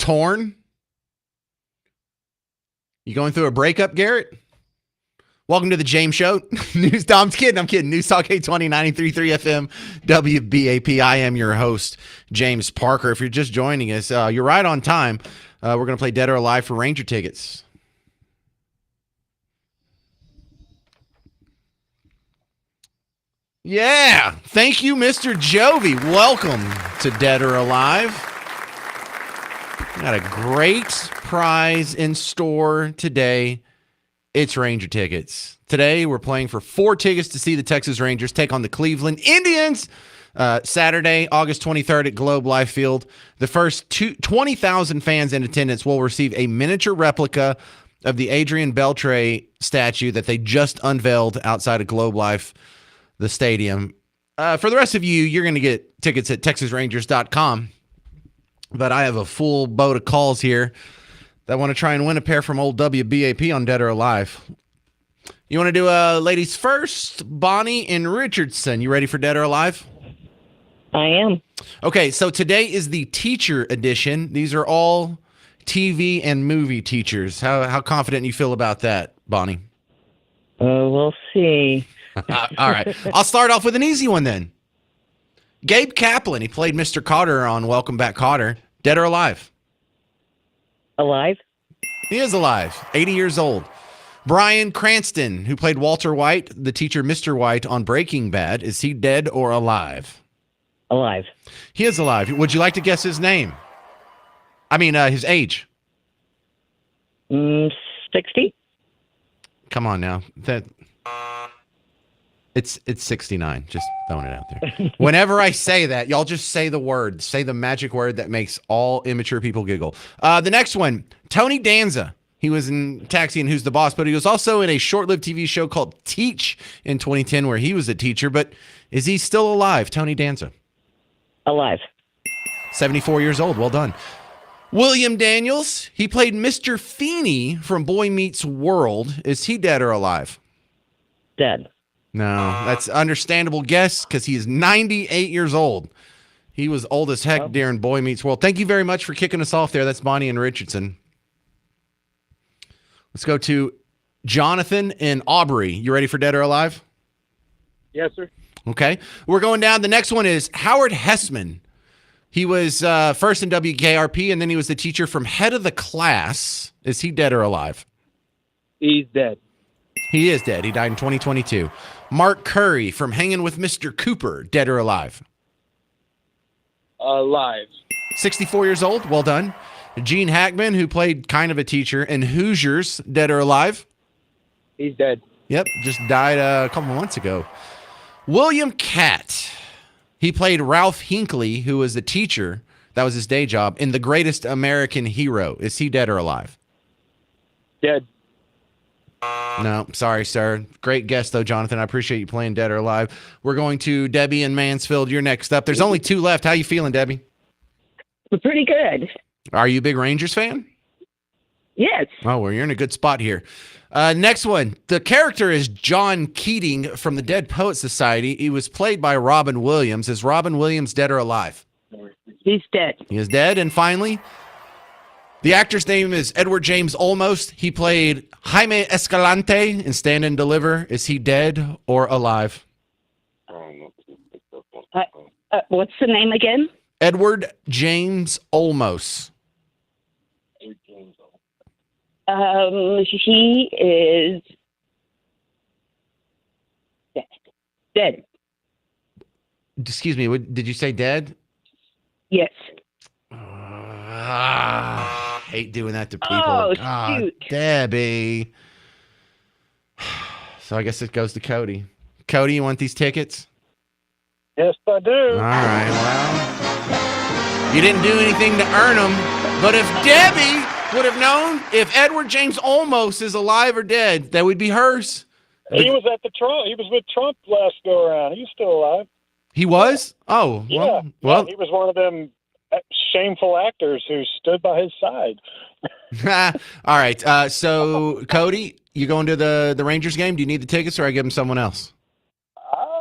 Speaker 1: torn? You going through a breakup, Garrett? Welcome to the James Show. News. I'm kidding. News Talk 820 93.3 FM WBAP. I am your host, James Parker. If you're just joining us, you're right on time. We're going to play Dead or Alive for Ranger tickets. Yeah. Thank you, Mr. Jovi. Welcome to Dead or Alive. Got a great prize in store today. It's Ranger tickets. Today, we're playing for 4 tickets to see the Texas Rangers take on the Cleveland Indians Saturday, August 23rd at Globe Life Field. The first 20,000 fans in attendance will receive a miniature replica of the Adrian Beltre statue that they just unveiled outside of Globe Life, the stadium. For the rest of you, you're going to get tickets at TexasRangers.com. But I have a full boat of calls here that want to try and win a pair from old WBAP on Dead or Alive. You want to do ladies first? Bonnie and Richardson. You ready for Dead or Alive?
Speaker 16: I am.
Speaker 1: Okay, so today is the teacher edition. These are all TV and movie teachers. How confident you feel about that, Bonnie?
Speaker 16: We'll see.
Speaker 1: All right. I'll start off with an easy one then. Gabe Kaplan. He played Mr. Carter on Welcome Back, Kotter. Dead or alive?
Speaker 16: Alive.
Speaker 1: He is alive. 80 years old. Bryan Cranston, who played Walter White, the teacher Mr. White on Breaking Bad. Is he dead or alive?
Speaker 16: Alive.
Speaker 1: He is alive. Would you like to guess his name? I mean, his age.
Speaker 16: 60.
Speaker 1: Come on now. It's 69. Just throwing it out there. Whenever I say that, y'all just say the word. Say the magic word that makes all immature people giggle. The next one, Tony Danza. He was in Taxi and Who's the Boss, but he was also in a short-lived TV show called Teach in 2010 where he was a teacher. But is he still alive, Tony Danza?
Speaker 16: Alive.
Speaker 1: 74 years old. Well done. William Daniels. He played Mr. Feeney from Boy Meets World. Is he dead or alive?
Speaker 16: Dead.
Speaker 1: No, that's an understandable guess because he is 98 years old. He was old as heck during Boy Meets World. Thank you very much for kicking us off there. That's Bonnie and Richardson. Let's go to Jonathan and Aubrey. You ready for Dead or Alive?
Speaker 21: Yes, sir.
Speaker 1: Okay. We're going down. The next one is Howard Hessman. He was first in WKRP, and then he was the teacher from Head of the Class. Is he dead or alive?
Speaker 21: He's dead.
Speaker 1: He is dead. He died in 2022. Mark Curry from Hanging with Mr. Cooper. Dead or alive?
Speaker 21: Alive.
Speaker 1: 64 years old. Well done. Gene Hackman, who played kind of a teacher in Hoosiers. Dead or alive?
Speaker 21: He's dead.
Speaker 1: Yep. Just died a couple months ago. William Catt. He played Ralph Hinckley, who was a teacher. That was his day job in The Greatest American Hero. Is he dead or alive?
Speaker 21: Dead.
Speaker 1: No, sorry, sir. Great guess, though, Jonathan. I appreciate you playing Dead or Alive. We're going to Debbie and Mansfield. You're next up. There's only 2 left. How you feeling, Debbie?
Speaker 16: Pretty good.
Speaker 1: Are you a big Rangers fan?
Speaker 16: Yes.
Speaker 1: Oh, well, you're in a good spot here. Next one. The character is John Keating from the Dead Poets Society. He was played by Robin Williams. Is Robin Williams dead or alive?
Speaker 16: He's dead.
Speaker 1: He is dead. And finally, the actor's name is Edward James Olmos. He played Jaime Escalante in Stand and Deliver. Is he dead or alive?
Speaker 16: What's the name again?
Speaker 1: Edward James Olmos.
Speaker 16: He is dead.
Speaker 1: Excuse me. Did you say dead?
Speaker 16: Yes.
Speaker 1: Hate doing that to people.
Speaker 16: Oh,
Speaker 1: God,
Speaker 16: shoot.
Speaker 1: Debbie. So I guess it goes to Cody. Cody, you want these tickets?
Speaker 21: Yes, I do.
Speaker 1: All right, well, you didn't do anything to earn them, but if Debbie would have known if Edward James Olmos is alive or dead, that would be hers.
Speaker 21: He was at the Trump. He was with Trump last go around. He's still alive.
Speaker 1: He was? Oh, well.
Speaker 21: Yeah, he was one of them shameful actors who stood by his side.
Speaker 1: All right. So, Cody, you going to the Rangers game? Do you need the tickets, or I give them someone else?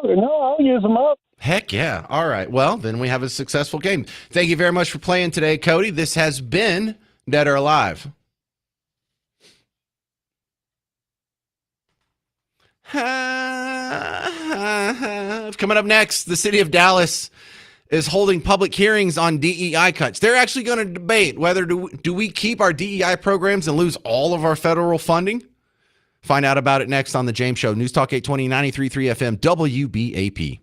Speaker 21: No, use them up.
Speaker 1: Heck yeah. All right. Well, then we have a successful game. Thank you very much for playing today, Cody. This has been Dead or Alive. Coming up next, the city of Dallas is holding public hearings on DEI cuts. They're actually going to debate whether do we keep our DEI programs and lose all of our federal funding? Find out about it next on The James Show. News Talk 820, 93.3 FM, WBAP.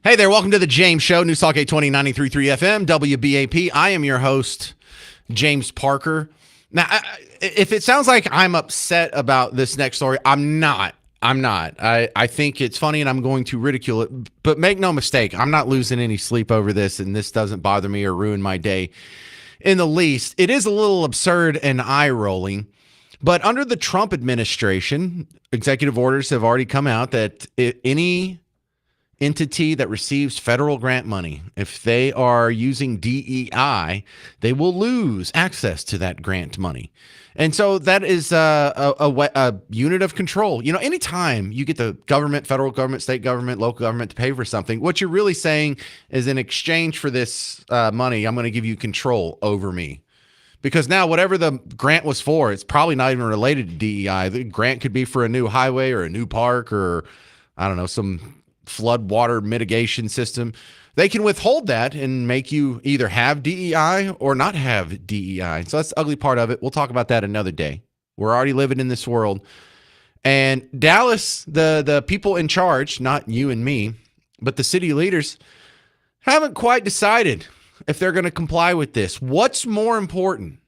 Speaker 1: Hey there, welcome to the James Show, News Talk 820, 93.3 FM, WBAP. I am your host, James Parker. Now, if it sounds like I'm upset about this next story, I'm not. I think it's funny and I'm going to ridicule it, but make no mistake, I'm not losing any sleep over this, and this doesn't bother me or ruin my day in the least. It is a little absurd and eye-rolling, but under the Trump administration, executive orders have already come out that any entity that receives federal grant money, if they are using DEI, they will lose access to that grant money. And so that is a unit of control. You know, anytime you get the government, federal government, state government, local government to pay for something, what you're really saying is, in exchange for this money, I'm going to give you control over me. Because now whatever the grant was for, it's probably not even related to DEI. The grant could be for a new highway or a new park or, I don't know, some flood water mitigation system. They can withhold that and make you either have DEI or not have DEI. So that's the ugly part of it. We'll talk about that another day. We're already living in this world. And Dallas, the people in charge, not you and me, but the city leaders, haven't quite decided if they're going to comply with this. What's more important?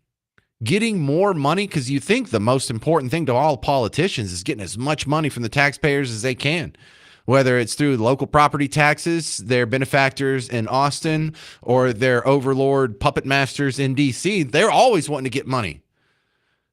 Speaker 1: Getting more money? Because you think the most important thing to all politicians is getting as much money from the taxpayers as they can. Whether it's through local property taxes, their benefactors in Austin, or their overlord puppet masters in D.C., they're always wanting to get money.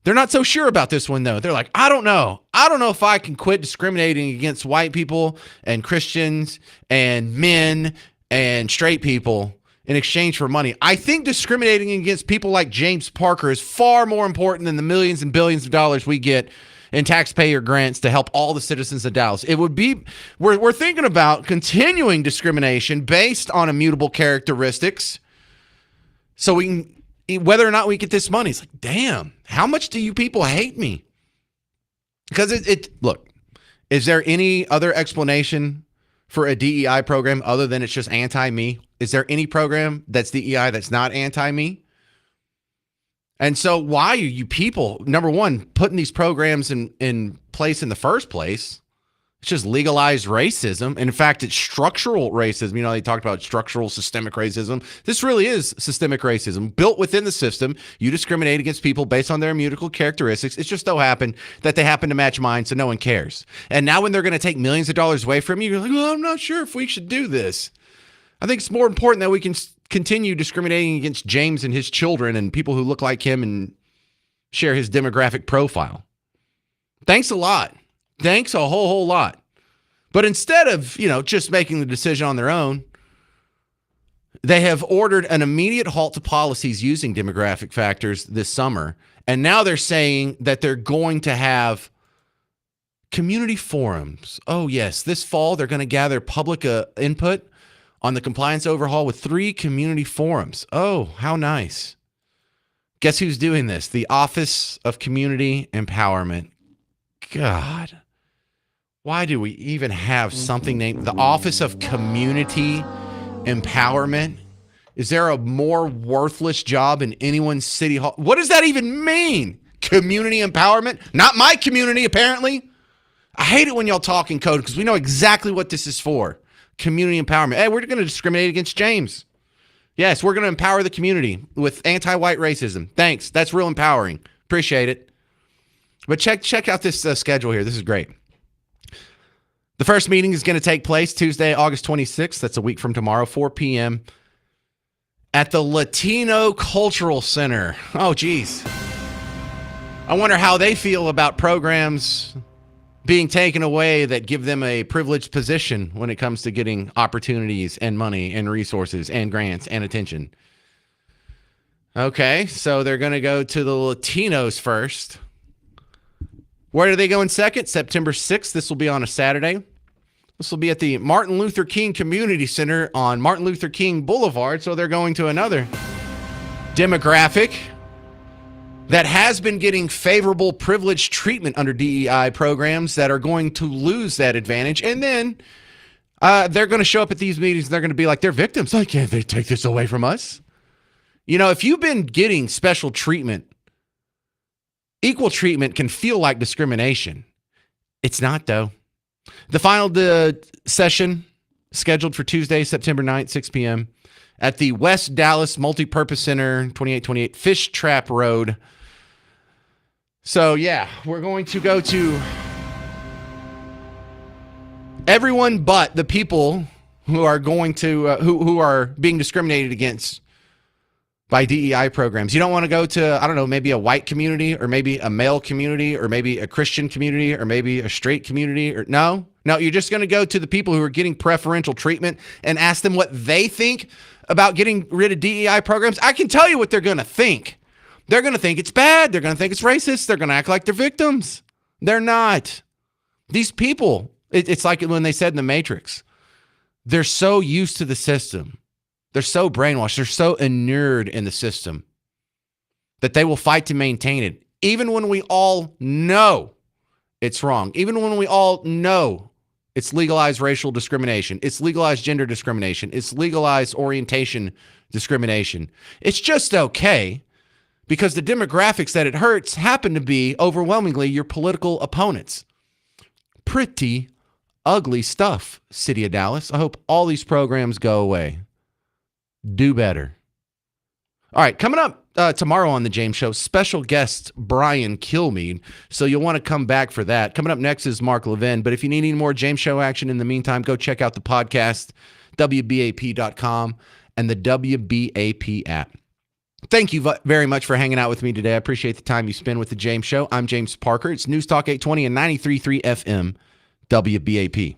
Speaker 1: They're not so sure about this one, though. They're like, I don't know. I don't know if I can quit discriminating against white people and Christians and men and straight people in exchange for money. I think discriminating against people like James Parker is far more important than the millions and billions of dollars we get in taxpayer grants to help all the citizens of Dallas. It would be, we're thinking about continuing discrimination based on immutable characteristics, so we can, whether or not we get this money. It's like, damn, how much do you people hate me? Because look, is there any other explanation for a DEI program other than it's just anti-me? Is there any program that's DEI that's not anti-me? And so why are you people, number one, putting these programs in place in the first place? It's just legalized racism. And in fact, it's structural racism. You know, they talked about structural systemic racism. This really is systemic racism built within the system. You discriminate against people based on their immutable characteristics. It's just so happened that they happen to match mine, so no one cares. And now when they're going to take millions of dollars away from you, you're like, well, I'm not sure if we should do this. I think it's more important that we can continue discriminating against James and his children and people who look like him and share his demographic profile. Thanks a lot. Thanks a whole lot. But instead of, just making the decision on their own, they have ordered an immediate halt to policies using demographic factors this summer. And now they're saying that they're going to have community forums. Oh, yes. This fall, they're going to gather public input on the compliance overhaul with 3 community forums. Oh, how nice. Guess who's doing this? The Office of Community Empowerment. God, why do we even have something named the Office of Community Empowerment? Is there a more worthless job in anyone's city hall? What does that even mean? Community empowerment? Not my community, apparently. I hate it when y'all talk in code because we know exactly what this is for. Community empowerment. Hey, we're going to discriminate against James. Yes, we're going to empower the community with anti-white racism. Thanks. That's real empowering. Appreciate it. But check out this schedule here. This is great. The first meeting is going to take place Tuesday, August 26th. That's a week from tomorrow, 4 p.m. at the Latino Cultural Center. Oh, geez. I wonder how they feel about programs being taken away that give them a privileged position when it comes to getting opportunities and money and resources and grants and attention. Okay, so they're going to go to the Latinos first. Where are they going second? September 6th. This will be on a Saturday. This will be at the Martin Luther King Community Center on Martin Luther King Boulevard. So they're going to another demographic that has been getting favorable privileged treatment under DEI programs that are going to lose that advantage. And then they're going to show up at these meetings and they're going to be like, they're victims. Like, can't they take this away from us? If you've been getting special treatment, equal treatment can feel like discrimination. It's not, though. The final session scheduled for Tuesday, September 9th, 6 p.m. at the West Dallas Multipurpose Center, 2828 Fish Trap Road. So, yeah, we're going to go to everyone but the people who are going to, who are being discriminated against by DEI programs. You don't want to go to, I don't know, maybe a white community or maybe a male community or maybe a Christian community or maybe a straight community or no, you're just going to go to the people who are getting preferential treatment and ask them what they think about getting rid of DEI programs. I can tell you what they're going to think. They're going to think it's bad. They're going to think it's racist. They're going to act like they're victims. They're not. These people, it's like when they said in The Matrix, they're so used to the system. They're so brainwashed. They're so inured in the system that they will fight to maintain it. Even when we all know it's wrong. Even when we all know it's legalized racial discrimination. It's legalized gender discrimination. It's legalized orientation discrimination. It's just okay because the demographics that it hurts happen to be overwhelmingly your political opponents. Pretty ugly stuff, City of Dallas. I hope all these programs go away. Do better. All right, coming up tomorrow on The James Show, special guest Brian Kilmeade. So you'll want to come back for that. Coming up next is Mark Levin. But if you need any more James Show action in the meantime, go check out the podcast, WBAP.com, and the WBAP app. Thank you very much for hanging out with me today. I appreciate the time you spend with The James Show. I'm James Parker. It's News Talk 820 and 93.3 FM, WBAP.